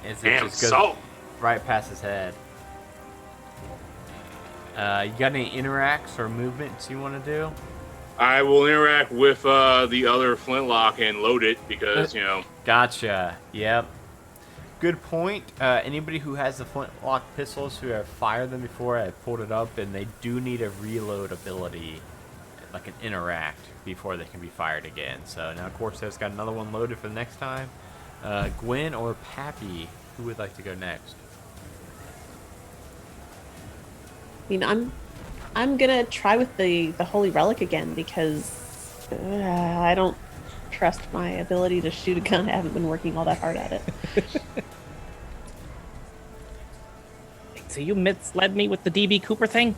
it Damn just goes salt. right past his head. You got any interacts or movements you want to do? I will interact with the other flintlock and load it because, Gotcha. Yep. Good point. Anybody who has the flintlock pistols who have fired them before, I've pulled it up, and they do need a reload ability, like an interact, before they can be fired again. So now Corsair's got another one loaded for the next time. Gwen or Pappy, who would like to go next? I mean, I'm gonna try with the holy relic again because I don't trust my ability to shoot a gun. I haven't been working all that hard at it. So you misled me with the DB Cooper thing?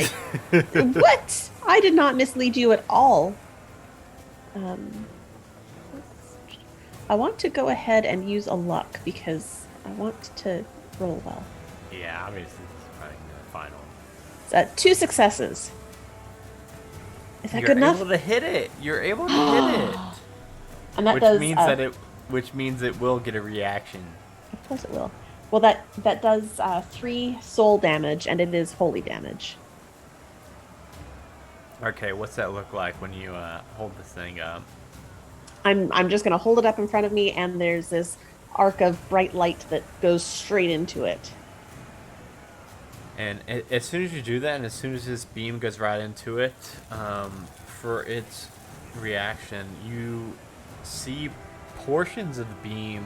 What? I did not mislead you at all. Um, I want to go ahead and use a luck because I want to roll well. Yeah, obviously this is probably the final. It's 2 successes. Is that You're good enough? able to hit it. You're able to hit it. And that Which does. means which means it will get a reaction. Of course it will. Well, that does 3 soul damage, and it is holy damage. Okay, what's that look like when you hold this thing up? I'm just gonna hold it up in front of me, and there's this arc of bright light that goes straight into it. And as soon as you do that, and as soon as this beam goes right into it, for its reaction, you see portions of the beam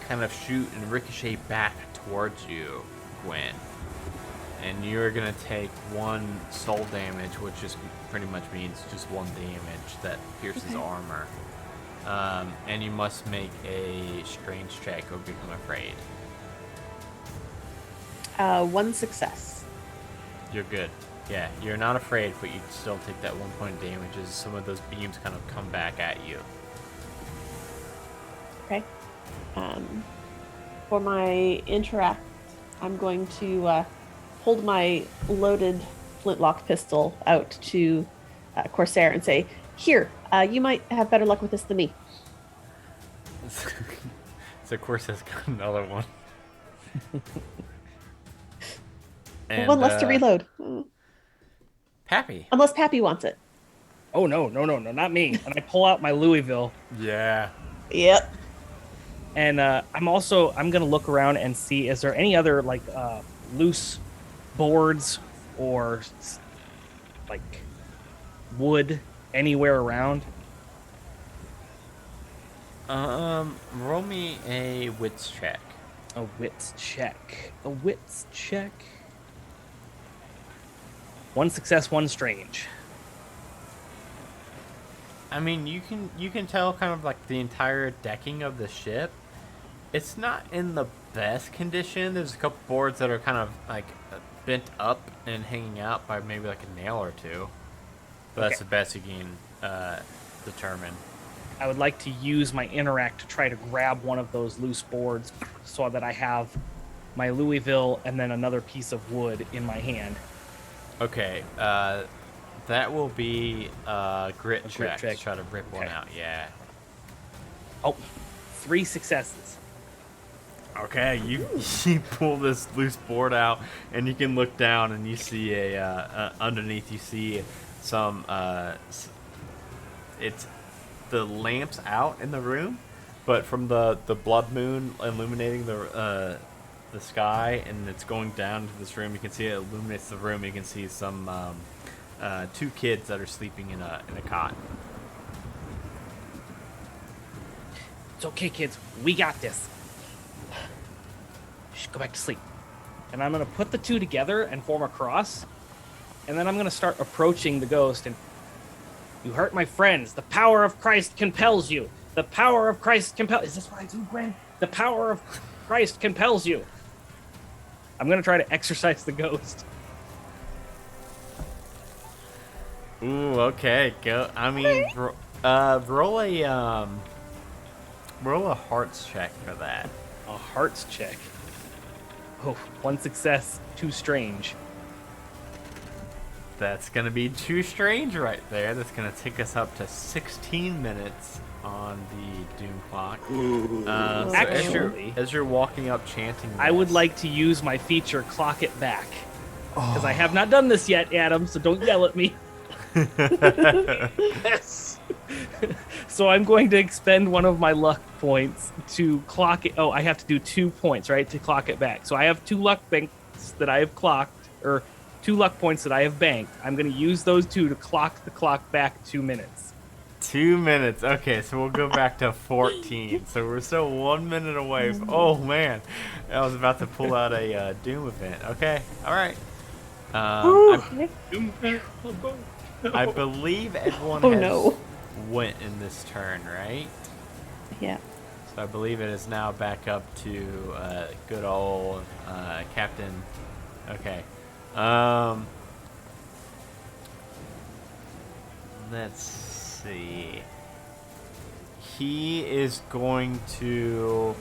kind of shoot and ricochet back towards you, Gwen. And you're gonna take 1 soul damage, which just pretty much means just 1 damage that pierces armor. And you must make a strange check or become afraid. 1 success. You're good. Yeah, you're not afraid, but you still take that 1 point damage as some of those beams kind of come back at you. Okay. For my interact, I'm going to hold my loaded flintlock pistol out to Corsair and say, "Here, you might have better luck with this than me." So of course has got another one. And, 1 less to reload. Pappy. Unless Pappy wants it. Oh no, not me. And I pull out my Louisville, Yeah. Yep. and I'm gonna look around and see, is there any other like loose boards or like wood anywhere around? Roll me a wits check. A wits check. A wits check. 1 success, 1 strange. I mean, you can tell kind of like the entire decking of the ship. It's not in the best condition. There's a couple boards that are kind of like bent up and hanging out by maybe like a nail or 2. But that's Okay. the best you can determine. I would like to use my interact to try to grab one of those loose boards so that I have my Louisville and then another piece of wood in my hand. Okay, that will be a grit A check grit check. to try to rip one Okay. out. Yeah. Oh, 3 successes. Okay, you you pull this loose board out, and you can look down, and you see underneath. You see some it's the lamps out in the room, but from the blood moon illuminating the sky, and it's going down into this room. You can see it illuminates the room. You can see some 2 kids that are sleeping in a cot. It's okay, kids. We got this. Shh, go back to sleep. And I'm going to put the 2 together and form a cross. And then I'm going to start approaching the ghost. And you hurt my friends. The power of Christ compels you. The power of Christ compels. Is this what I do, Gwen? The power of Christ compels you. I'm going to try to exorcise the ghost. Ooh, okay, go. I mean, roll a hearts check for that. A hearts check. Oh, 1 success, 2 strange. That's gonna be 2 strange right there. That's gonna take us up to 16 minutes on the doom clock. So Actually, as you're walking up chanting, I would this- like to use my feature clock it back. Because I have not done this yet, Adam, so don't yell at me. Yes. So I'm going to expend one of my luck points to clock it. Oh, I have to do 2 points, right, to clock it back. So I have 2 luck banks that I have clocked, or 2 luck points that I have banked. I'm going to use those 2 to clock the clock back 2 minutes. 2 minutes. Okay, so we'll go back to 14. So we're still 1 minute away. Oh man, I was about to pull out a doom event. Okay, all right. I believe everyone has went in this turn, right? Yeah. So I believe it is now back up to good old Captain. Okay. let's see. He is going to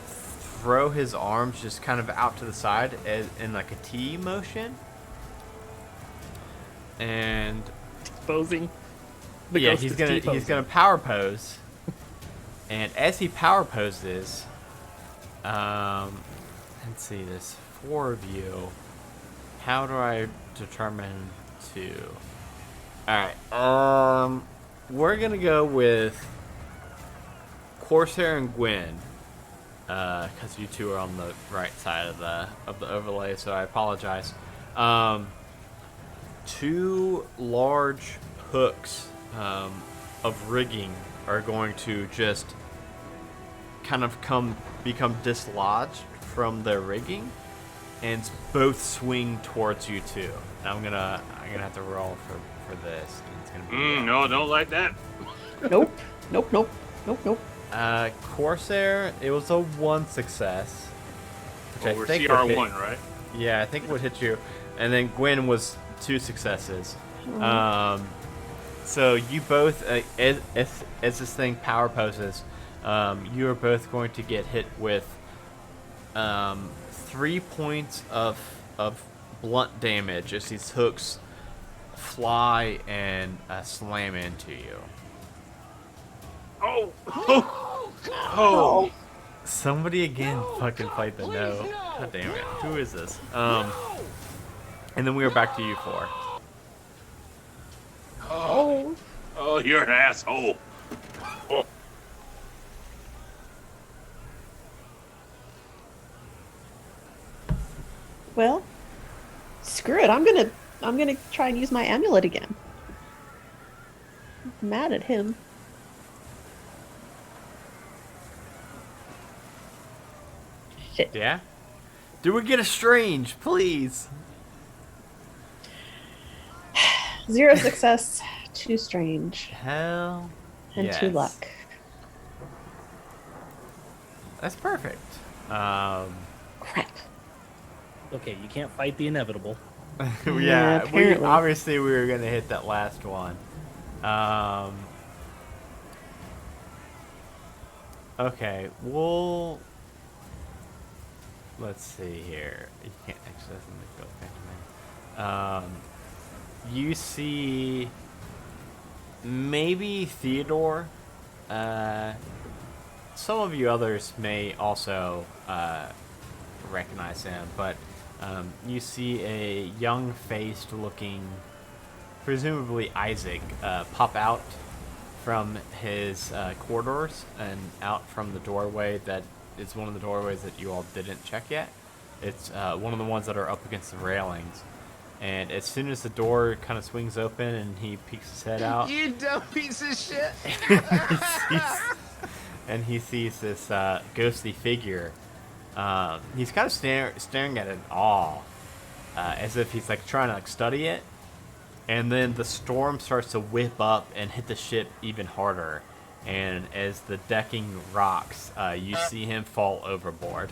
throw his arms just kind of out to the side in like a T motion. And Exposing. yeah, he's gonna power pose. And as he power poses, let's see, there's 4 of you. How do I determine 2? Alright, we're gonna go with Corsair and Gwen. Because you two are on the right side of the overlay, so I apologize. 2 large hooks of rigging are going to just kind of become dislodged from their rigging, and both swing towards you two. Now I'm gonna have to roll for this. It's gonna be No, don't like that. Nope. Nope. Nope. Nope. Nope. Corsair, it was a 1 success. Which Over I think CR1, would hit, right? yeah, I think it would hit you. And then Gwen was 2 successes. So you both, as this thing power poses, you are both going to get hit with 3 points of blunt damage as these hooks fly and slam into you. Oh! Oh! Somebody again fucking played the no. God damn it. Who is this? And then we are back to you 4. Oh! Oh, you're an asshole. Oh. Well, screw it. I'm gonna try and use my amulet again. I'm mad at him. Shit. Yeah? Do we get a strange, please? 0 success, 2 strange, Hell and yes. 2 luck. That's perfect. Crap. Okay, you can't fight the inevitable. Yeah, apparently. obviously we were gonna hit that last one. Okay, let's see here. You can't access them. You see maybe Theodore. Some of you others may also recognize him, but you see a young-faced looking, presumably Isaac, pop out from his corridors and out from the doorway that is one of the doorways that you all didn't check yet. It's one of the ones that are up against the railings. And as soon as the door kind of swings open and he peeks his head out, You dumb piece of shit. he sees this ghostly figure. He's kind of staring at it in awe, as if he's like trying to like study it. And then the storm starts to whip up and hit the ship even harder. And as the decking rocks, you see him fall overboard.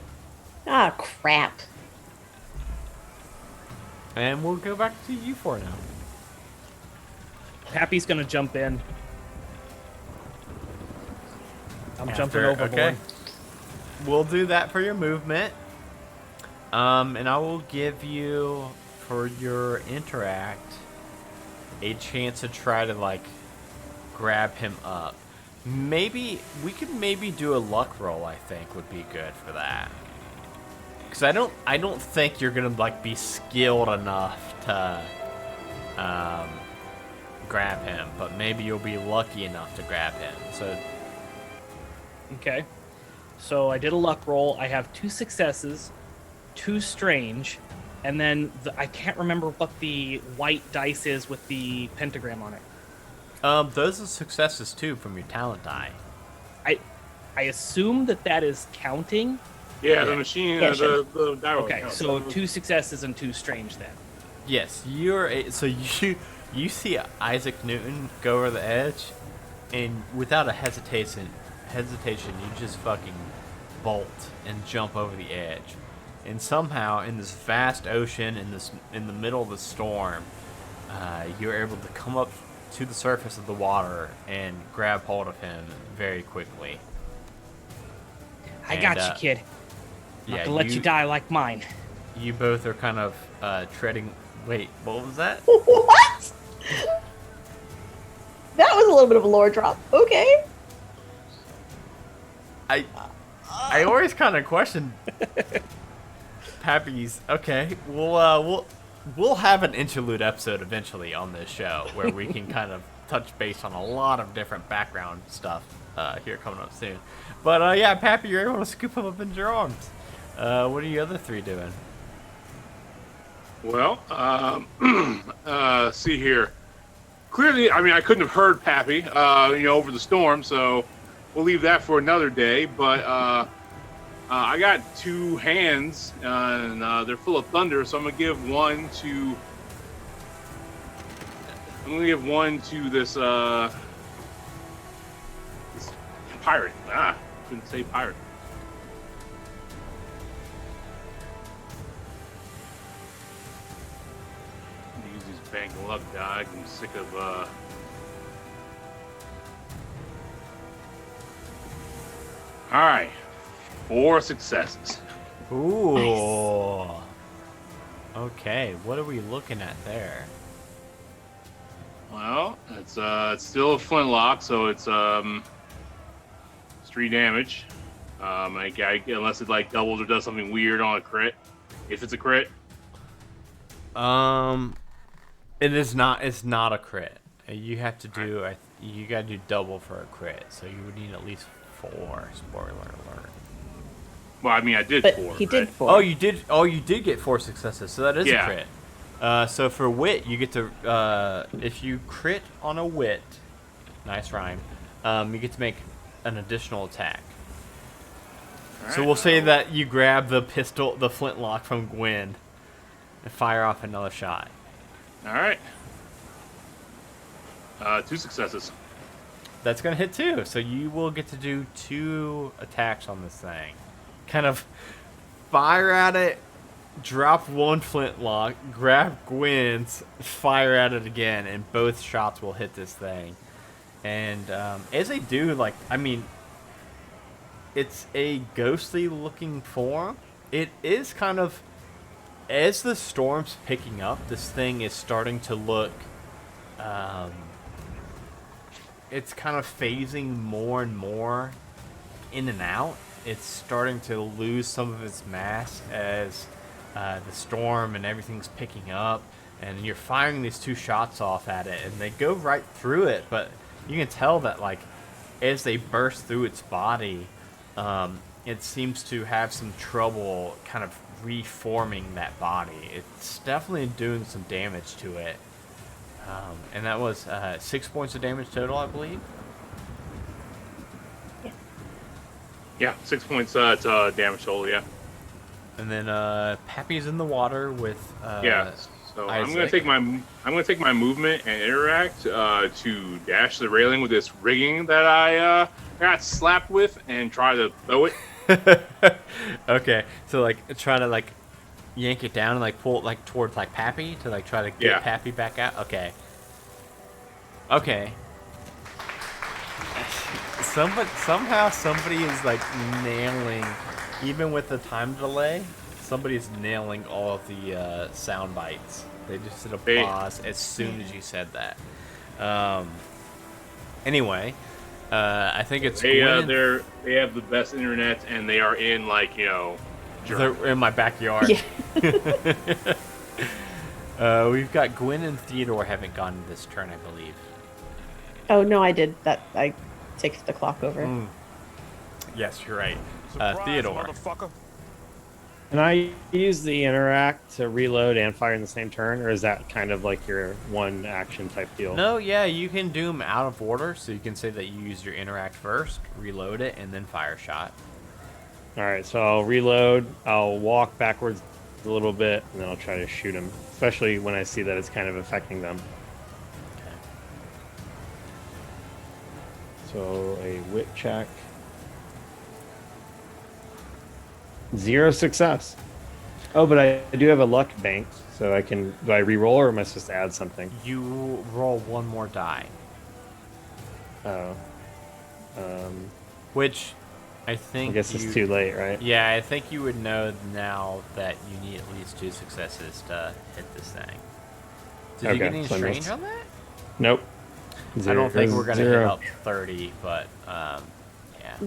Ah, crap. And we'll go back to you 4 now. Happy's gonna jump in. I'm jumping After- overboard. Okay. We'll do that for your movement. And I will give you, for your interact, a chance to try to, like, grab him up. Maybe, we could maybe do a luck roll, I think, would be good for that. Because I don't think you're going to, like, be skilled enough to, grab him. But maybe you'll be lucky enough to grab him. So, Okay. So I did a luck roll. I have 2 successes, 2 strange, and then I can't remember what the white dice is with the pentagram on it. those are successes, too, from your talent die. I assume that is counting. Yeah, the machine, Yeah, sure. the die roll Okay, counts. so 2 successes and 2 strange then. Yes, so you see Isaac Newton go over the edge, and without a hesitation, you just fucking bolt and jump over the edge. And somehow, in this vast ocean, in the middle of the storm, you're able to come up to the surface of the water and grab hold of him very quickly. I got you, kid. I'm not gonna let you die like mine. You both are kind of treading. Wait, what was that? What? That was a little bit of a lore drop. Okay. I always kind of question Pappy's. Okay, we'll have an interlude episode eventually on this show where we can kind of touch base on a lot of different background stuff here coming up soon. But yeah, Pappy, you're able to scoop him up in your arms. What are you other three doing? Well, see here. Clearly, I mean, I couldn't have heard Pappy, over the storm, so we'll leave that for another day. But I got two hands, and they're full of thunder, so I'm gonna give one to. This pirate. Couldn't say pirate. Use these bank luck die. I'm sick of All right, 4 successes. Ooh. Nice. Okay, what are we looking at there? Well, it's still a flintlock, so it's 3 damage. Unless it like doubles or does something weird on a crit, if it's a crit. It is not. It's not a crit. You have to do. You gotta do double for a crit, so you would need at least 4. Spoiler alert. Well, I mean, I did But 4. he did right? 4. Oh, you did. Oh, you did get 4 successes, so that is a crit. So for wit, you get to if you crit on a wit, nice rhyme. You get to make an additional attack. All So right. we'll say that you grab the pistol, the flintlock from Gwen, and fire off another shot. All right. 2 successes. That's gonna hit too. So you will get to do 2 attacks on this thing. Kind of fire at it, drop 1 flintlock, grab Gwen's, fire at it again, and both shots will hit this thing. And as they do, like, I mean, it's a ghostly looking form. It is kind of, as the storm's picking up, this thing is starting to look, it's kind of phasing more and more in and out. It's starting to lose some of its mass as the storm and everything's picking up, and you're firing these 2 shots off at it, and they go right through it, but you can tell that, like, as they burst through its body, it seems to have some trouble kind of reforming that body. It's definitely doing some damage to it. And that was 6 points of damage total, I believe. Yeah, 6 points to damage total. Yeah. And then Pappy's in the water with Yeah. So Isaac. I'm gonna take my movement and interact to dash the railing with this rigging that I got slapped with and try to throw it. Okay, so like try to like yank it down and like pull it like towards like Pappy to like try to get Pappy back out. Okay. Somehow somebody is like nailing, even with the time delay. Somebody's nailing all of the sound bites. They just did a pause as soon as you said that. Anyway, I think it's they have the best internet, and they are in Germany. They're in my backyard. Yeah. We've got Gwen and Theodore haven't gone this turn, I believe. Oh no, I did that. I take the clock over. Yes, you're right. Surprise, Theodore. motherfucker. Can I use the interact to reload and fire in the same turn, or is that kind of like your one action type deal? No, yeah, you can do them out of order, so you can say that you use your interact first, reload it, and then fire shot. All right, so I'll reload. I'll walk backwards a little bit, and then I'll try to shoot him, especially when I see that it's kind of affecting them. Okay. So a wit check. 0 success. Oh, but I do have a luck bank, so I can. Do I re-roll or am I supposed to add something? You roll one more die, Oh, um, which I I think guess it's too late, right? Yeah, I think you would know now that you need at least 2 successes to hit this thing. Did you Okay, get any so I strange missed. on that? Nope. I don't think we're gonna hit 0. up 30, but yeah.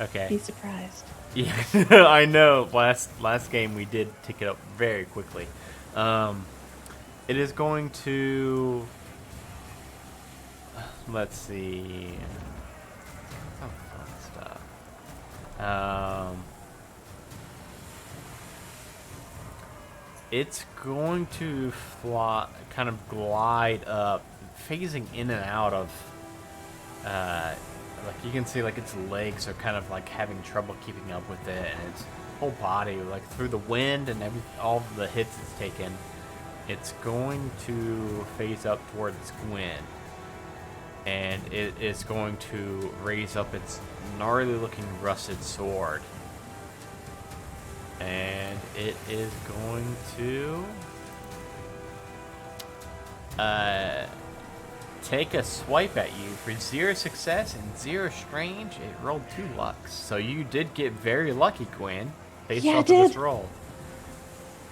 Okay. Be surprised. Yeah, I know. Last game we did tick it up very quickly. It is going to. Let's see. Some fun stuff. It's going to fly, kind of glide up, phasing in and out of. Like you can see, like its legs are kind of like having trouble keeping up with it, and its whole body, like through the wind and all of the hits it's taken, it's going to phase up towards Gwen, and it is going to raise up its gnarly-looking rusted sword, and it is going to take a swipe at you for 0 success and 0 strange. It rolled 2 lucks. So you did get very lucky, Gwen, based Yeah, I off of this did. roll.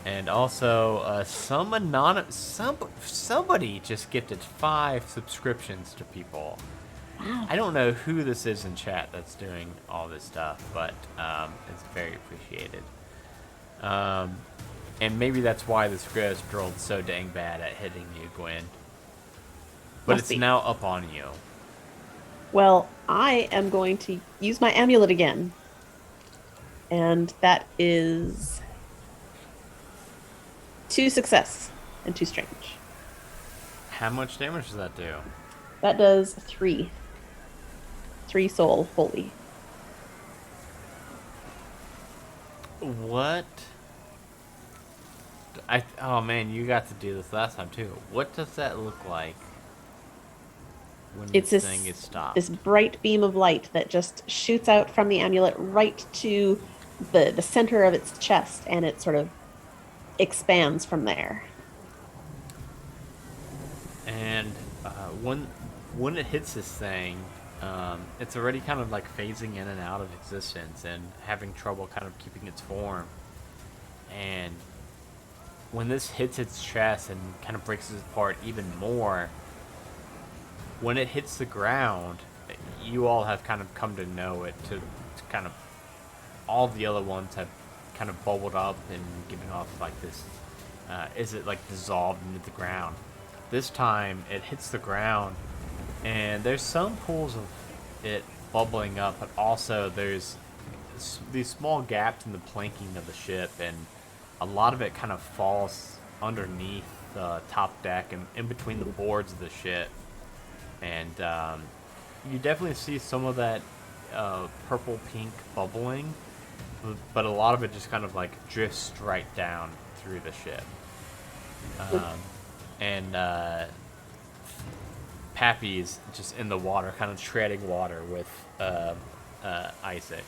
And also, somebody just gifted 5 subscriptions to people. Wow. I don't know who this is in chat that's doing all this stuff, but it's very appreciated. And maybe that's why this ghost rolled so dang bad at hitting you, Gwen. But Must it's be. now up on you. Well, I am going to use my amulet again. And that is 2 success and 2 strange. How much damage does that do? That does 3. 3 soul fully. What? Oh man, you got to do this last time too. What does that look like when It's this this, thing is stopped? this bright beam of light that just shoots out from the amulet right to the center of its chest, and it sort of expands from there. And when it hits this thing, it's already kind of like phasing in and out of existence and having trouble kind of keeping its form. And when this hits its chest and kind of breaks it apart even more, when it hits the ground, you all have kind of come to know it to kind of, all the other ones have kind of bubbled up and given off like this, is it like dissolved into the ground. This time it hits the ground and there's some pools of it bubbling up, but also there's these small gaps in the planking of the ship, and a lot of it kind of falls underneath the top deck and in between the boards of the ship. And you definitely see some of that purple pink bubbling, but a lot of it just kind of like drifts right down through the ship. And Pappy's just in the water, kind of treading water with Isaac.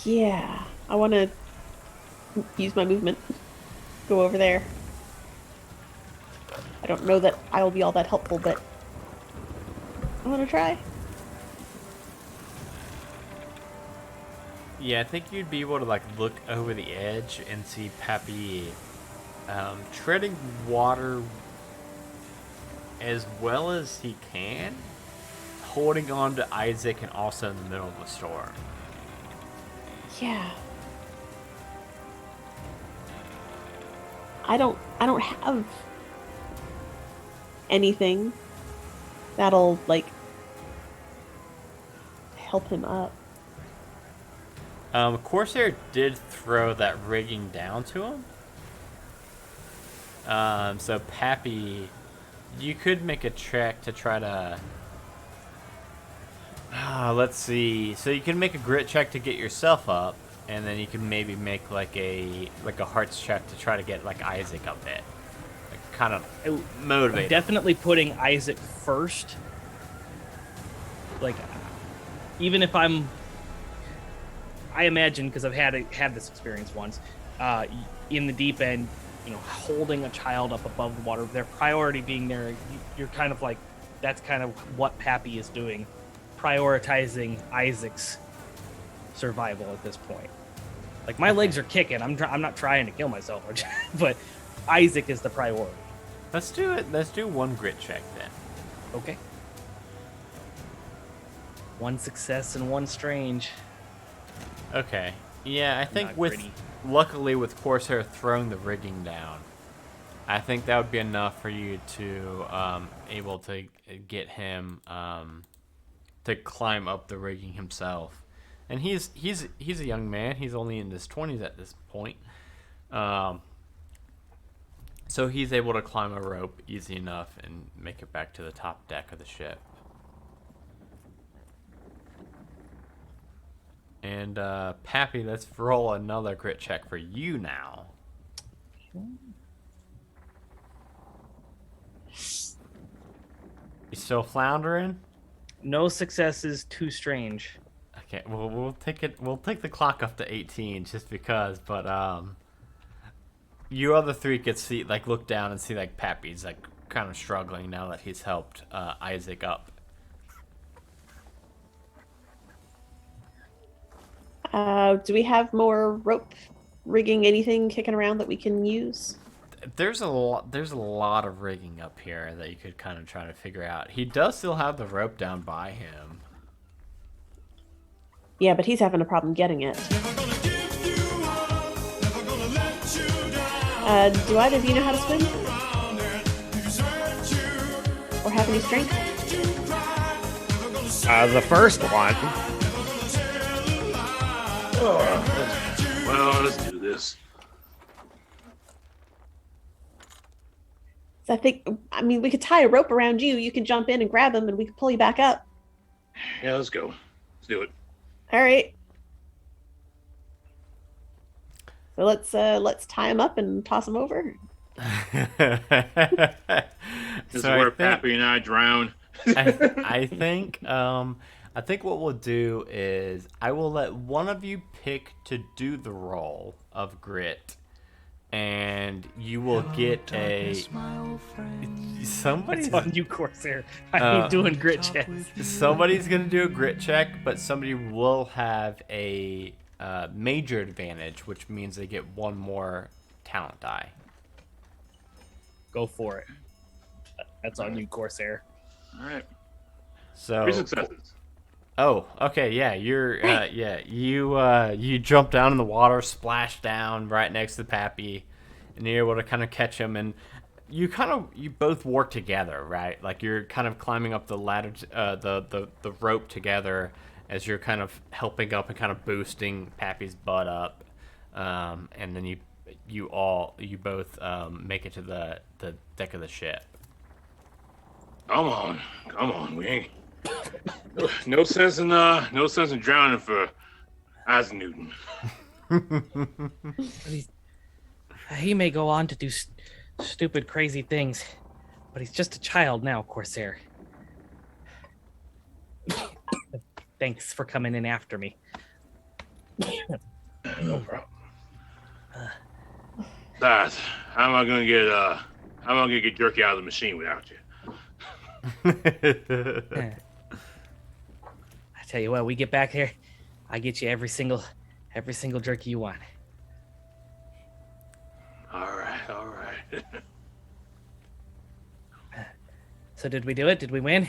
Yeah, I want to use my movement. Go over there. I don't know that I'll be all that helpful, but I want to try. Yeah, I think you'd be able to like look over the edge and see Pappy treading water as well as he can, holding on to Isaac and also in the middle of the storm. Yeah. I don't have anything that'll like help him up. Corsair did throw that rigging down to him. So Pappy, you could make a check to try to. Let's see. So you can make a grit check to get yourself up, and then you can maybe make like a hearts check to try to get like Isaac up it. Like kind of motivate. Definitely putting Isaac first. Like, even if I'm I imagine, because I've had this experience once, in the deep end, holding a child up above the water, their priority being there, you're kind of like, that's kind of what Pappy is doing, prioritizing Isaac's survival at this point. Like, my legs are kicking. I'm not trying to kill myself, but Isaac is the priority. Let's do it. Let's do one grit check then. Okay. One success and one strange. Okay. Yeah, I think Not with gritty. luckily with Corsair throwing the rigging down, I think that would be enough for you to able to get him to climb up the rigging himself. And he's a young man. He's only in his 20s at this point. So he's able to climb a rope easy enough and make it back to the top deck of the ship. And Pappy, let's roll another grit check for you now. You still floundering? No successes, too strange. Okay, well we'll take it. We'll take the clock up to 18 just because. But you other three could see, like, look down and see like Pappy's like kind of struggling now that he's helped Isaac up. Do we have more rope rigging, anything kicking around that we can use? There's a lot of rigging up here that you could kind of try to figure out. He does still have the rope down by him. Yeah, but he's having a problem getting it. Do either of you know how to swim? Or have any strength? The first one. Well, let's do this. So I mean, we could tie a rope around you. You can jump in and grab him, and we can pull you back up. Yeah, let's go. Let's do it. All right. So let's tie him up and toss him over. This is where Pappy and I drown. I think what we'll do is I will let one of you pick to do the roll of grit, and you will get somebody's It's on you, Corsair. I ain't doing grit checks. Somebody's gonna do a grit check, but somebody will have a major advantage, which means they get one more talent die. Go for it. That's on you, Corsair. All right. So 3 successes. Oh, okay, yeah, you jump down in the water, splash down right next to Pappy, and you're able to kind of catch him, and you both work together, right? Like you're kind of climbing up the ladder, the rope together as you're kind of helping up and kind of boosting Pappy's butt up, and then you both make it to the deck of the ship. Come on, we ain't. No sense in drowning for Isaac Newton. He may go on to do stupid, crazy things, but he's just a child now, Corsair. Thanks for coming in after me. No problem. Besides, how am I gonna get jerky out of the machine without you? I tell you what, we get back here, I get you every single jerky you want. All right. So did we do it? Did we win?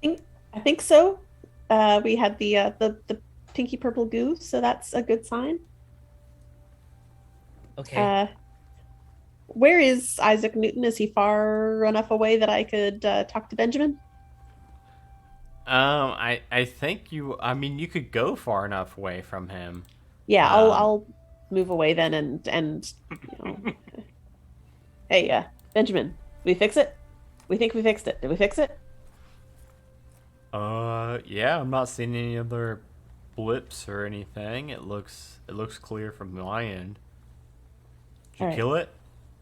I think so. We had the pinky purple goo, so that's a good sign. Okay. Where is Isaac Newton? Is he far enough away that I could talk to Benjamin? I think you could go far enough away from him. Yeah, I'll move away then and Hey, Benjamin, did we fix it? We think we fixed it. Did we fix it? Yeah, I'm not seeing any other blips or anything. It looks clear from my end. Did you kill it?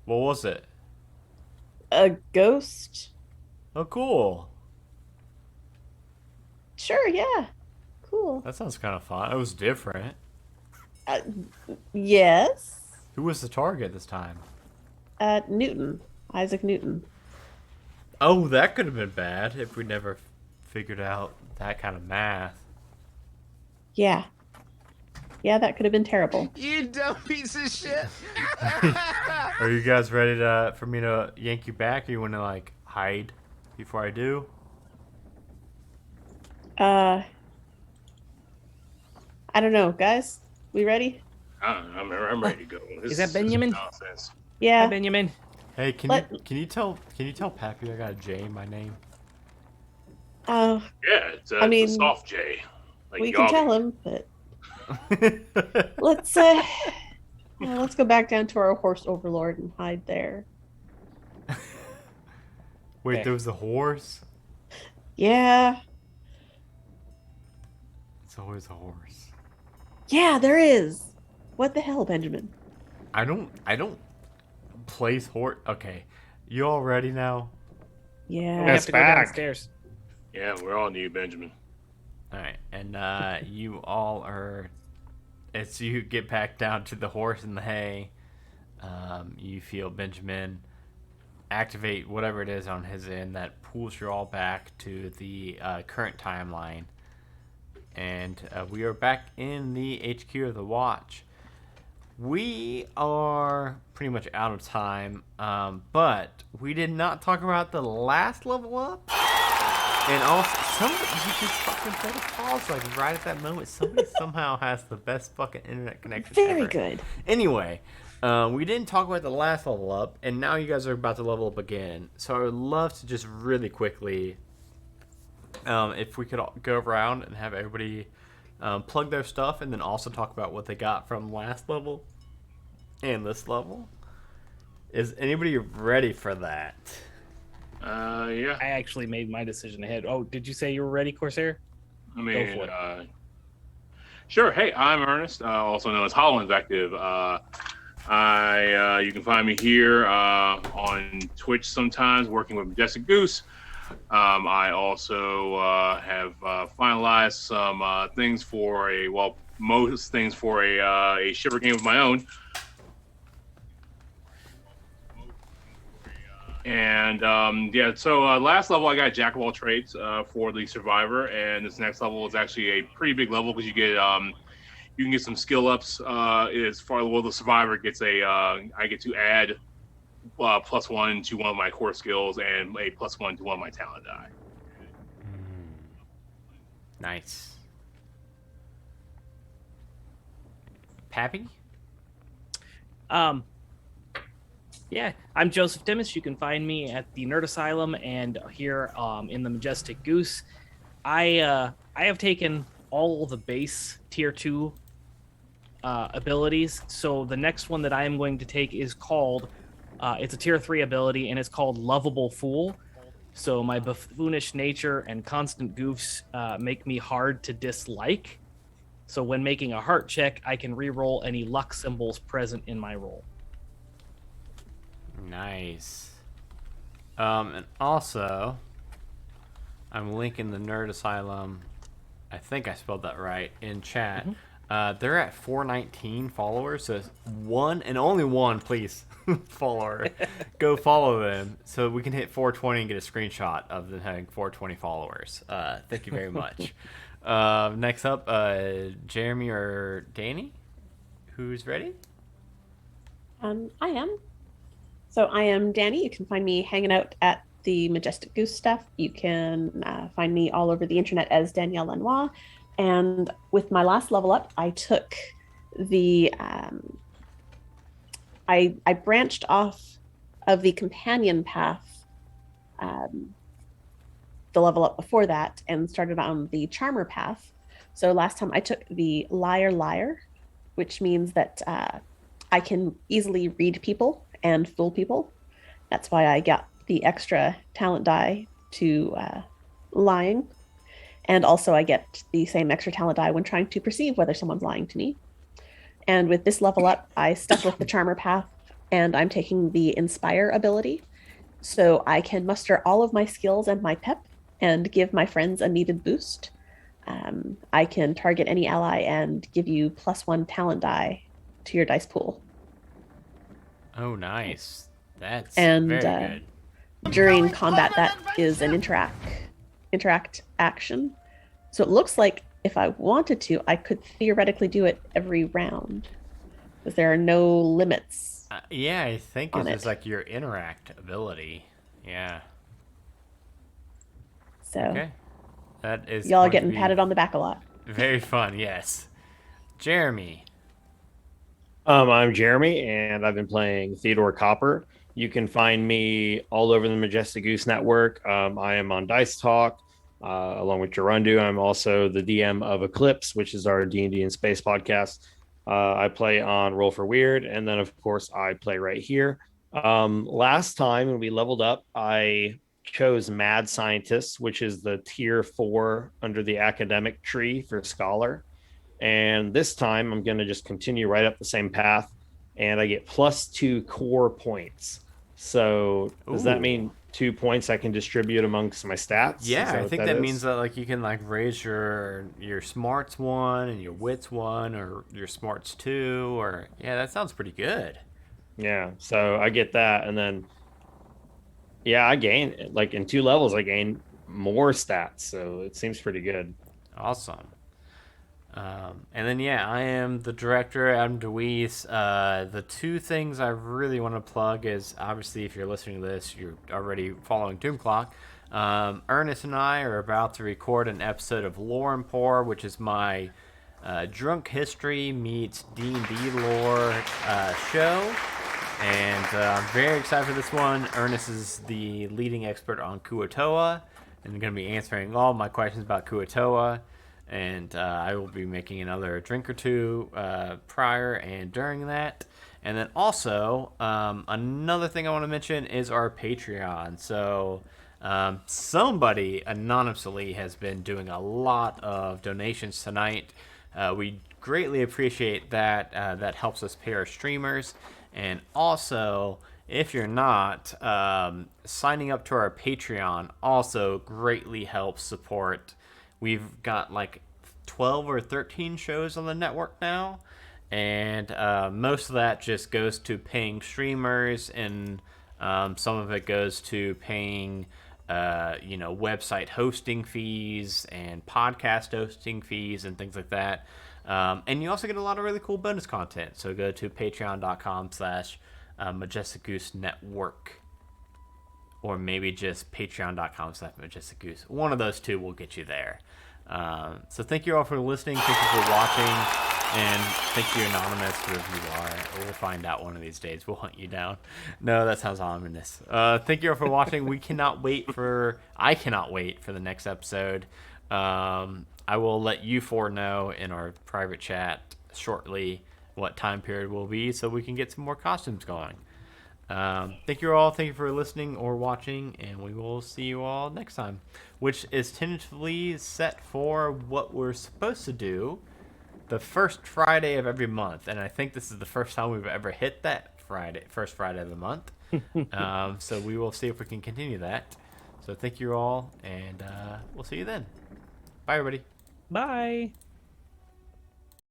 What was it? A ghost? Oh, cool. Sure, yeah. cool. That sounds kind of fun. It was different. Uh, yes. Who was the target this time? Newton. Isaac Newton. Oh, that could have been bad if we never figured out that kind of math. Yeah. Yeah, that could have been terrible. You dumb piece of shit. Are you guys ready for me to yank you back, or you want to like hide before I do? I don't know, guys. We ready? I'm ready to go. Is that Benjamin? Nonsense. Hi, Yeah. Benjamin. Hey, can Let- you tell Pappy I got a J in my name? Uh, Yeah, it's I mean, a soft J. Like we can Yoggy. tell him, but let's let's go back down to our horse overlord and hide there. Wait, Okay. there was a horse. Yeah. It's always a horse. Yeah, there is. What the hell, Benjamin? I don't place horse. Okay, you all ready now? We Yeah. Yes. have to go back. downstairs. Yeah, we're all new, Benjamin. All right, and you all are. As you get back down to the horse in the hay, you feel Benjamin activate whatever it is on his end that pulls you all back to the current timeline. And we are back in the HQ of the Watch. We are pretty much out of time, but we did not talk about the last level up. And also, somebody you just fucking put a pause like right at that moment. Somebody somehow has the best fucking internet connection Very ever. good. Anyway, we didn't talk about the last level up, and now you guys are about to level up again. So I would love to just really quickly, if we could all go around and have everybody plug their stuff, and then also talk about what they got from last level and this level. Is anybody ready for that? Yeah. I actually made my decision ahead. Oh, did you say you were ready, Corsair? I mean, for it. Sure. Hey, I'm Ernest, also known as Hollow Invective. You can find me here on Twitch sometimes, working with Majestic Goose. I also have finalized some things for most things for a Shiver game of my own. And so last level I got Jack of all trades for the Survivor, and this next level is actually a pretty big level because you can get some skill ups. As far as the Survivor gets I get to add +1 to one of my core skills and a +1 to one of my talent die. Nice. Pappy? Yeah, I'm Joseph Dimmis. You can find me at the Nerd Asylum and here in the Majestic Goose. I have taken all the base tier 2 abilities. So the next one that I am going to take is called, it's a tier 3 ability, and it's called Lovable Fool. So my buffoonish nature and constant goofs make me hard to dislike. So when making a heart check, I can re-roll any luck symbols present in my roll. Nice. And also, I'm linking the Nerd Asylum. I think I spelled that right in chat. They're at 419 followers, so one and only one, please, follower. Go follow them so we can hit 420 and get a screenshot of them having 420 followers. Thank you very much. Next up, Jeremy or Danny, who's ready? I am. So I am Danny. You can find me hanging out at the Majestic Goose stuff. You can find me all over the internet as Danielle Lenoir. And with my last level up, I took the I branched off of the companion path, the level up before that, and started on the charmer path. So last time I took the liar, which means that I can easily read people and fool people. That's why I got the extra talent die to lying. And also I get the same extra talent die when trying to perceive whether someone's lying to me. And with this level up, I stuck with the charmer path, and I'm taking the inspire ability. So I can muster all of my skills and my pep and give my friends a needed boost. I can target any ally and give you +1 talent die to your dice pool. Oh, nice. That's And very good. during combat, that is an interact action. So it looks like if I wanted to, I could theoretically do it every round, because there are no limits. Yeah, I think it's on just it. like your interact ability. Yeah. So Okay. That is y'all are going to getting be patted on the back a lot. very fun. Yes. Jeremy. I'm Jeremy, and I've been playing Theodore Copper. You can find me all over the Majestic Goose Network. I am on Dice Talk, along with Gerundu. I'm also the DM of Eclipse, which is our D&D and Space podcast. I play on Roll for Weird, and then, of course, I play right here. Last time when we leveled up, I chose Mad Scientist, which is the tier 4 under the academic tree for Scholar. And this time I'm going to just continue right up the same path, and I get +2 core points. So does that Ooh. mean 2 points I can distribute amongst my stats? Yeah, Is that I what think that that is? means that like you can like raise your smarts 1 and your wits 1 or your smarts 2 or yeah, that sounds pretty good. Yeah. So I get that, and then yeah, I gain like in 2 levels I gain more stats. So it seems pretty good. Awesome. And then yeah, I am the director, Adam DeWeese. The 2 things I really want to plug is obviously if you're listening to this, you're already following Doom Clock. Ernest and I are about to record an episode of Lore and Pour, which is my drunk history meets D&D lore show. And I'm very excited for this one. Ernest is the leading expert on Kuo-toa, and I'm going to be answering all my questions about Kuo-toa. And I will be making another drink or 2 prior and during that. And then also, another thing I want to mention is our Patreon. So somebody anonymously has been doing a lot of donations tonight. We greatly appreciate that. That helps us pay our streamers. And also, if you're not, signing up to our Patreon also greatly helps support. We've got like 12 or 13 shows on the network now, and most of that just goes to paying streamers, and some of it goes to paying, website hosting fees and podcast hosting fees and things like that. And you also get a lot of really cool bonus content. So go to patreon.com/Majestic Goose Network. Or maybe just patreon.com/Majestic Goose. One of those 2 will get you there. So thank you all for listening. Thank you for watching. And thank you, Anonymous, whoever you are. We'll find out one of these days. We'll hunt you down. No, that sounds ominous. Thank you all for watching. I cannot wait for the next episode. I will let you 4 know in our private chat shortly what time period will be so we can get some more costumes going. Thank you all. Thank you for listening or watching, and we will see you all next time, which is tentatively set for what we're supposed to do the first Friday of every month. And I think this is the first time we've ever hit that first Friday of the month. So we will see if we can continue that. So thank you all, and we'll see you then. Bye, everybody. Bye.